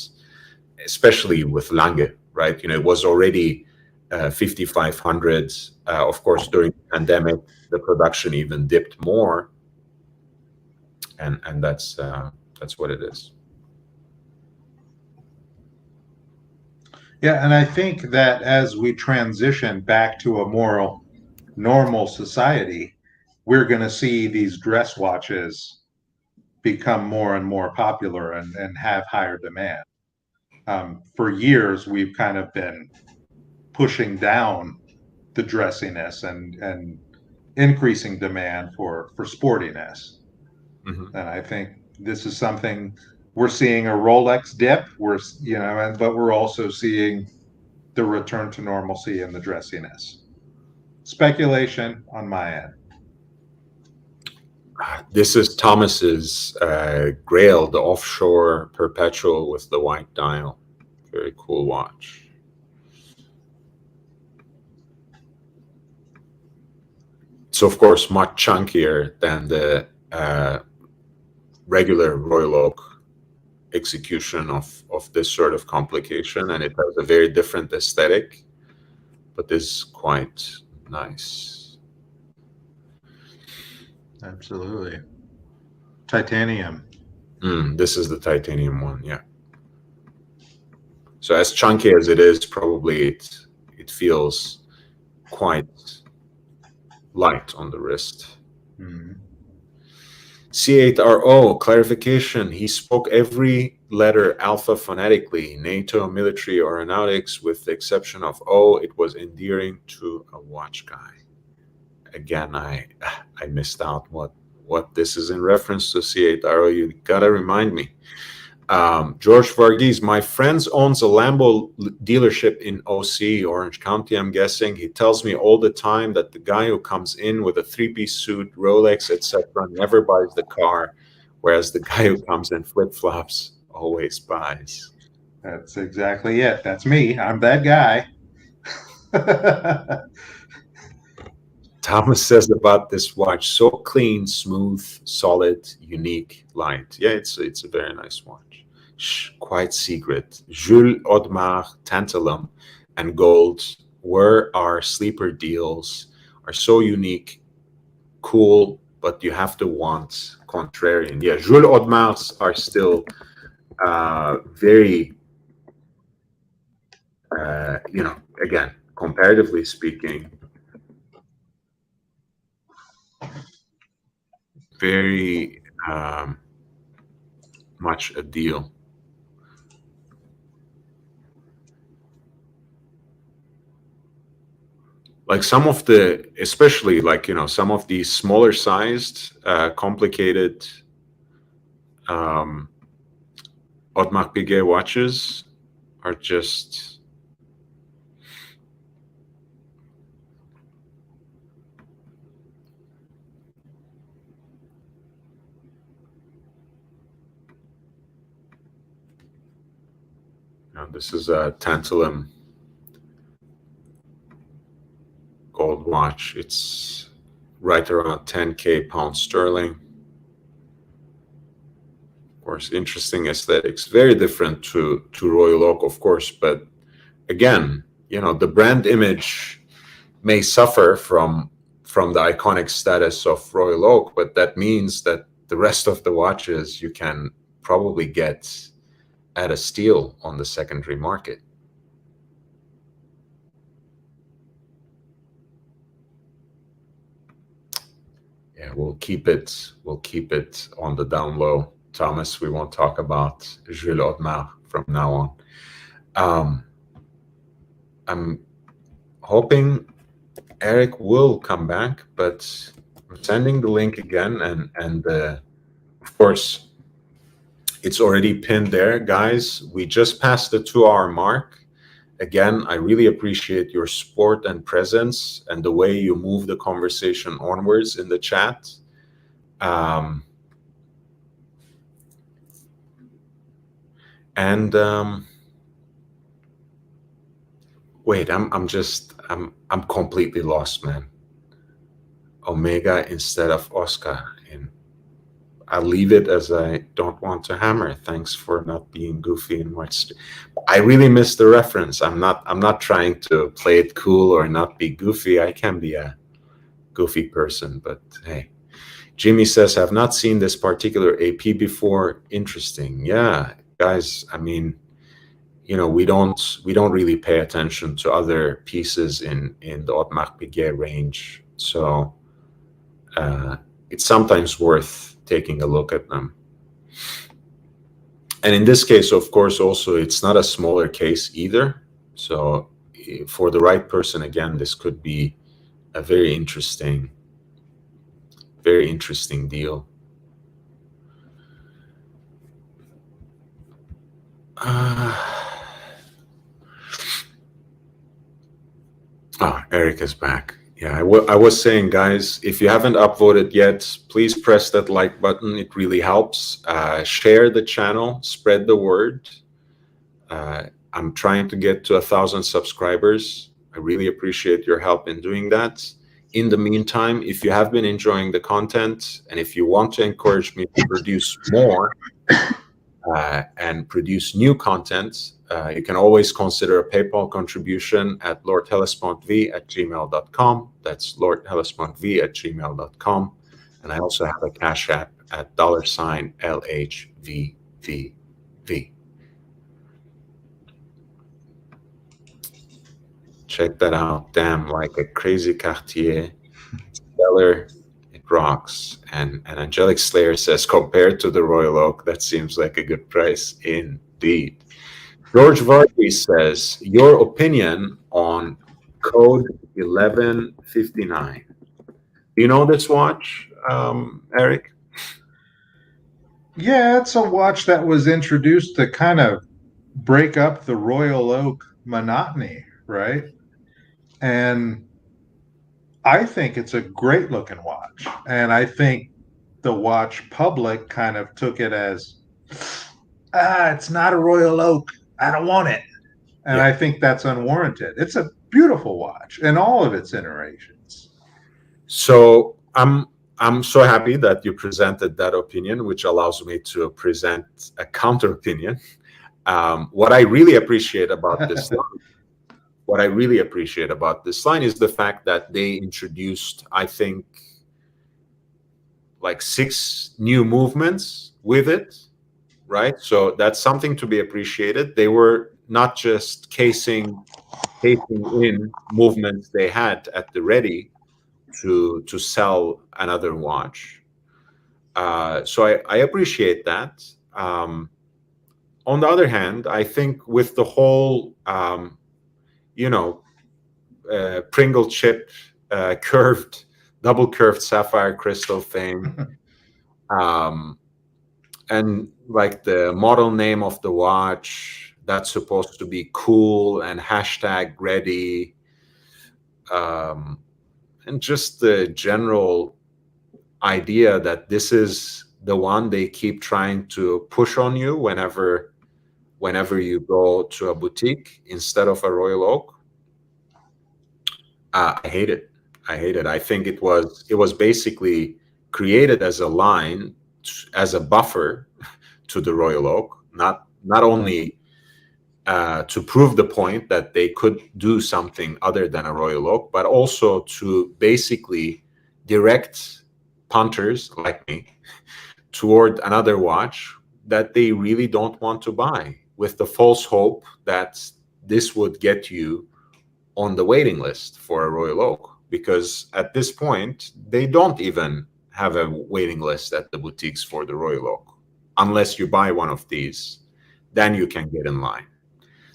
especially with Lange, right? It was already 5,500. Of course, during the pandemic, the production even dipped more, and that's what it is. Yeah, and I think that as we transition back to a more normal society, we're going to see these dress watches become more and more popular and have higher demand. For years, we've kind of been pushing down the dressiness and increasing demand for sportiness. Mm-hmm. And I think this is something we're seeing a Rolex dip. But we're also seeing the return to normalcy and the dressiness. Speculation on my end. This is Thomas's Grail, the offshore perpetual with the white dial. Very cool watch. It's of course much chunkier than the regular Royal Oak execution of this sort of complication, and it has a very different aesthetic, but is quite nice. Absolutely. Titanium. This is the titanium one, yeah. So as chunky as it is, probably it feels quite light on the wrist. C8RO, clarification. He spoke every letter alpha phonetically. NATO, military, or aeronautics, with the exception of O. It was endearing to a watch guy. Again, I missed out what this is in reference to. C8RO, you gotta remind me. George Varghese, my friend owns a Lambo dealership in OC, Orange County, I'm guessing. He tells me all the time that the guy who comes in with a three-piece suit, Rolex, etc., never buys the car, whereas the guy who comes in flip-flops always buys. That's exactly it. That's me. I'm that guy. Thomas says about this watch, so clean, smooth, solid, unique, light. Yeah, it's a very nice watch. Quite secret. Jules Audemars, Tantalum, and gold were our sleeper deals. Are so unique, cool, but you have to want contrarian. Yeah, Jules Audemars are still very, again, comparatively speaking, very much a deal. Like some of the, especially like, some of these smaller sized, complicated Audemars Piguet watches are just this is a Tantalum gold watch. It's right around 10K pounds sterling. Of course, interesting aesthetics, very different to Royal Oak, of course, but again, the brand image may suffer from the iconic status of Royal Oak, but that means that the rest of the watches you can probably get at a steal on the secondary market. Yeah, we'll keep it on the down low. Thomas, we won't talk about Jules Audemars from now on. I'm hoping Eric will come back, but I'm sending the link again, and of course, it's already pinned there, guys. We just passed the 2-hour mark. Again, I really appreciate your support and presence and the way you move the conversation onwards in the chat. Wait, I'm completely lost, man. Omega instead of Oscar. I'll leave it as I don't want to hammer. Thanks for not being goofy and much. I really missed the reference. I'm not trying to play it cool or not be goofy. I can be a goofy person, but hey. Jimmy says, I've not seen this particular AP before. Interesting. Yeah, guys, I mean, we don't really pay attention to other pieces in the Audemars Piguet range. So it's sometimes worth taking a look at them. And in this case, of course, also it's not a smaller case either. So for the right person, again, this could be a very interesting deal. Eric is back. Yeah, I was saying, guys, if you haven't upvoted yet, please press that like button. It really helps. Share the channel, spread the word. I'm trying to get to 1,000 subscribers. I really appreciate your help in doing that. In the meantime, if you have been enjoying the content and if you want to encourage me to produce more and produce new content, you can always consider a PayPal contribution at lordhellespontv@gmail.com. That's lordhellespontv@gmail.com. And I also have a Cash App at $LHVVV. Check that out. Damn, like a crazy Cartier. Stellar. It rocks. And Angelic Slayer says, compared to the Royal Oak, that seems like a good price indeed. George Vardy says, your opinion on code 1159. Do you know this watch, Eric? Yeah, it's a watch that was introduced to kind of break up the Royal Oak monotony, right? And I think it's a great looking watch. And I think the watch public kind of took it as, it's not a Royal Oak. I don't want it. And I think that's unwarranted. It's a beautiful watch in all of its iterations. So I'm so happy that you presented that opinion, which allows me to present a counter opinion. What I really appreciate about this line, is the fact that they introduced, I think, like 6 new movements with it, right? So that's something to be appreciated. They were not just casing in movements they had at the ready to sell another watch. So I appreciate that. On the other hand, I think with the whole, Pringle chip, double curved sapphire crystal thing, and like the model name of the watch that's supposed to be cool and hashtag ready, and just the general idea that this is the one they keep trying to push on you whenever you go to a boutique instead of a Royal Oak. I hate it. I think it was basically created as a line, as a buffer to the Royal Oak, not only to prove the point that they could do something other than a Royal Oak, but also to basically direct punters like me toward another watch that they really don't want to buy, with the false hope that this would get you on the waiting list for a Royal Oak, because at this point they don't even have a waiting list at the boutiques for the Royal Oak. Unless you buy one of these, then you can get in line.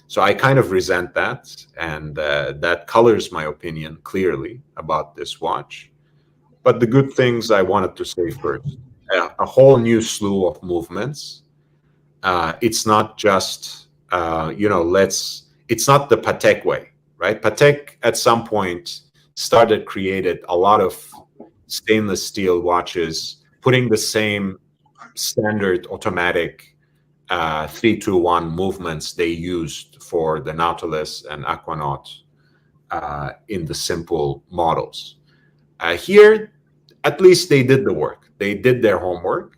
So I kind of resent that, and that colors my opinion clearly about this watch. But the good things I wanted to say first: a whole new slew of movements. It's not just it's not the Patek way. Right? Patek at some point created a lot of stainless steel watches, putting the same standard automatic 3-2-1 movements they used for the Nautilus and Aquanaut in the simple models. Here, at least they did the work. They did their homework.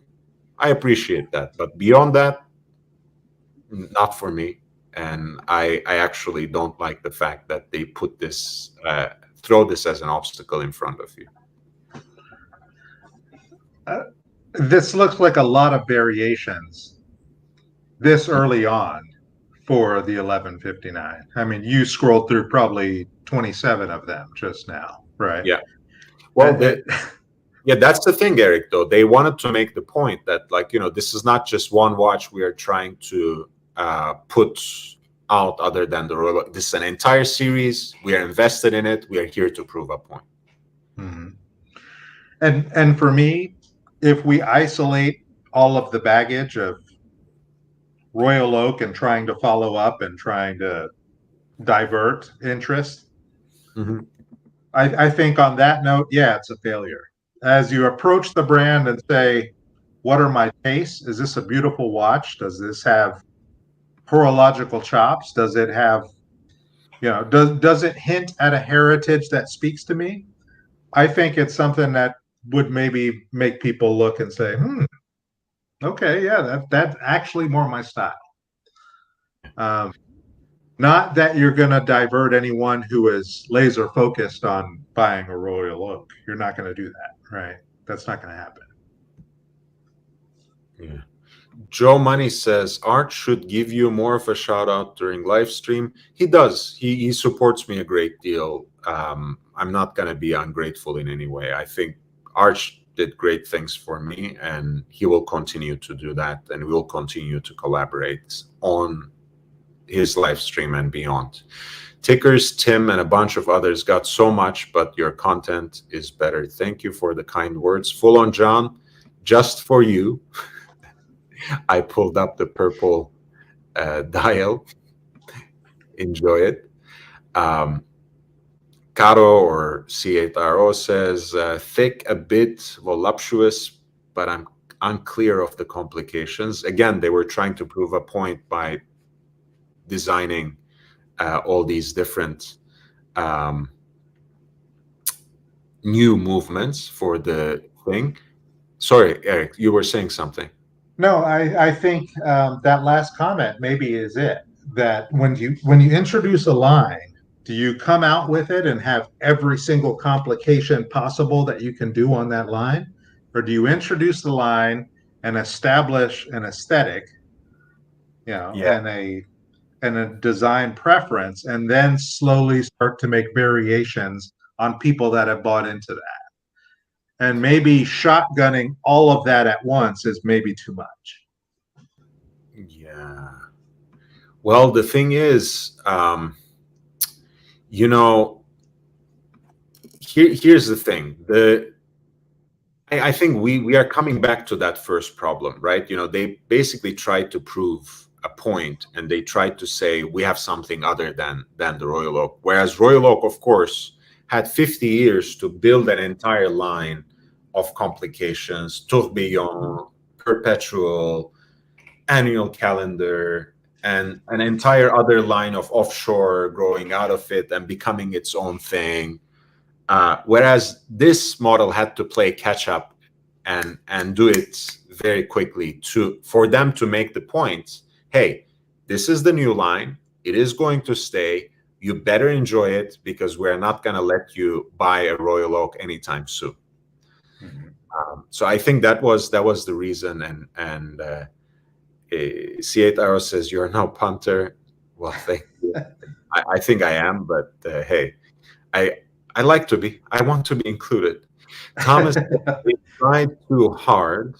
I appreciate that. But beyond that, not for me. And I actually don't like the fact that they put this, throw this as an obstacle in front of you. This looks like a lot of variations this early on for the 1159. I mean, you scrolled through probably 27 of them just now, right? Yeah. Well, Yeah, that's the thing, Eric, though. They wanted to make the point that, like, this is not just one watch we are trying to put out other than the Royal Oak. This is an entire series. We are invested in it. We are here to prove a point. Mm-hmm. And for me, if we isolate all of the baggage of Royal Oak and trying to follow up and trying to divert interest, Mm-hmm. I think on that note, yeah, it's a failure. As you approach the brand and say, what are my tastes? Is this a beautiful watch? Does this have horological chops? Does it have, does it hint at a heritage that speaks to me? I think it's something that would maybe make people look and say, okay, yeah, that's actually more my style. Not that you're going to divert anyone who is laser focused on buying a Royal Oak. You're not going to do that, right? That's not going to happen. Yeah. Joe Money says Art should give you more of a shout out during live stream. He does. He supports me a great deal. I'm not going to be ungrateful in any way. I think Arch did great things for me, and he will continue to do that, and we will continue to collaborate on his live stream and beyond. Tickers, Tim, and a bunch of others got so much, but your content is better. Thank you for the kind words. Full on John, just for you. I pulled up the purple dial. Enjoy it. Caro or C8RO says, thick, a bit voluptuous, but I'm unclear of the complications. Again, they were trying to prove a point by designing all these different new movements for the thing. Sorry, Eric, you were saying something. No, I think that last comment maybe is it. That when you introduce a line, do you come out with it and have every single complication possible that you can do on that line? Or do you introduce the line and establish an aesthetic, and a design preference, and then slowly start to make variations on people that have bought into that? And maybe shotgunning all of that at once is maybe too much. Yeah. Well, the thing is, here's the thing. I think we are coming back to that first problem, right? They basically tried to prove a point, and they tried to say we have something other than the Royal Oak. Whereas Royal Oak, of course, had 50 years to build an entire line of complications, tourbillon, perpetual, annual calendar, and an entire other line of offshore growing out of it and becoming its own thing. Whereas this model had to play catch up and do it very quickly for them to make the point, hey, this is the new line. It is going to stay. You better enjoy it, because we're not going to let you buy a Royal Oak anytime soon. Mm-hmm. So I think that was the reason. And C8 Arrow says, you're no punter. Well, thank you. I think I am, but hey, I like to be. I want to be included. Thomas, they tried too hard.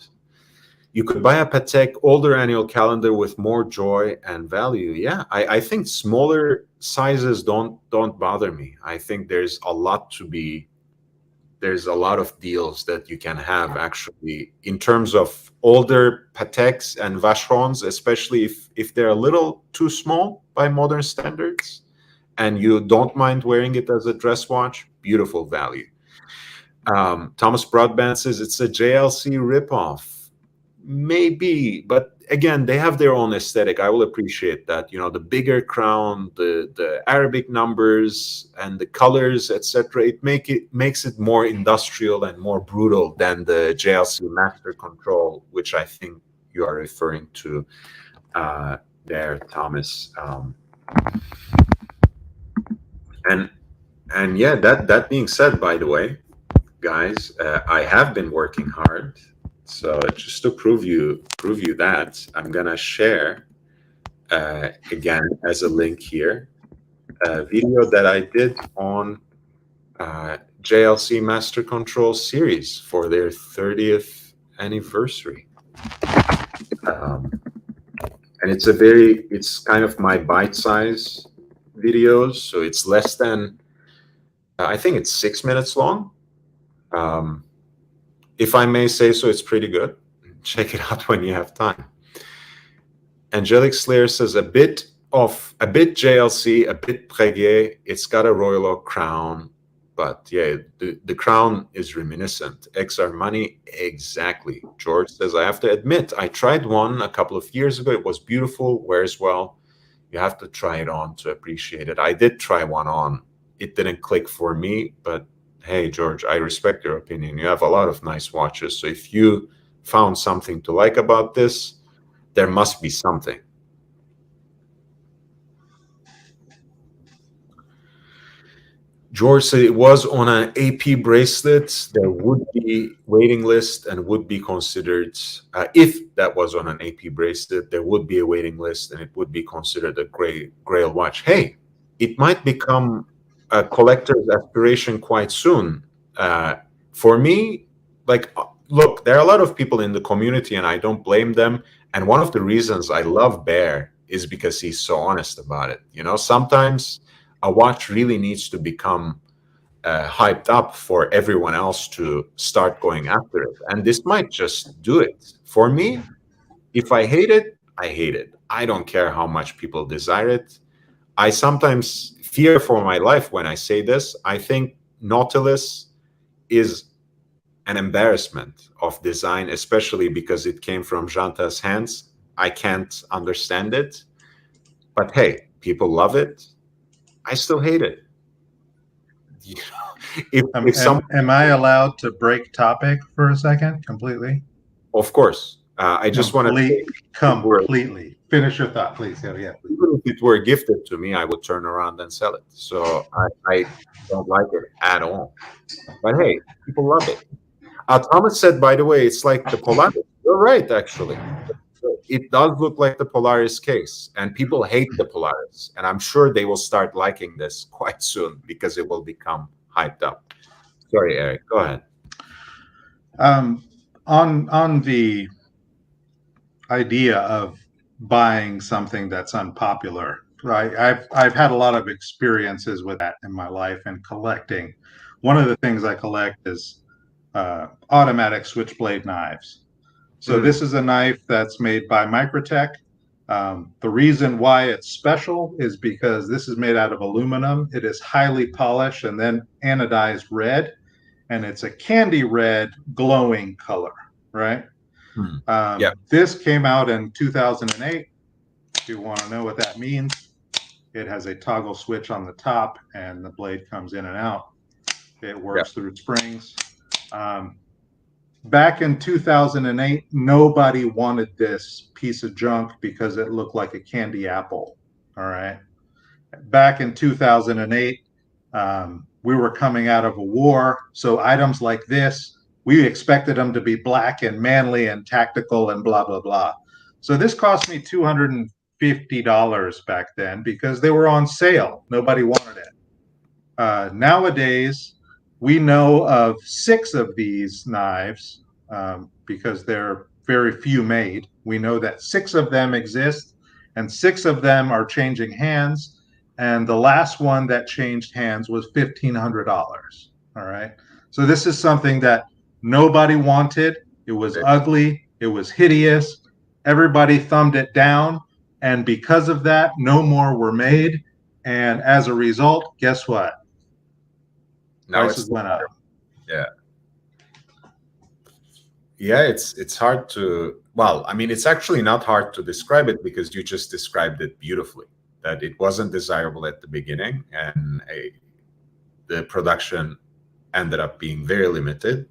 You could buy a Patek older annual calendar with more joy and value. Yeah, I think smaller sizes don't bother me. I think there's a lot of deals that you can have, actually, in terms of older Pateks and Vacherons, especially if they're a little too small by modern standards, and you don't mind wearing it as a dress watch. Beautiful value. Thomas Broadband says it's a JLC ripoff. Maybe, but again, they have their own aesthetic. I will appreciate that. The bigger crown, the Arabic numbers, and the colors, etc. It makes it more industrial and more brutal than the JLC Master Control, which I think you are referring to there, Thomas. And yeah, that being said, by the way, guys, I have been working hard. So just to prove you that, I'm gonna share again as a link here a video that I did on JLC Master Control series for their 30th anniversary. And it's kind of my bite-size videos, so it's less than, I think it's 6 minutes long. If I may say so, it's pretty good. Check it out when you have time. Angelic Slayer says a bit JLC, a bit Breguet. It's got a Royal Oak crown, but yeah, the crown is reminiscent. XR money, exactly. George says, I have to admit, I tried one a couple of years ago. It was beautiful, wears well. You have to try it on to appreciate it. I did try one on. It didn't click for me, but hey, George, I respect your opinion. You have a lot of nice watches. So if you found something to like about this, there must be something. George said it was on an AP bracelet. There would be waiting list and would be considered, if that was on an AP bracelet, there would be a waiting list and it would be considered a grail watch. Hey, it might become a collector's aspiration quite soon. For me, like, look, there are a lot of people in the community and I don't blame them. And one of the reasons I love Bear is because he's so honest about it. You know, sometimes a watch really needs to become hyped up for everyone else to start going after it. And this might just do it. For me, if I hate it, I hate it. I don't care how much people desire it. I sometimes fear for my life when I say this. I think Nautilus is an embarrassment of design, especially because it came from Janta's hands. I can't understand it. But hey, people love it. I still hate it. You know, if some, am I allowed to break topic for a second completely? Of course. I just want to completely finish your thought, please. Yeah, please. Even if it were gifted to me, I would turn around and sell it. So I don't like it at all. But hey, people love it. Thomas said, by the way, it's like the Polaris. You're right, actually. It does look like the Polaris case, and people hate the Polaris. And I'm sure they will start liking this quite soon because it will become hyped up. Sorry, Eric, go ahead. On the idea of buying something that's unpopular, right? I've had a lot of experiences with that in my life and collecting. One of the things I collect is automatic switchblade knives. So this is a knife that's made by Microtech. The reason why it's special is because this is made out of aluminum. It is highly polished and then anodized red, and it's a candy red glowing color, right? This came out in 2008. If you want to know what that means, it has a toggle switch on the top and the blade comes in and out. It works through springs. Back in 2008, nobody wanted this piece of junk because it looked like a candy apple. All right. Back in 2008, we were coming out of a war. So items like this, we expected them to be black and manly and tactical and blah, blah, blah. So this cost me $250 back then because they were on sale. Nobody wanted it. Nowadays, we know of 6 of these knives because there are very few made. We know that 6 of them exist and 6 of them are changing hands. And the last one that changed hands was $1,500. All right. So this is something that nobody wanted. It was ugly. It was hideous. Everybody thumbed it down. And because of that, no more were made. And as a result, guess what? Prices went up. Yeah, it's hard to, well, I mean, it's actually not hard to describe it because you just described it beautifully, that it wasn't desirable at the beginning and the production ended up being very limited.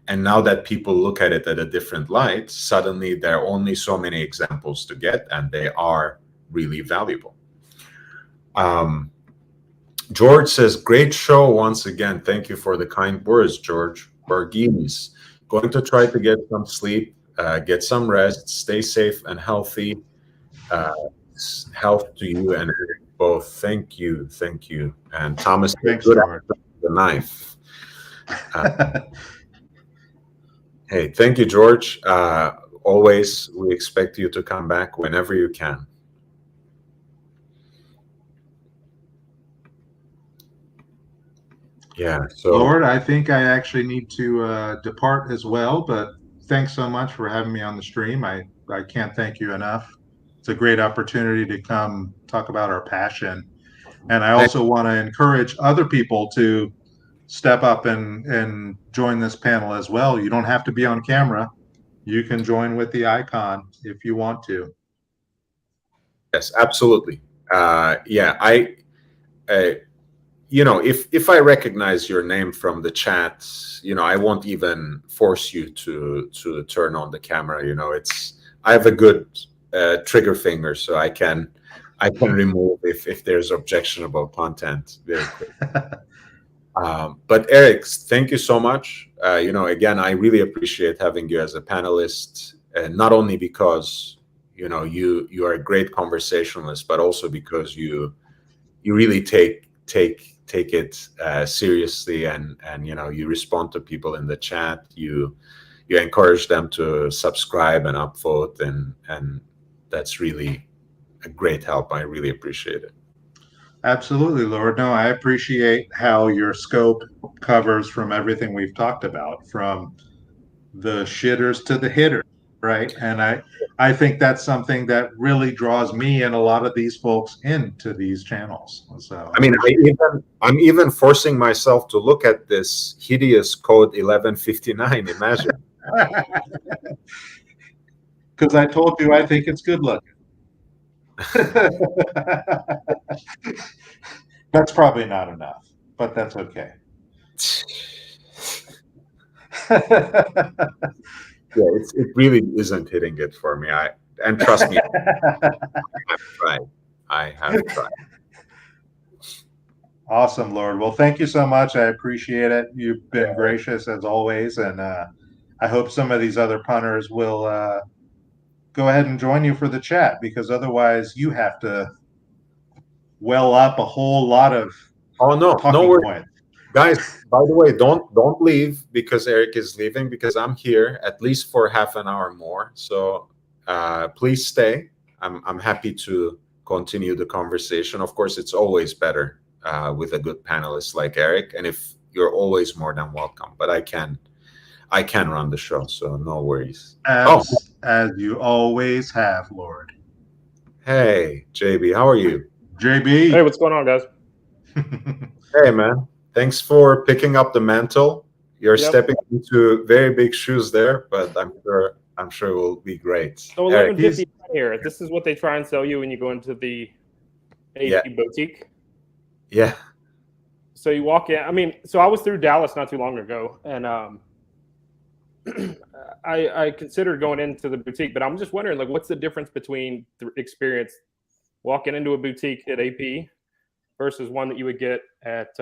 And now that people look at it at a different light, suddenly there are only so many examples to get and they are really valuable. George says, great show once again. Thank you for the kind words, George. Borghinis, going to try to get some sleep, get some rest, stay safe and healthy. Health to you and Eric both. Thank you. And Thomas, thanks, George. the knife. Hey, thank you, George. Always, we expect you to come back whenever you can. Yeah. So, Lord, I think I actually need to depart as well, but thanks so much for having me on the stream. I can't thank you enough. It's a great opportunity to come talk about our passion. And I also want to encourage other people to step up and join this panel as well. You don't have to be on camera. You can join with the icon if you want to. yes, absolutely. Yeah, you know, if I recognize your name from the chat, you know, I won't even force you to turn on the camera. You know, I have a good trigger finger, so I can remove if there's objectionable content very quick. But Eric, thank you so much. You know, again, I really appreciate having you as a panelist, not only because, you know, you are a great conversationalist, but also because you really take it seriously, and you know, you respond to people in the chat. You encourage them to subscribe and upvote, and that's really a great help. I really appreciate it. Absolutely, Lord. No, I appreciate how your scope covers from everything we've talked about, from the shitters to the hitters, right? And I think that's something that really draws me and a lot of these folks into these channels. So I mean, I'm even forcing myself to look at this hideous code 1159. Imagine. Because I told you I think it's good looking. That's probably not enough, but that's okay. Yeah, it really isn't hitting it for me. And trust me, I have tried. Awesome, Lord. Well, thank you so much. I appreciate it. You've been gracious as always, and I hope some of these other punters will go ahead and join you for the chat, because otherwise you have to well up a whole lot of no talking worries. points. Guys, by the way, don't leave because Eric is leaving, because I'm here at least for half an hour more. So please stay. I'm happy to continue the conversation. Of course, it's always better with a good panelist like Eric, and if you're always more than welcome. But I can run the show, so no worries. As you always have, Lord. Hey, JB, how are you? JB. Hey, what's going on, guys? Hey, man. Thanks for picking up the mantle. You're stepping into very big shoes there, but I'm sure it will be great. So 1150 here. This is what they try and sell you when you go into the AP boutique. Yeah. So you walk in. I mean, so I was through Dallas not too long ago, and I considered going into the boutique, but I'm just wondering, like, what's the difference between the experience walking into a boutique at AP versus one that you would get at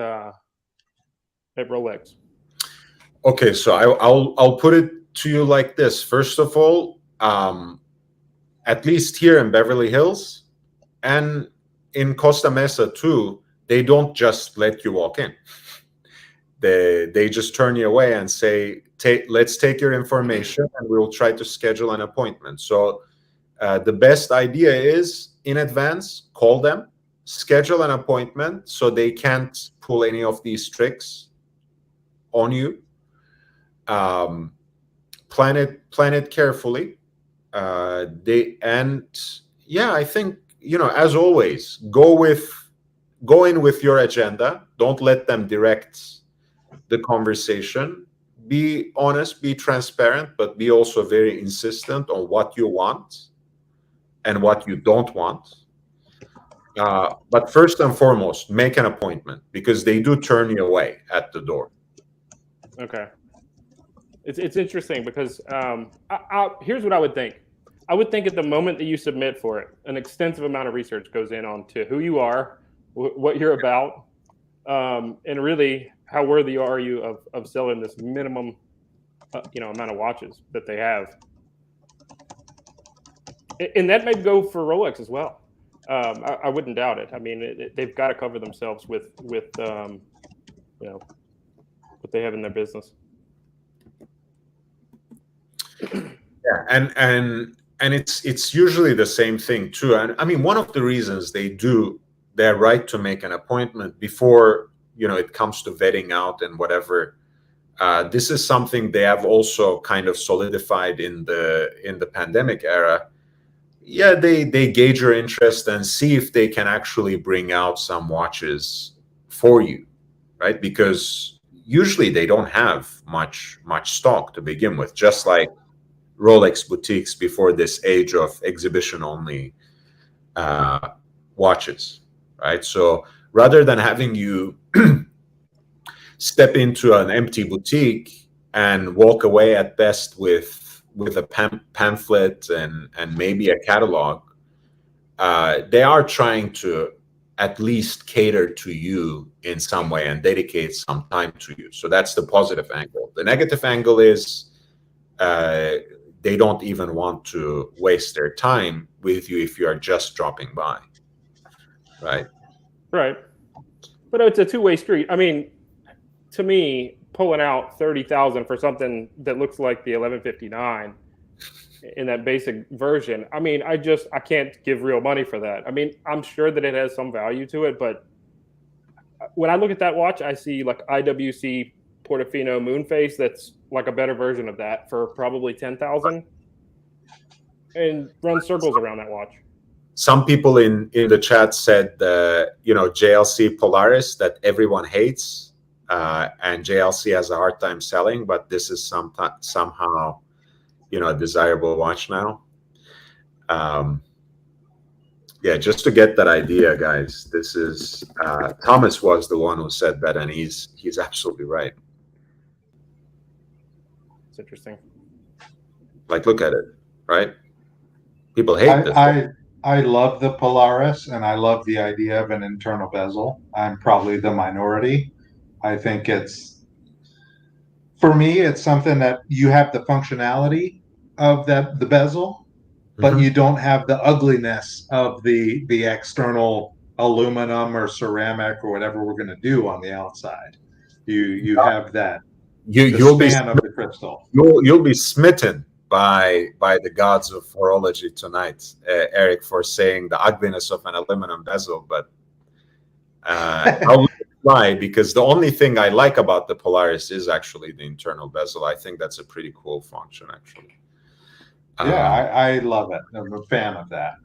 Rolex? Okay, so I'll put it to you like this. First of all, at least here in Beverly Hills and in Costa Mesa too, they don't just let you walk in. They just turn you away and say, let's take your information and we'll try to schedule an appointment. So the best idea is in advance, call them, schedule an appointment so they can't pull any of these tricks on you. Plan it carefully. I think, you know, as always, go in with your agenda. Don't let them direct the conversation. Be honest, be transparent, but be also very insistent on what you want and what you don't want. But first and foremost, make an appointment, because they do turn you away at the door. Okay. It's interesting because here's what I would think. I would think at the moment that you submit for it, an extensive amount of research goes in on to who you are, what you're about, and really how worthy are you of selling this minimum, amount of watches that they have. And that may go for Rolex as well. I wouldn't doubt it. I mean, they've got to cover themselves with you know, what they have in their business. Yeah, and it's usually the same thing too. And I mean, one of the reasons they're right to make an appointment before, you know, it comes to vetting out and whatever. This is something they have also kind of solidified in the pandemic era. Yeah, they gauge your interest and see if they can actually bring out some watches for you, right? Because usually they don't have much stock to begin with, just like Rolex boutiques before this age of exhibition only watches, right? So rather than having you step into an empty boutique and walk away at best with a pamphlet and maybe a catalog, they are trying to at least cater to you in some way and dedicate some time to you. So that's the positive angle. The negative angle is they don't even want to waste their time with you if you are just dropping by, right? Right. But it's a two-way street. I mean, to me, pulling out 30,000 for something that looks like the 1159 in that basic version, I mean, I can't give real money for that. I mean, I'm sure that it has some value to it, but when I look at that watch, I see like IWC Portofino Moonface that's like a better version of that for probably 10,000 and run circles around that watch. Some people in the chat said, you know, JLC Polaris that everyone hates, and JLC has a hard time selling, but this is somehow, you know, a desirable watch now. Yeah, just to get that idea, guys, this is Thomas was the one who said that, and he's absolutely right. It's interesting. Like, look at it, right? People hate this. I love the Polaris, and I love the idea of an internal bezel. I'm probably the minority. I think for me, it's something that you have the functionality of the bezel, but you don't have the ugliness of the external aluminum or ceramic or whatever we're going to do on the outside. You have that. You'll be of the crystal. You'll be smitten by the gods of horology tonight, Eric, for saying the ugliness of an aluminum bezel. But I'll lie, because the only thing I like about the Polaris is actually the internal bezel. I think that's a pretty cool function, actually. Yeah, I love it. I'm a fan of that.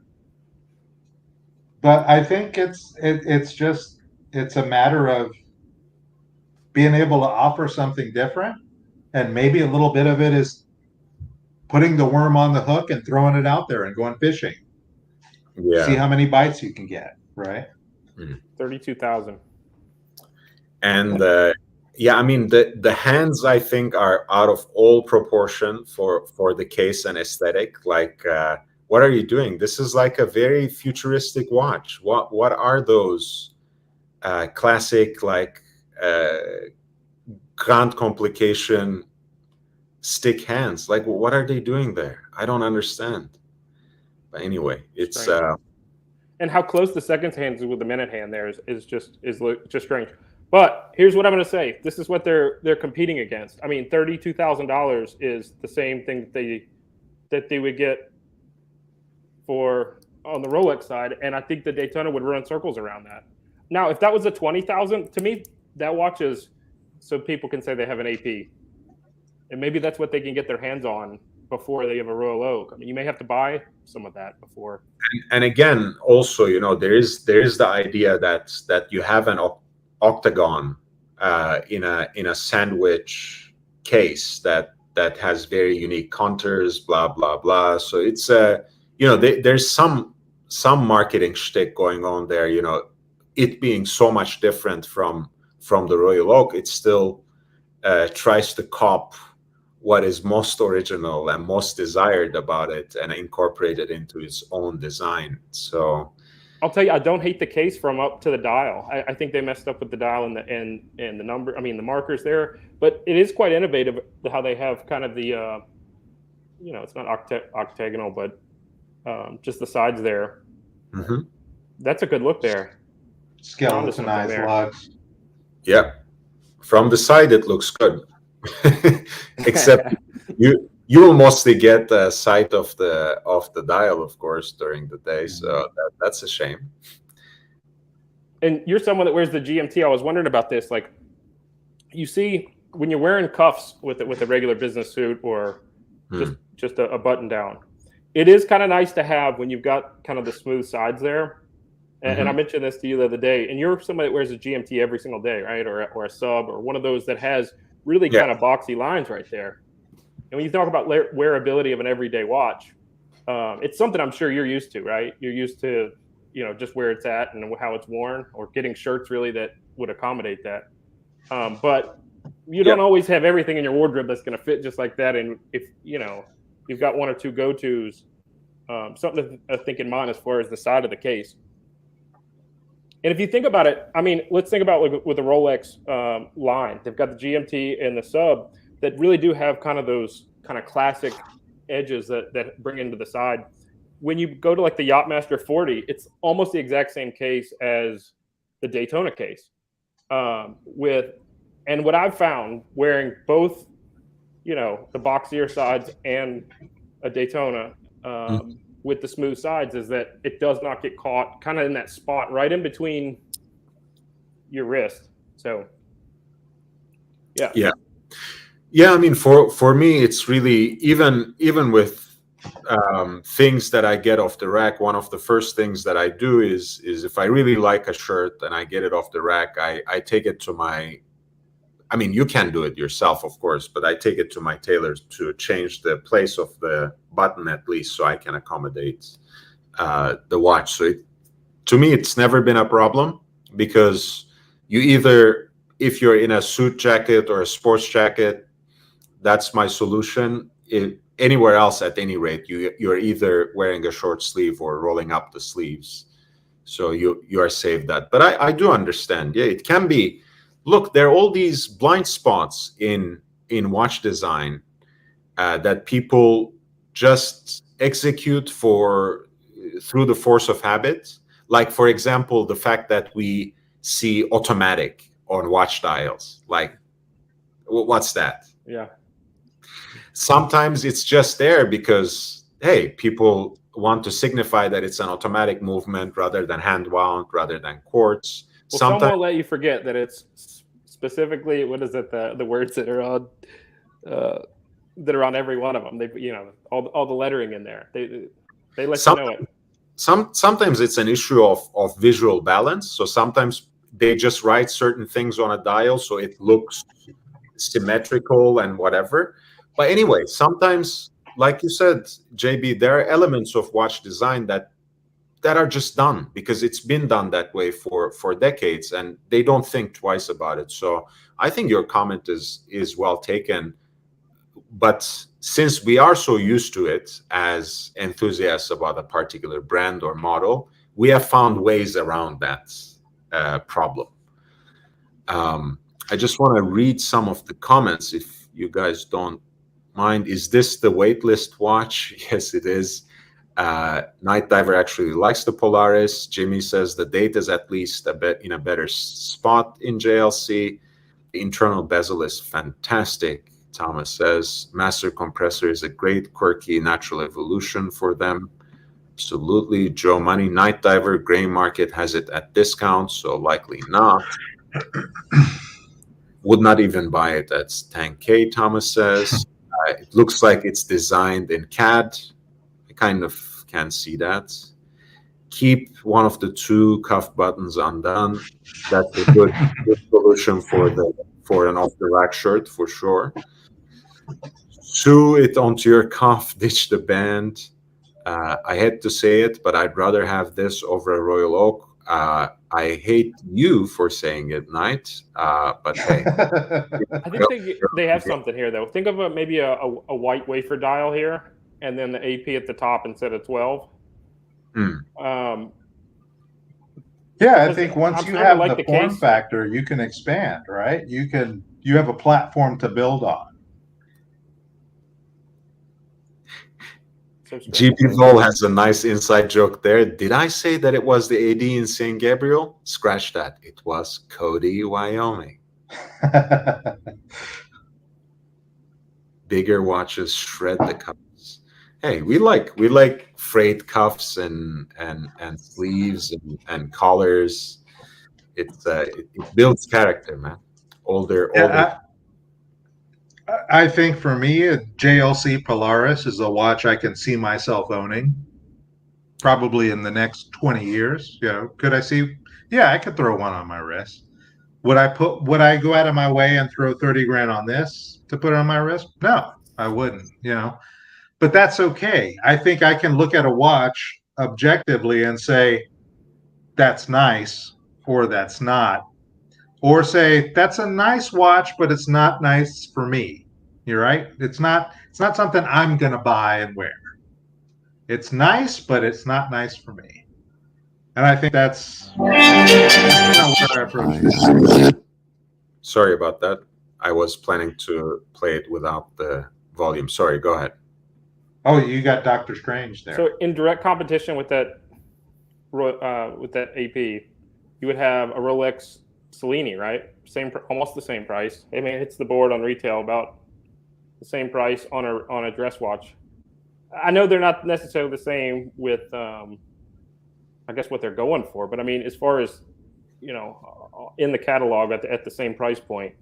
But I think it's a matter of being able to offer something different, and maybe a little bit of it is putting the worm on the hook and throwing it out there and going fishing. Yeah. See how many bites you can get, right? 32,000. And yeah, I mean, the hands, I think, are out of all proportion for the case and aesthetic. Like, what are you doing? This is like a very futuristic watch. What are those classic, like, grand complication stick hands? Like, what are they doing there? I don't understand. But anyway, it's and how close the second hand is with the minute hand there is just strange. But here's what I'm going to say. This is what they're competing against. I mean, $32,000 is the same thing that they would get for on the Rolex side, and I think the Daytona would run circles around that. Now, if that was a 20,000, to me, that watch is so people can say they have an AP, and maybe that's what they can get their hands on before they have a Royal Oak. I mean, you may have to buy some of that before. And again, also, you know, there is the idea that you have an octagon in a sandwich case that has very unique contours, blah blah blah. So it's you know, there's some marketing shtick going on there. You know, it being so much different from the Royal Oak, it still tries to cop what is most original and most desired about it and incorporate it into its own design. So I'll tell you, I don't hate the case from up to the dial. I think they messed up with the dial and the number. I mean, the markers there, but it is quite innovative how they have kind of the, you know, it's not octagonal, but just the sides there. Mm-hmm. That's a good look there. Skeletonized lugs. Yep. From the side, it looks good, except you will mostly get the sight of the dial, of course, during the day. So that's a shame. And you're someone that wears the GMT. I was wondering about this. Like, you see, when you're wearing cuffs with a regular business suit or just a button down, it is kind of nice to have when you've got kind of the smooth sides there. And I mentioned this to you the other day. And you're somebody that wears a GMT every single day, right? Or a sub, or one of those that has really kind of boxy lines right there. And when you talk about wearability of an everyday watch, it's something I'm sure you're used to, right? You're used to, just where it's at and how it's worn, or getting shirts really that would accommodate that. But you don't always have everything in your wardrobe that's going to fit just like that. And if you've got one or two go-tos, something to think in mind as far as the side of the case. And if you think about it, I mean, let's think about with the Rolex line. They've got the GMT and the sub that really do have kind of those kind of classic edges that bring into the side. When you go to like the Yachtmaster 40, it's almost the exact same case as the Daytona case. And what I've found wearing both, the boxier sides and a Daytona with the smooth sides is that it does not get caught kind of in that spot right in between your wrist. So, yeah. I mean, for me, it's really even with things that I get off the rack. One of the first things that I do is if I really like a shirt and I get it off the rack, I take it to I mean, you can do it yourself, of course, but I take it to my tailor to change the place of the button at least so I can accommodate the watch. So to me, it's never been a problem, because you either, if you're in a suit jacket or a sports jacket, that's my solution. Anywhere else, at any rate, you're either wearing a short sleeve or rolling up the sleeves. So you are saved that. But I do understand. Yeah, it can be. Look, there are all these blind spots in watch design that people just execute through the force of habit. Like, for example, the fact that we see automatic on watch dials. Like, what's that? Yeah. Sometimes it's just there because, hey, people want to signify that it's an automatic movement rather than hand wound, rather than quartz. Well, some won't let you forget that it's specifically, what is it, the words that are on every one of them. They all the lettering in there. They let you know it. Sometimes it's an issue of visual balance. So sometimes they just write certain things on a dial so it looks symmetrical and whatever. But anyway, sometimes, like you said, JB, there are elements of watch design that are just done because it's been done that way for decades, and they don't think twice about it. So I think your comment is well taken. But since we are so used to it as enthusiasts about a particular brand or model, we have found ways around that problem. I just want to read some of the comments, if you guys don't mind. Is this the waitlist watch? Yes, it is. Night Diver actually likes the Polaris. Jimmy says the date is at least a bit in a better spot in JLC. The internal bezel is fantastic. Thomas says master compressor is a great, quirky, natural evolution for them. Absolutely. Joe Money, Night Diver, gray market has it at discount, so likely not. Would not even buy it at 10K, Thomas says. It looks like it's designed in CAD. I kind of can see that. Keep one of the two cuff buttons undone. That's a good solution for an off-the-rack shirt, for sure. Sew it onto your cuff, ditch the band. I hate to say it, but I'd rather have this over a Royal Oak. I hate you for saying it, Knight, but hey. I think they have something here, though. Think of maybe a white wafer dial here, and then the AP at the top instead of 12. Yeah, I think once you have the form factor, you can expand, right? You have a platform to build on. GP Vol has a nice inside joke there. Did I say that it was the AD in St. Gabriel? Scratch that. It was Cody, Wyoming. Bigger watches shred the cuffs. Hey, we like frayed cuffs and sleeves and collars. It builds character, man. Older. Yeah, I think for me, a JLC Polaris is a watch I can see myself owning, probably in the next 20 years. Could I see? Yeah, I could throw one on my wrist. Would I go out of my way and throw 30 grand on this to put it on my wrist? No, I wouldn't, but that's okay. I think I can look at a watch objectively and say, that's nice or that's not, or say that's a nice watch, but it's not nice for me. You're right. It's not something I'm going to buy and wear. It's nice, but it's not nice for me. And I think that's where I approach it. Sorry about that. I was planning to play it without the volume. Sorry, go ahead. Oh, you got Doctor Strange there. So in direct competition with that AP, you would have a Rolex Cellini, right? Almost the same price. I mean, it hits the board on retail about the same price on a dress watch. I know they're not necessarily the same with, I guess, what they're going for. But I mean, as far as, in the catalog at the same price point,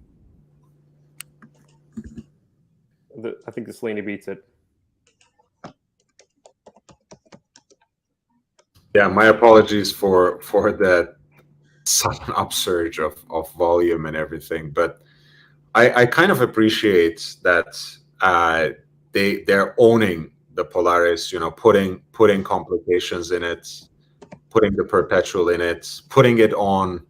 I think the Cellini beats it. Yeah, my apologies for that sudden upsurge of volume and everything, but I kind of appreciate that they're owning the Polaris, putting complications in it, putting the perpetual in it, putting it on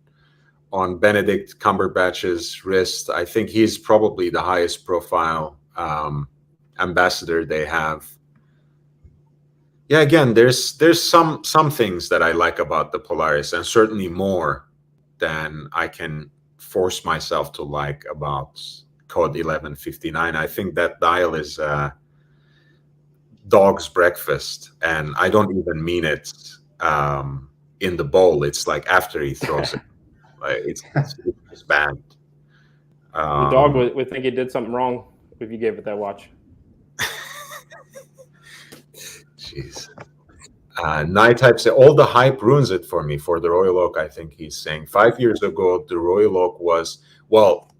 Benedict Cumberbatch's wrist. I think he's probably the highest profile ambassador they have. Yeah, again, there's some things that I like about the Polaris, and certainly more than I can force myself to like about Code 1159. I think that dial is dog's breakfast, and I don't even mean it in the bowl. It's like after he throws it, like it's bad. The dog would think he did something wrong if you gave it that watch. Jeez. Night Type say all the hype ruins it for me for the Royal Oak. I think he's saying 5 years ago the Royal Oak was, well,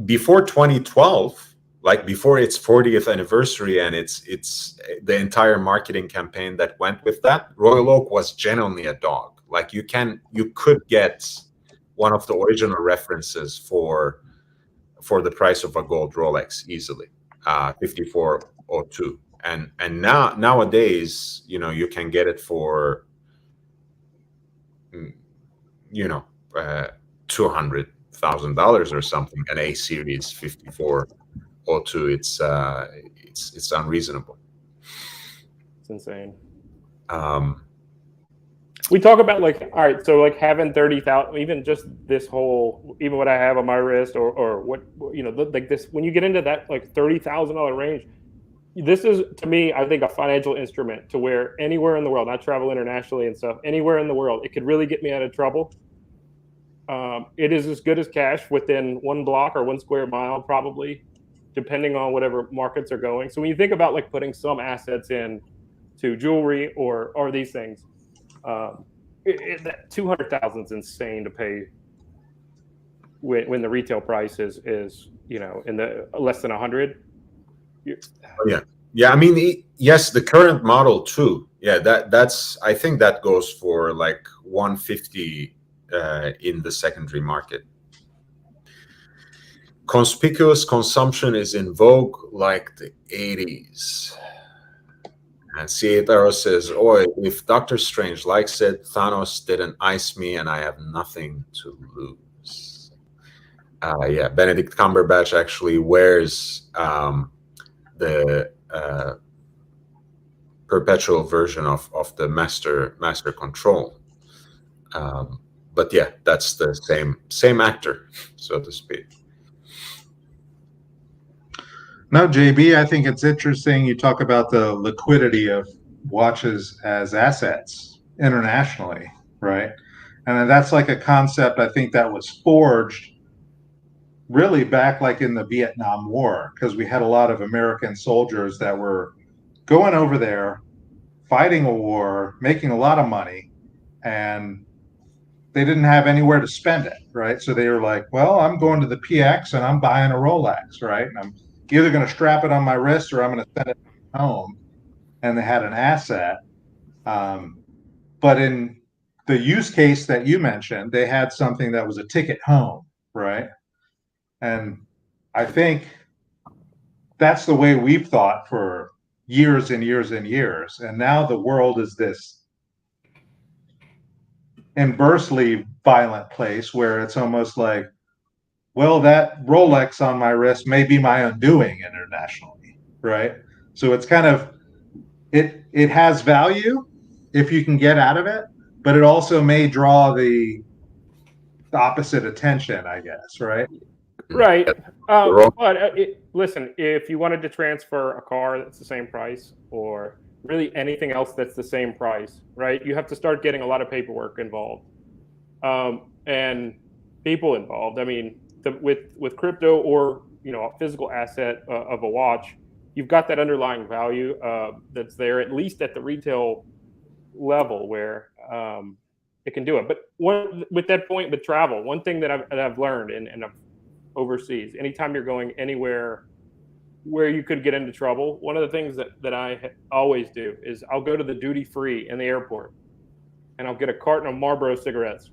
before 2012, like before its 40th anniversary and it's the entire marketing campaign that went with that, Royal Oak was genuinely a dog. Like you could get one of the original references for the price of a gold Rolex easily, 5402. And nowadays, you can get it for, $200,000 or something. An A series 5402. It's unreasonable. It's insane. We talk about all right, so having 30,000, even just this whole, even what I have on my wrist, or what like this. When you get into that $30,000 range. This is, to me, I think, a financial instrument to where anywhere in the world, I travel internationally and stuff, anywhere in the world, it could really get me out of trouble. It is as good as cash within one block or 1 square mile, probably, depending on whatever markets are going. So when you think about putting some assets in to jewelry or these things, that 200,000 is insane to pay when the retail price is in the less than 100. Yeah. I mean, yes, the current model too. Yeah, that's. I think that goes for 150 in the secondary market. Conspicuous consumption is in vogue like the 80s. And C8 Arrow says, "Oh, if Doctor Strange likes it, Thanos didn't ice me, and I have nothing to lose." Yeah, Benedict Cumberbatch actually wears the perpetual version of the master control, but yeah, that's the same actor, so to speak. No, JB, I think it's interesting you talk about the liquidity of watches as assets internationally, right? And that's a concept I think that was forged really back like in the Vietnam War, because we had a lot of American soldiers that were going over there, fighting a war, making a lot of money, and they didn't have anywhere to spend it, right? So they were like, well, I'm going to the PX and I'm buying a Rolex, right? And I'm either going to strap it on my wrist or I'm going to send it home. And they had an asset. But in the use case that you mentioned, they had something that was a ticket home, right? And I think that's the way we've thought for years and years and years. And now the world is this inversely violent place where it's almost like, well, that Rolex on my wrist may be my undoing internationally, right? So it's kind of, it has value if you can get out of it, but it also may draw the opposite attention, I guess, right? Right. Listen, if you wanted to transfer a car that's the same price, or really anything else that's the same price, right, you have to start getting a lot of paperwork involved, and people involved. I mean, with crypto or a physical asset of a watch, you've got that underlying value that's there, at least at the retail level, where it can do it. But with that point, with travel, one thing that I've learned, and I've overseas, anytime you're going anywhere where you could get into trouble, one of the things that I always do is I'll go to the duty free in the airport and I'll get a carton of Marlboro cigarettes.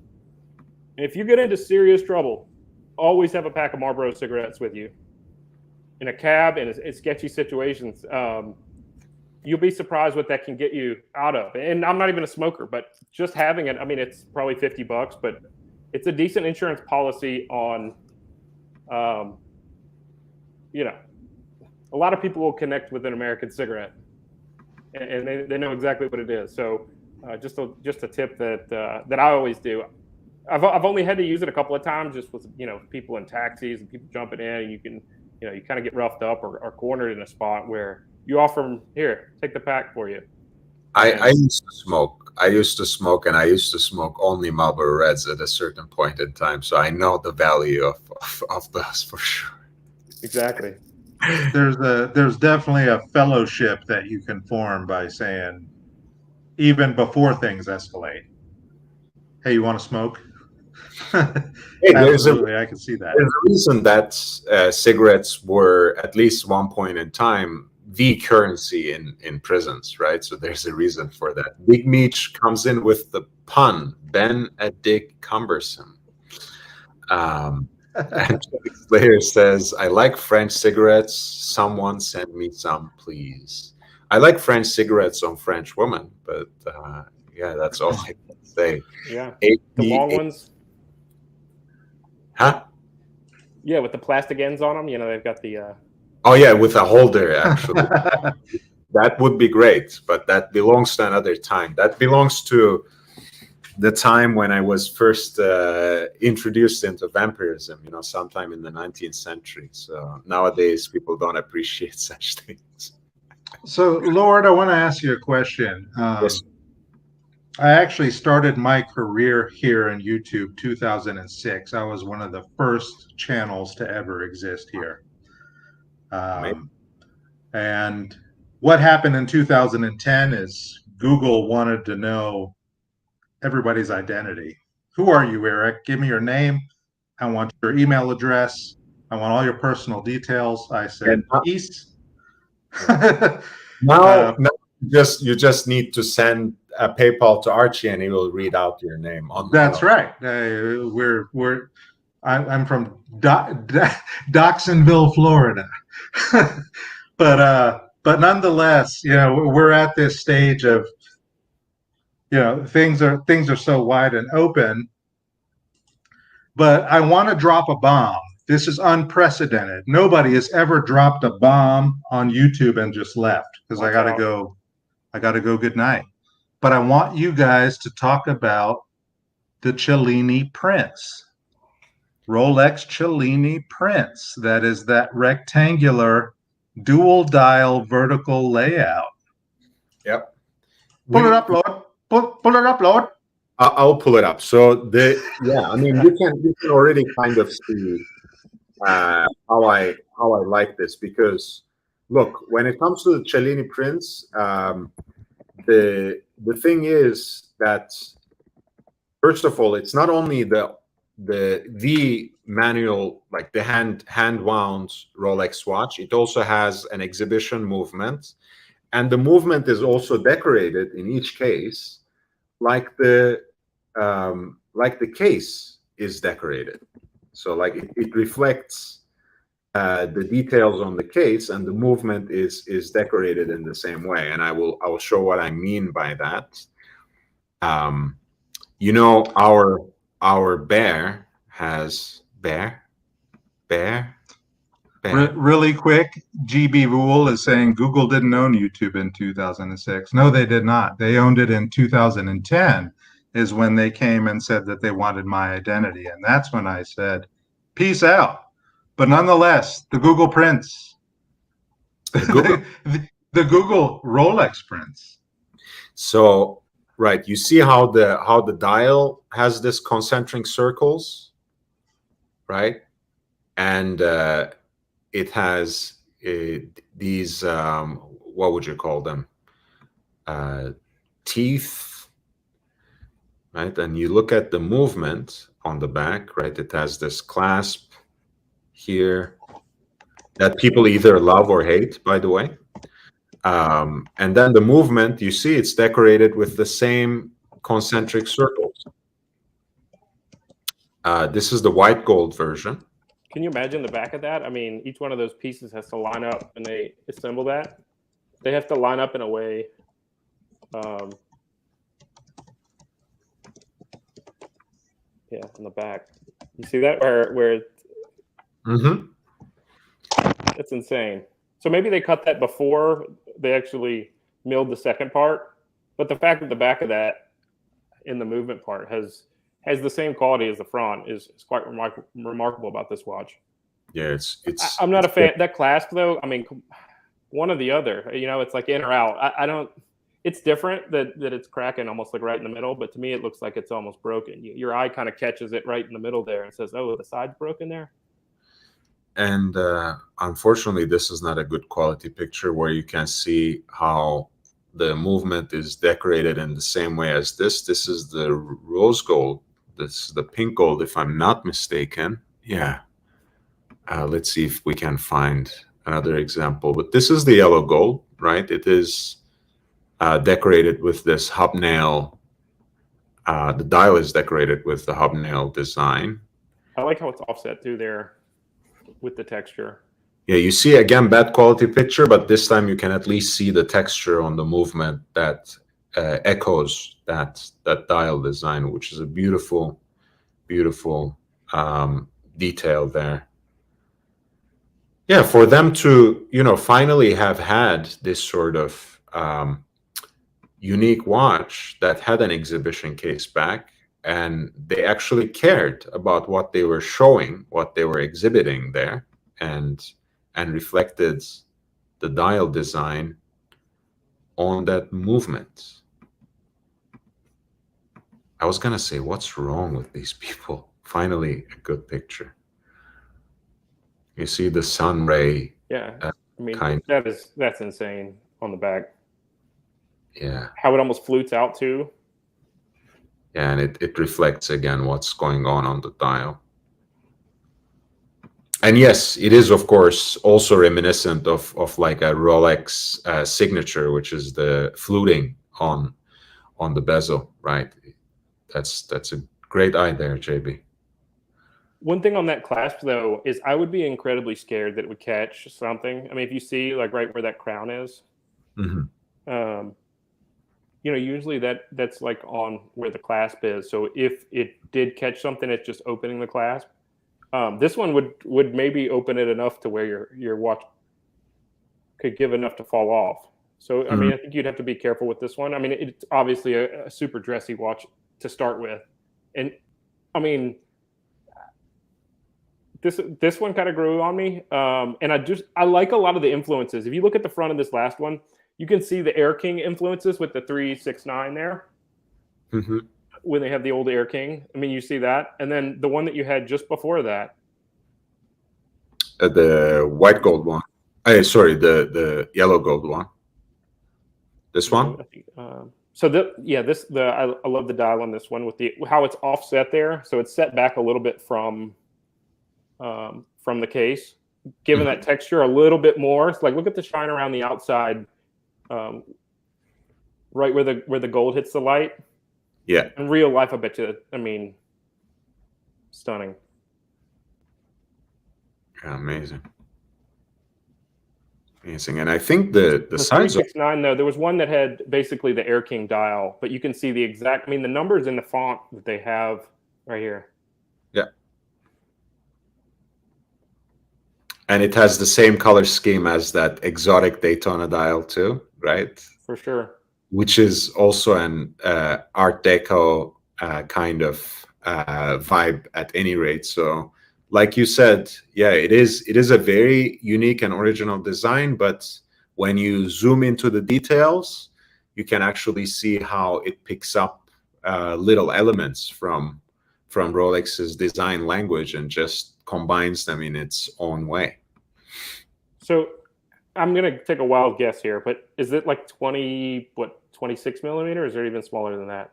And if you get into serious trouble, always have a pack of Marlboro cigarettes with you. In a cab, in sketchy situations, you'll be surprised what that can get you out of. And I'm not even a smoker, but just having it, I mean, it's probably $50, but it's a decent insurance policy on, a lot of people will connect with an American cigarette, and they know exactly what it is. So just a tip that I always do. I've only had to use it a couple of times, just with people in taxis and people jumping in, and you can you kind of get roughed up or cornered in a spot where you offer them, here, take the pack for you. I used to smoke. I used to smoke, and I used to smoke only Marlboro Reds at a certain point in time. So I know the value of those for sure. Exactly. There's definitely a fellowship that you can form by saying, even before things escalate, hey, you want to smoke? Hey, absolutely, I can see that. There's a reason that cigarettes were, at least one point in time, the currency in prisons, right? So there's a reason for that. Big Meech comes in with the pun, Ben a Dick Cumbersome. And Slayer says, I like French cigarettes. Someone send me some, please. I like French cigarettes on French women, but yeah, that's all I can say. Yeah, the long ones. Huh? Yeah, with the plastic ends on them. They've got the. Oh yeah, with a holder, actually. That would be great, but that belongs to another time. That belongs to the time when I was first introduced into vampirism, sometime in the 19th century. So nowadays, people don't appreciate such things. So, Lord, I want to ask you a question. Yes. I actually started my career here in YouTube 2006. I was one of the first channels to ever exist here. And what happened in 2010 is Google wanted to know everybody's identity. Who are you, Eric? Give me your name. I want your email address. I want all your personal details. I said, peace. Now you just need to send a PayPal to Archie, and he will read out your name. That's right. I'm from Docksonville, Florida. But nonetheless, we're at this stage of, things are so wide and open. But I want to drop a bomb. This is unprecedented. Nobody has ever dropped a bomb on YouTube and just left, because I gotta go good night. But I want you guys to talk about the Cellini Prince, Rolex Cellini Prince. That is that rectangular dual dial vertical layout. Yep. Pull it up, Lord. Pull it up, Lord. I'll pull it up. So you can already kind of see how I like this, because look, when it comes to the Cellini prints, the thing is that, first of all, it's not only the manual, like the hand wound Rolex watch. It also has an exhibition movement, and the movement is also decorated in each case, like the case is decorated. So like it reflects the details on the case, and the movement is decorated in the same way. And I will show what I mean by that. You know, our bear has bear. Really quick, GB Rule is saying Google didn't own YouTube in 2006. No, they did not. They owned it in 2010 is when they came and said that they wanted my identity. And that's when I said, peace out. But nonetheless, the Google prints, the Google Rolex prints. So, right, you see how the dial has this concentric circles, right? And it has these, what would you call them? Teeth, right? And you look at the movement on the back, right? It has this clasp here that people either love or hate, by the way. And then the movement, you see it's decorated with the same concentric circles. This is the white gold version. Can you imagine the back of that? I mean, each one of those pieces has to line up, and they assemble that. They have to line up in a way. Yeah, on the back. You see that? Where Mm-hmm. That's insane. So maybe they cut that before they actually milled the second part. But the fact that the back of that in the movement part has the same quality as the front is quite remarkable about this watch. Yeah, it's. I'm not a fan. That clasp, though, I mean, one or the other. You know, it's like in or out. I don't. It's different that it's cracking almost like right in the middle, but to me, it looks like it's almost broken. Your eye kind of catches it right in the middle there and says, "Oh, the side's broken there." And unfortunately, this is not a good quality picture where you can see how the movement is decorated in the same way as this. This is the rose gold. This is the pink gold, if I'm not mistaken. Yeah. Let's see if we can find another example. But this is the yellow gold, right? It is decorated with this hobnail. The dial is decorated with the hobnail design. I like how it's offset through there with the texture. Yeah, you see, again, bad quality picture, but this time you can at least see the texture on the movement that echoes that dial design, which is a beautiful, beautiful detail there. Yeah, for them to, you know, finally have had this sort of unique watch that had an exhibition case back, and they actually cared about what they were showing, what they were exhibiting there, and reflected the dial design on that movement. I was gonna say, what's wrong with these people? Finally, a good picture. You see the sun ray. Yeah, I mean, that's insane on the back. Yeah. How it almost flutes out too. Yeah, and it reflects again what's going on the dial. And yes, it is, of course, also reminiscent of like a Rolex signature, which is the fluting on the bezel, right? That's a great eye there, JB. One thing on that clasp, though, is I would be incredibly scared that it would catch something. I mean, if you see like right where that crown is, Mm-hmm. You know, usually that's like on where the clasp is. So if it did catch something, it's just opening the clasp. This one would maybe open it enough to where your watch could give enough to fall off. So, I mean, I think you'd have to be careful with this one. I mean, it's obviously a super dressy watch to start with. And I mean, this one kind of grew on me. And I like a lot of the influences. If you look at the front of this last one, you can see the Air King influences with the 369 there. Mm-hmm. When they have the old Air King. I mean, you see that. And then the one that you had just before that, the white gold one. Sorry, the yellow gold one. This one. I think, so I love the dial on this one with how it's offset there. So it's set back a little bit from the case, giving that texture a little bit more. It's like, look at the shine around the outside, right where the gold hits the light. Yeah. In real life, I bet you. I mean, stunning. Yeah, amazing. Amazing. And I think the size of 369 though, there was one that had basically the Air King dial, but you can see the exact. I mean, the numbers in the font that they have right here. Yeah. And it has the same color scheme as that exotic Daytona dial too, right? For sure. Which is also an Art Deco kind of vibe at any rate. So like you said, yeah, it is a very unique and original design, but when you zoom into the details, you can actually see how it picks up little elements from Rolex's design language and just combines them in its own way. So I'm gonna take a wild guess here, but is it like 26 millimeters, or even smaller than that?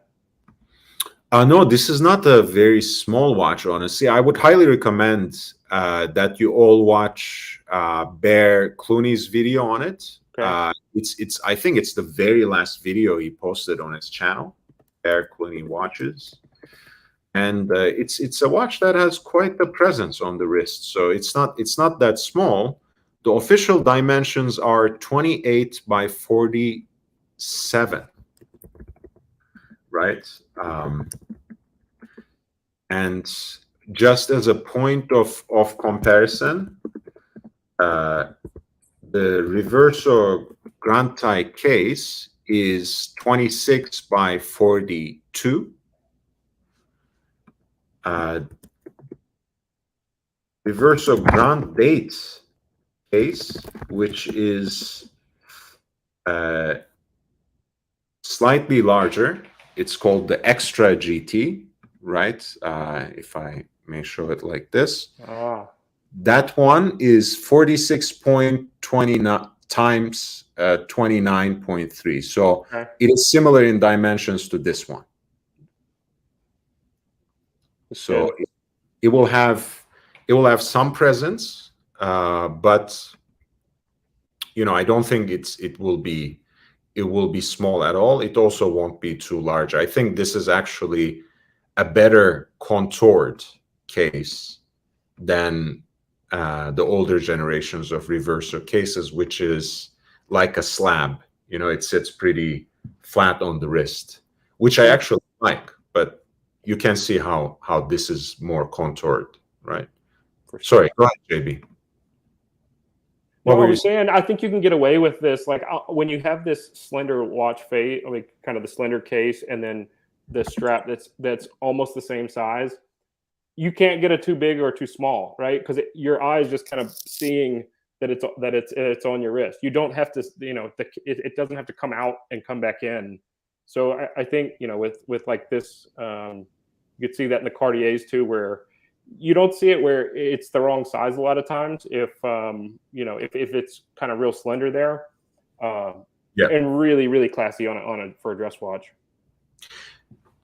No, this is not a very small watch, honestly. I would highly recommend that you all watch Bear Clooney's video on it. Okay. I think it's the very last video he posted on his channel, Bear Clooney Watches. And it's a watch that has quite the presence on the wrist. So it's not that small. The official dimensions are 28 by 47. Right? And just as a point of comparison, the Reverso Grande case is 26 by 42. Reverso Grand Date case, which is slightly larger. It's called the Extra GT, right? If I may show it like this. That one is 46.29 times 29.3. So it is similar in dimensions to this one. So it will have some presence, but I don't think it will be small at all. It also won't be too large. I think this is actually a better contoured case than the older generations of Reverso cases, which is like a slab. It sits pretty flat on the wrist, which I actually like, but you can see how this is more contoured, right? Sorry, go ahead, JB. What were you saying? I think you can get away with this, like when you have this slender watch face, kind of the slender case, and then the strap that's almost the same size. You can't get it too big or too small, right? Because your eye is just kind of seeing that it's on your wrist. You don't have to, it doesn't have to come out and come back in. So I think with like this, you could see that in the Cartiers too, where you don't see it where it's the wrong size a lot of times. If it's kind of real slender there, and really really classy for a dress watch.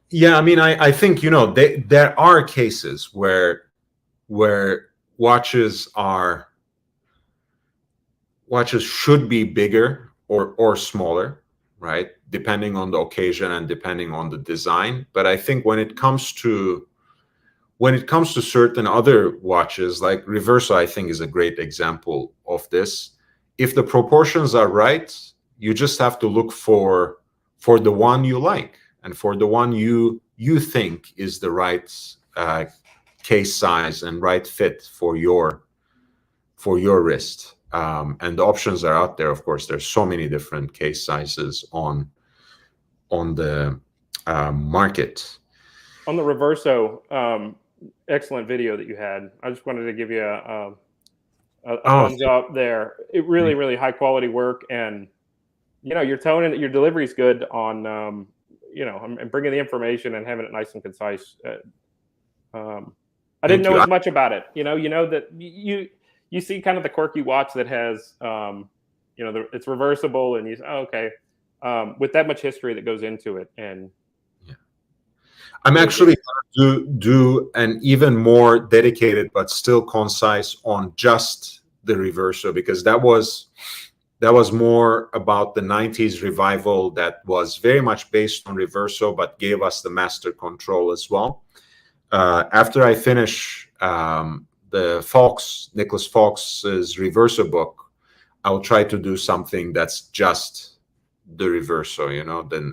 Yeah, I mean, I think there are cases where watches should be bigger or smaller, right? Depending on the occasion and depending on the design. But I think when it comes to certain other watches, like Reverso, I think is a great example of this. If the proportions are right, you just have to look for the one you like and for the one you think is the right case size and right fit for your wrist. And the options are out there. Of course, there's so many different case sizes on the market. On the Reverso, excellent video that you had. I just wanted to give you a thumbs up there. It really, really high quality work, and your tone and your delivery is good on and bringing the information and having it nice and concise. I didn't know as much about it. You know that you see kind of the quirky watch that has, it's reversible, and you say, oh, okay, with that much history that goes into it. And I'm actually going to do an even more dedicated but still concise on just the reverso, because that was more about the 90s revival that was very much based on reverso but gave us the master control as well. After I finish the Nicholas Fox's reverso book, I'll try to do something that's just the reverso,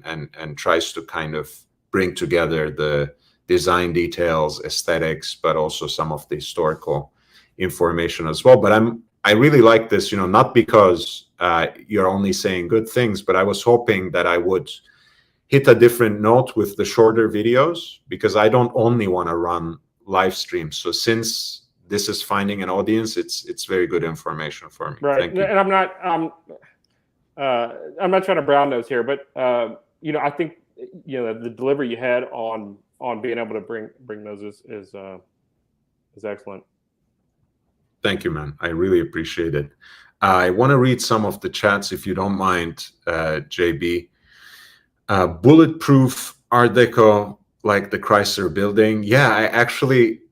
and tries to kind of bring together the design details, aesthetics, but also some of the historical information as well. But I really like this, not because you're only saying good things, but I was hoping that I would hit a different note with the shorter videos, because I don't only want to run live streams. So since this is finding an audience, it's very good information for me. Right. Thank you. And I'm not trying to brown nose here, but I think the delivery you had on being able to bring those is excellent. Thank you, man. I really appreciate it. I want to read some of the chats, if you don't mind, JB. Bulletproof Art Deco, like the Chrysler building. Yeah,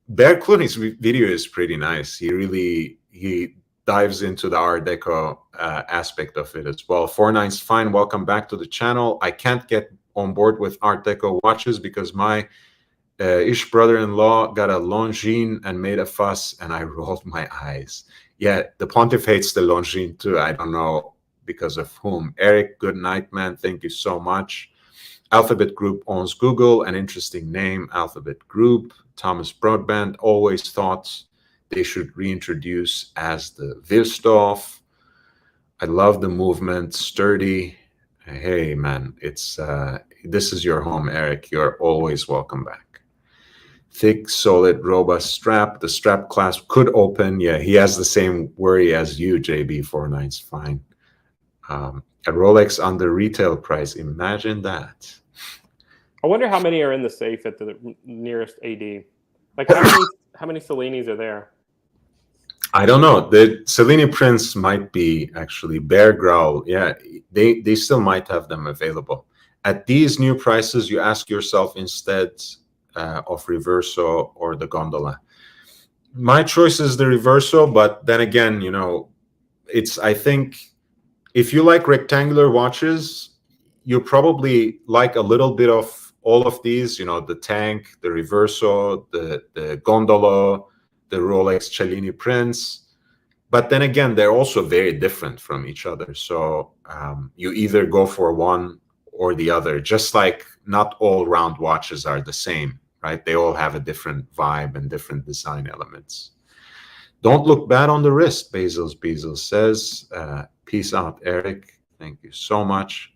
Bear Clooney's video is pretty nice. He dives into the Art Deco aspect of it as well. 49's fine. Welcome back to the channel. I can't get on board with Art Deco watches because my ish brother-in-law got a Longines and made a fuss, and I rolled my eyes. Yeah, the Pontiff hates the Longines too. I don't know because of whom. Eric, good night, man. Thank you so much. Alphabet Group owns Google, an interesting name, Alphabet Group. Thomas Broadband always thought they should reintroduce as the Wilsdorf. I love the movement, sturdy. Hey, man, this is your home, Eric. You're always welcome back. Thick, solid, robust strap. The strap clasp could open. Yeah, he has the same worry as you, JB. 49's fine. A Rolex under retail price. Imagine that. I wonder how many are in the safe at the nearest AD. Like how many Cellinis are there? I don't know. The Cellini prints might be actually Bear Growl. Yeah, they still might have them available. At these new prices, you ask yourself instead of Reverso or the Gondola. My choice is the Reverso, but then again, I think if you like rectangular watches, you probably like a little bit of all of these, the Tank, the Reverso, the Gondola, the Rolex Cellini prints. But then again, they're also very different from each other. So you either go for one or the other, just like not all round watches are the same, right? They all have a different vibe and different design elements. Don't look bad on the wrist, Bezos says. Peace out, Eric. Thank you so much.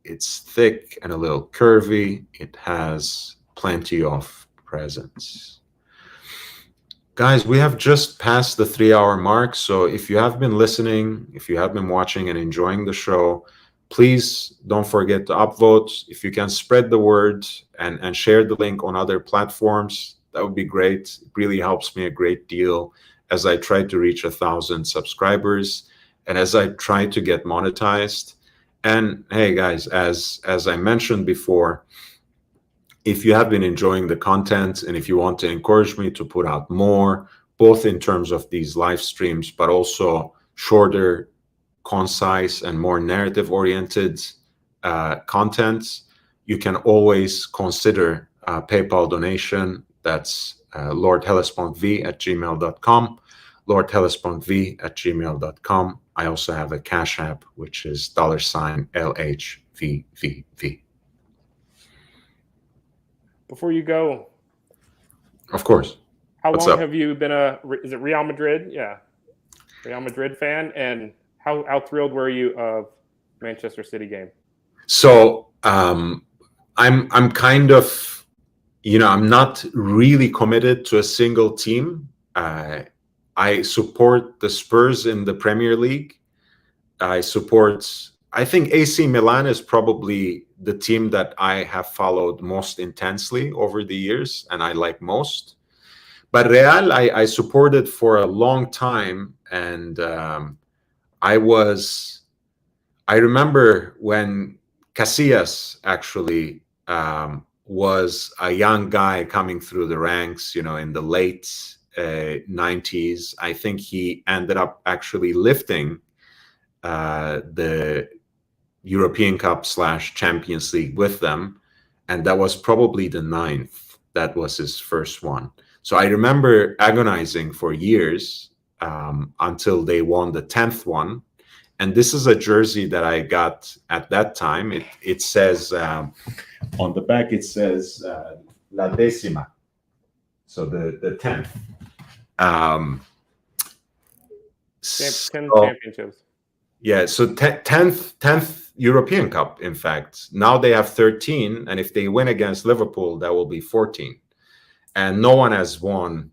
It's thick and a little curvy. It has plenty of presence. Guys, we have just passed the 3-hour mark. So if you have been listening, if you have been watching and enjoying the show, please don't forget to upvote. If you can spread the word and share the link on other platforms, that would be great. It really helps me a great deal as I try to reach 1,000 subscribers and as I try to get monetized. And hey, guys, as I mentioned before, if you have been enjoying the content and if you want to encourage me to put out more, both in terms of these live streams, but also shorter, concise, and more narrative-oriented content, you can always consider PayPal donation. That's lordhellespontv@gmail.com, lordhellespontv@gmail.com. I also have a Cash App, which is $LHVVV. Before you go, of course. How long have you been is it Real Madrid? Yeah, Real Madrid fan, and how thrilled were you of Manchester City game? So I'm kind of, I'm not really committed to a single team. I support the Spurs in the Premier League. I think AC Milan is probably the team that I have followed most intensely over the years and I like most. But Real, I supported for a long time, and I remember when Casillas actually was a young guy coming through the ranks, in the late 90s. I think he ended up actually lifting the European Cup / Champions League with them. And that was probably the 9th. That was his first one. So I remember agonizing for years until they won the 10th one. And this is a jersey that I got at that time. It says, on the back, it says La Décima. So the 10th. 10 championships. Yeah, so 10th European Cup, in fact. Now they have 13, and if they win against Liverpool, that will be 14. And no one has won.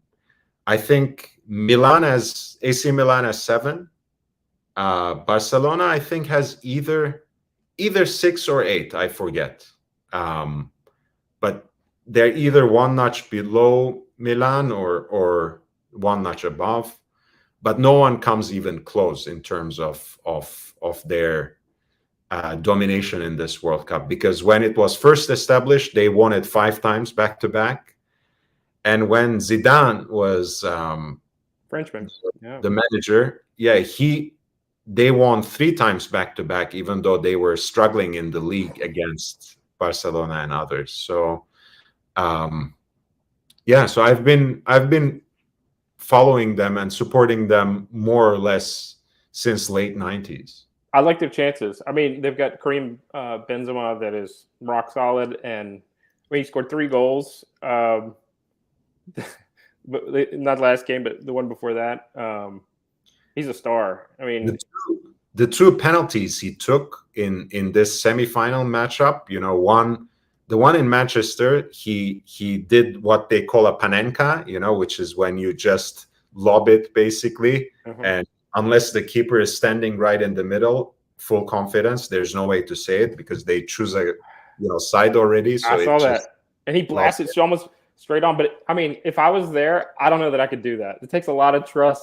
I think AC Milan has 7. Barcelona, I think, has either 6 or 8, I forget. But they're either one notch below Milan or one notch above. But no one comes even close in terms of their domination in this World Cup, because when it was first established, they won it 5 times back to back, and when Zidane was Frenchman, the manager, they won 3 times back to back, even though they were struggling in the league against Barcelona and others. So, so I've been following them and supporting them more or less since late 90s. I like their chances. I mean, they've got Karim Benzema that is rock solid, and he scored 3 goals. But not last game, but the one before that. He's a star. I mean, the 2 penalties he took in this semifinal matchup, the one in Manchester, he did what they call a panenka, which is when you just lob it basically, and unless the keeper is standing right in the middle, full confidence, there's no way to say it because they choose a side already. So I saw that, and he blasted it almost straight on. But I mean, if I was there, I don't know that I could do that. It takes a lot of trust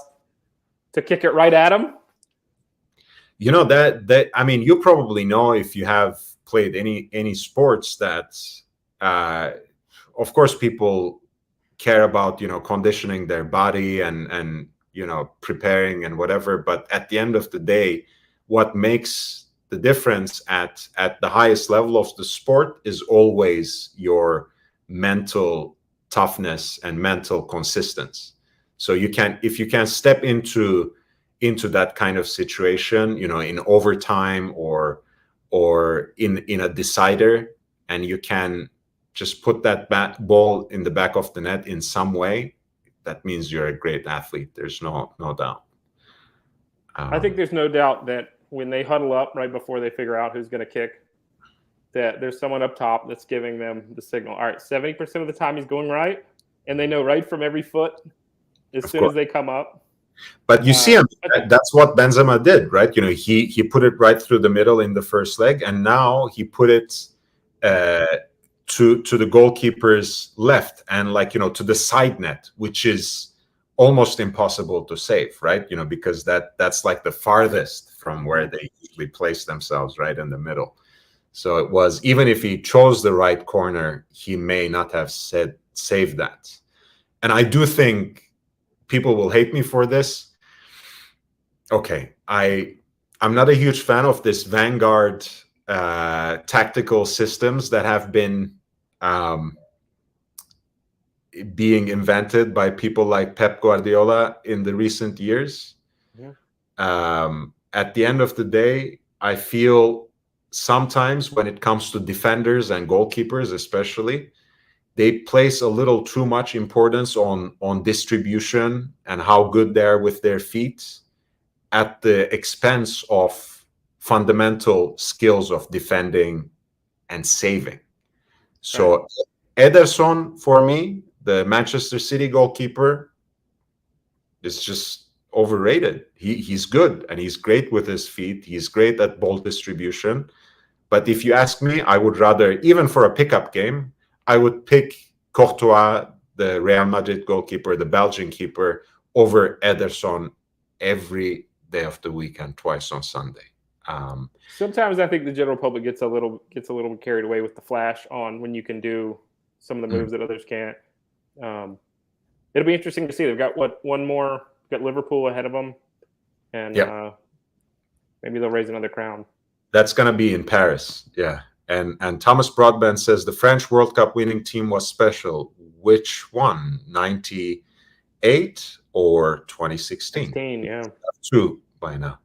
to kick it right at him. That I mean, you probably know, if you have played any sports, that of course people care about conditioning their body and preparing and whatever, but at the end of the day, what makes the difference at the highest level of the sport is always your mental toughness and mental consistency. So if you can step into that kind of situation, in overtime or in a decider, and you can just put that ball in the back of the net in some way, that means you're a great athlete. There's no doubt. I think there's no doubt that when they huddle up right before they figure out who's going to kick, that there's someone up top that's giving them the signal. All right, 70% of the time he's going right, and they know right from every foot as soon as they come up. But you see, that's what Benzema did, right? He put it right through the middle in the first leg, and now he put it to the goalkeeper's left, and to the side net, which is almost impossible to save, right? Because that's like the farthest from where they usually place themselves, right in the middle. So it was, even if he chose the right corner, he may not have saved that. And I do think people will hate me for this. Okay, I'm not a huge fan of this Vanguard tactical systems that have been being invented by people like Pep Guardiola in the recent years. At the end of the day, I feel sometimes when it comes to defenders and goalkeepers especially, they place a little too much importance on distribution and how good they are with their feet at the expense of fundamental skills of defending and saving. So Ederson, for me, the Manchester City goalkeeper, is just overrated. He's good and he's great with his feet. He's great at ball distribution. But if you ask me, I would rather, even for a pickup game, I would pick Courtois, the Real Madrid goalkeeper, the Belgian keeper, over Ederson every day of the week and twice on Sunday. Sometimes I think the general public gets a little carried away with the flash on when you can do some of the moves that others can't. It'll be interesting to see. They've got one more. Got Liverpool ahead of them, and maybe they'll raise another crown. That's going to be in Paris, yeah. And Thomas Broadbent says the French World Cup winning team was special. Which one? 98 or 2016? 16, yeah. Two by now.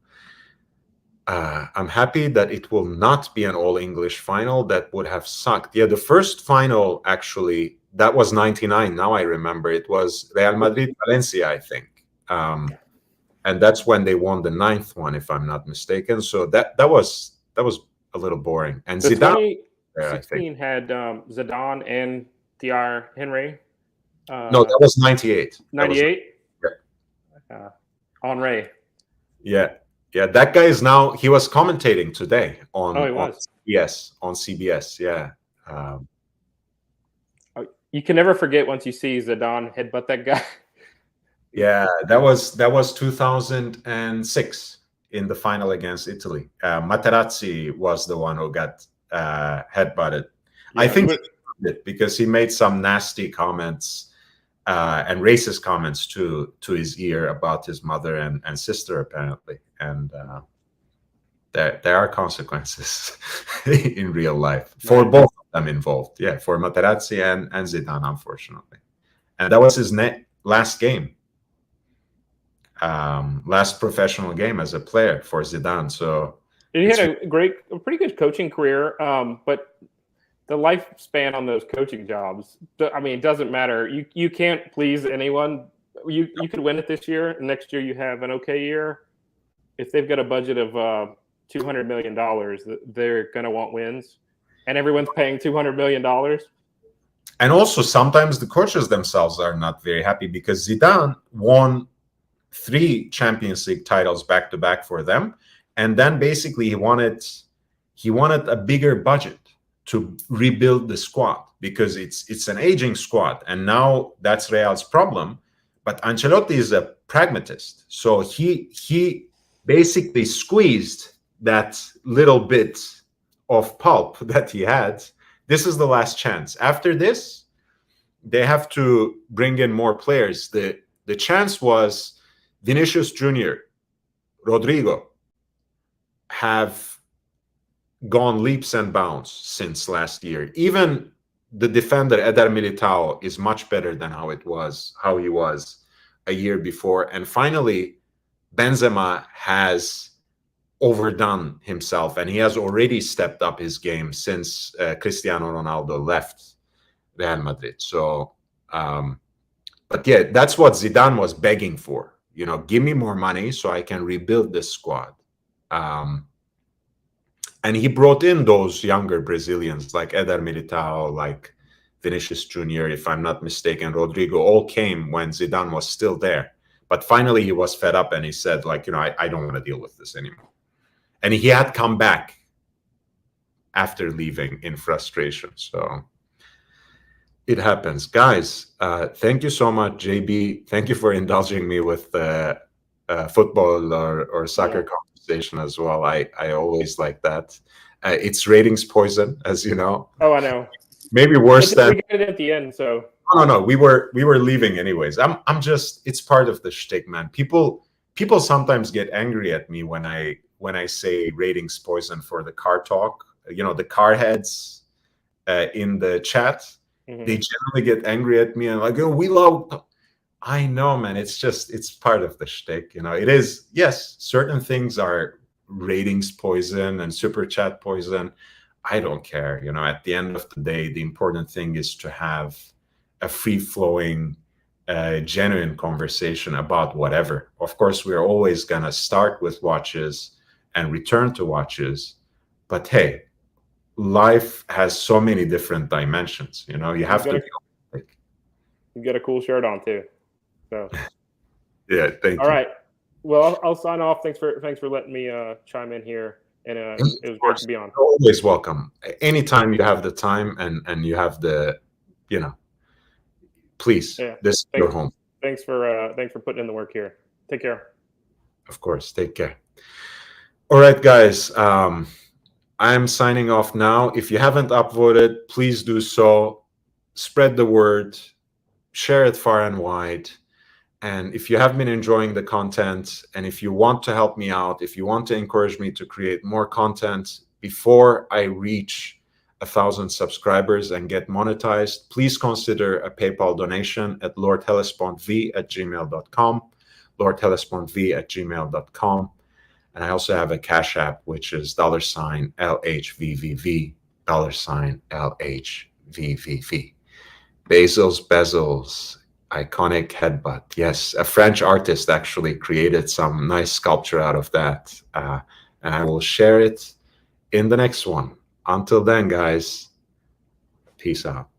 I'm happy that it will not be an all-English final. That would have sucked. Yeah, the first final, actually, that was 99. Now I remember. It was Real Madrid-Valencia, I think. And that's when they won the 9th one, if I'm not mistaken. So that was a little boring. And the Zidane, 2016 had Zidane and Thierry Henry. No, that was 98. 98? Yeah. Henry. Yeah. Yeah, that guy is now, he was commentating today on, he was. on CBS. Yeah. You can never forget once you see Zidane headbutt that guy. Yeah, that was 2006 in the final against Italy. Materazzi was the one who got headbutted. Yeah, I think he did it because he made some nasty comments and racist comments to his ear about his mother and sister, apparently. And there are consequences in real life for both of them involved. Yeah, for Materazzi and Zidane, unfortunately. And that was his last game. Last professional game as a player for Zidane. So he had a pretty good coaching career, but the lifespan on those coaching jobs, I mean, it doesn't matter. You can't please anyone. You could win it this year, and next year you have an okay year. If they've got a budget of $200 million, they're going to want wins, and everyone's paying $200 million. And also, sometimes the coaches themselves are not very happy because Zidane won 3 Champions League titles back to back for them, and then basically he wanted a bigger budget to rebuild the squad because it's an aging squad, and now that's Real's problem. But Ancelotti is a pragmatist, so he basically squeezed that little bit of pulp that he had. This is the last chance. After this, they have to bring in more players. The chance was Vinicius Jr., Rodrigo have gone leaps and bounds since last year. Even the defender Eder Militao is much better than how he was a year before. And finally, Benzema has overdone himself, and he has already stepped up his game since Cristiano Ronaldo left Real Madrid. So, but yeah, that's what Zidane was begging for. You know, give me more money so I can rebuild this squad. And he brought in those younger Brazilians like Eder Militao, like Vinicius Jr., if I'm not mistaken. Rodrigo all came when Zidane was still there. But finally, he was fed up and he said, like, you know, I don't want to deal with this anymore. And he had come back after leaving in frustration. So it happens. Guys, thank you so much, JB. Thank you for indulging me with football or soccer conversation as well. I always like that. It's ratings poison, as you know. Oh, I know. Maybe worse than we got it at the end. So no, we were leaving anyways. I'm just, it's part of the shtick, man. People sometimes get angry at me when I say ratings poison for the car talk. You know, the car heads in the chat. Mm-hmm. They generally get angry at me and like, oh, we love. I know, man. It's part of the shtick. You know, it is. Yes, certain things are ratings poison and super chat poison. I don't care. You know, at the end of the day, the important thing is to have a free-flowing, genuine conversation about whatever. Of course, we're always gonna start with watches and return to watches, but hey, life has so many different dimensions. You know, you have to. You got a cool shirt on too. So. Yeah, thank you. All right. Well, I'll sign off. Thanks for letting me chime in here, and it was great to be on. Always welcome. Anytime you have the time and you have the, you know, please. Yeah. This is your home. Thanks for putting in the work here. Take care. Of course. Take care. All right, guys. I'm signing off now. If you haven't upvoted, please do so. Spread the word. Share it far and wide. And if you have been enjoying the content, and if you want to help me out, if you want to encourage me to create more content before I reach 1,000 subscribers and get monetized, please consider a PayPal donation at lordhellespontv@gmail.com, lordhellespontv@gmail.com. And I also have a Cash App, which is $LHVVV, $LHVVV. Bezos, iconic headbutt. Yes, a French artist actually created some nice sculpture out of that. And I will share it in the next one. Until then, guys, peace out.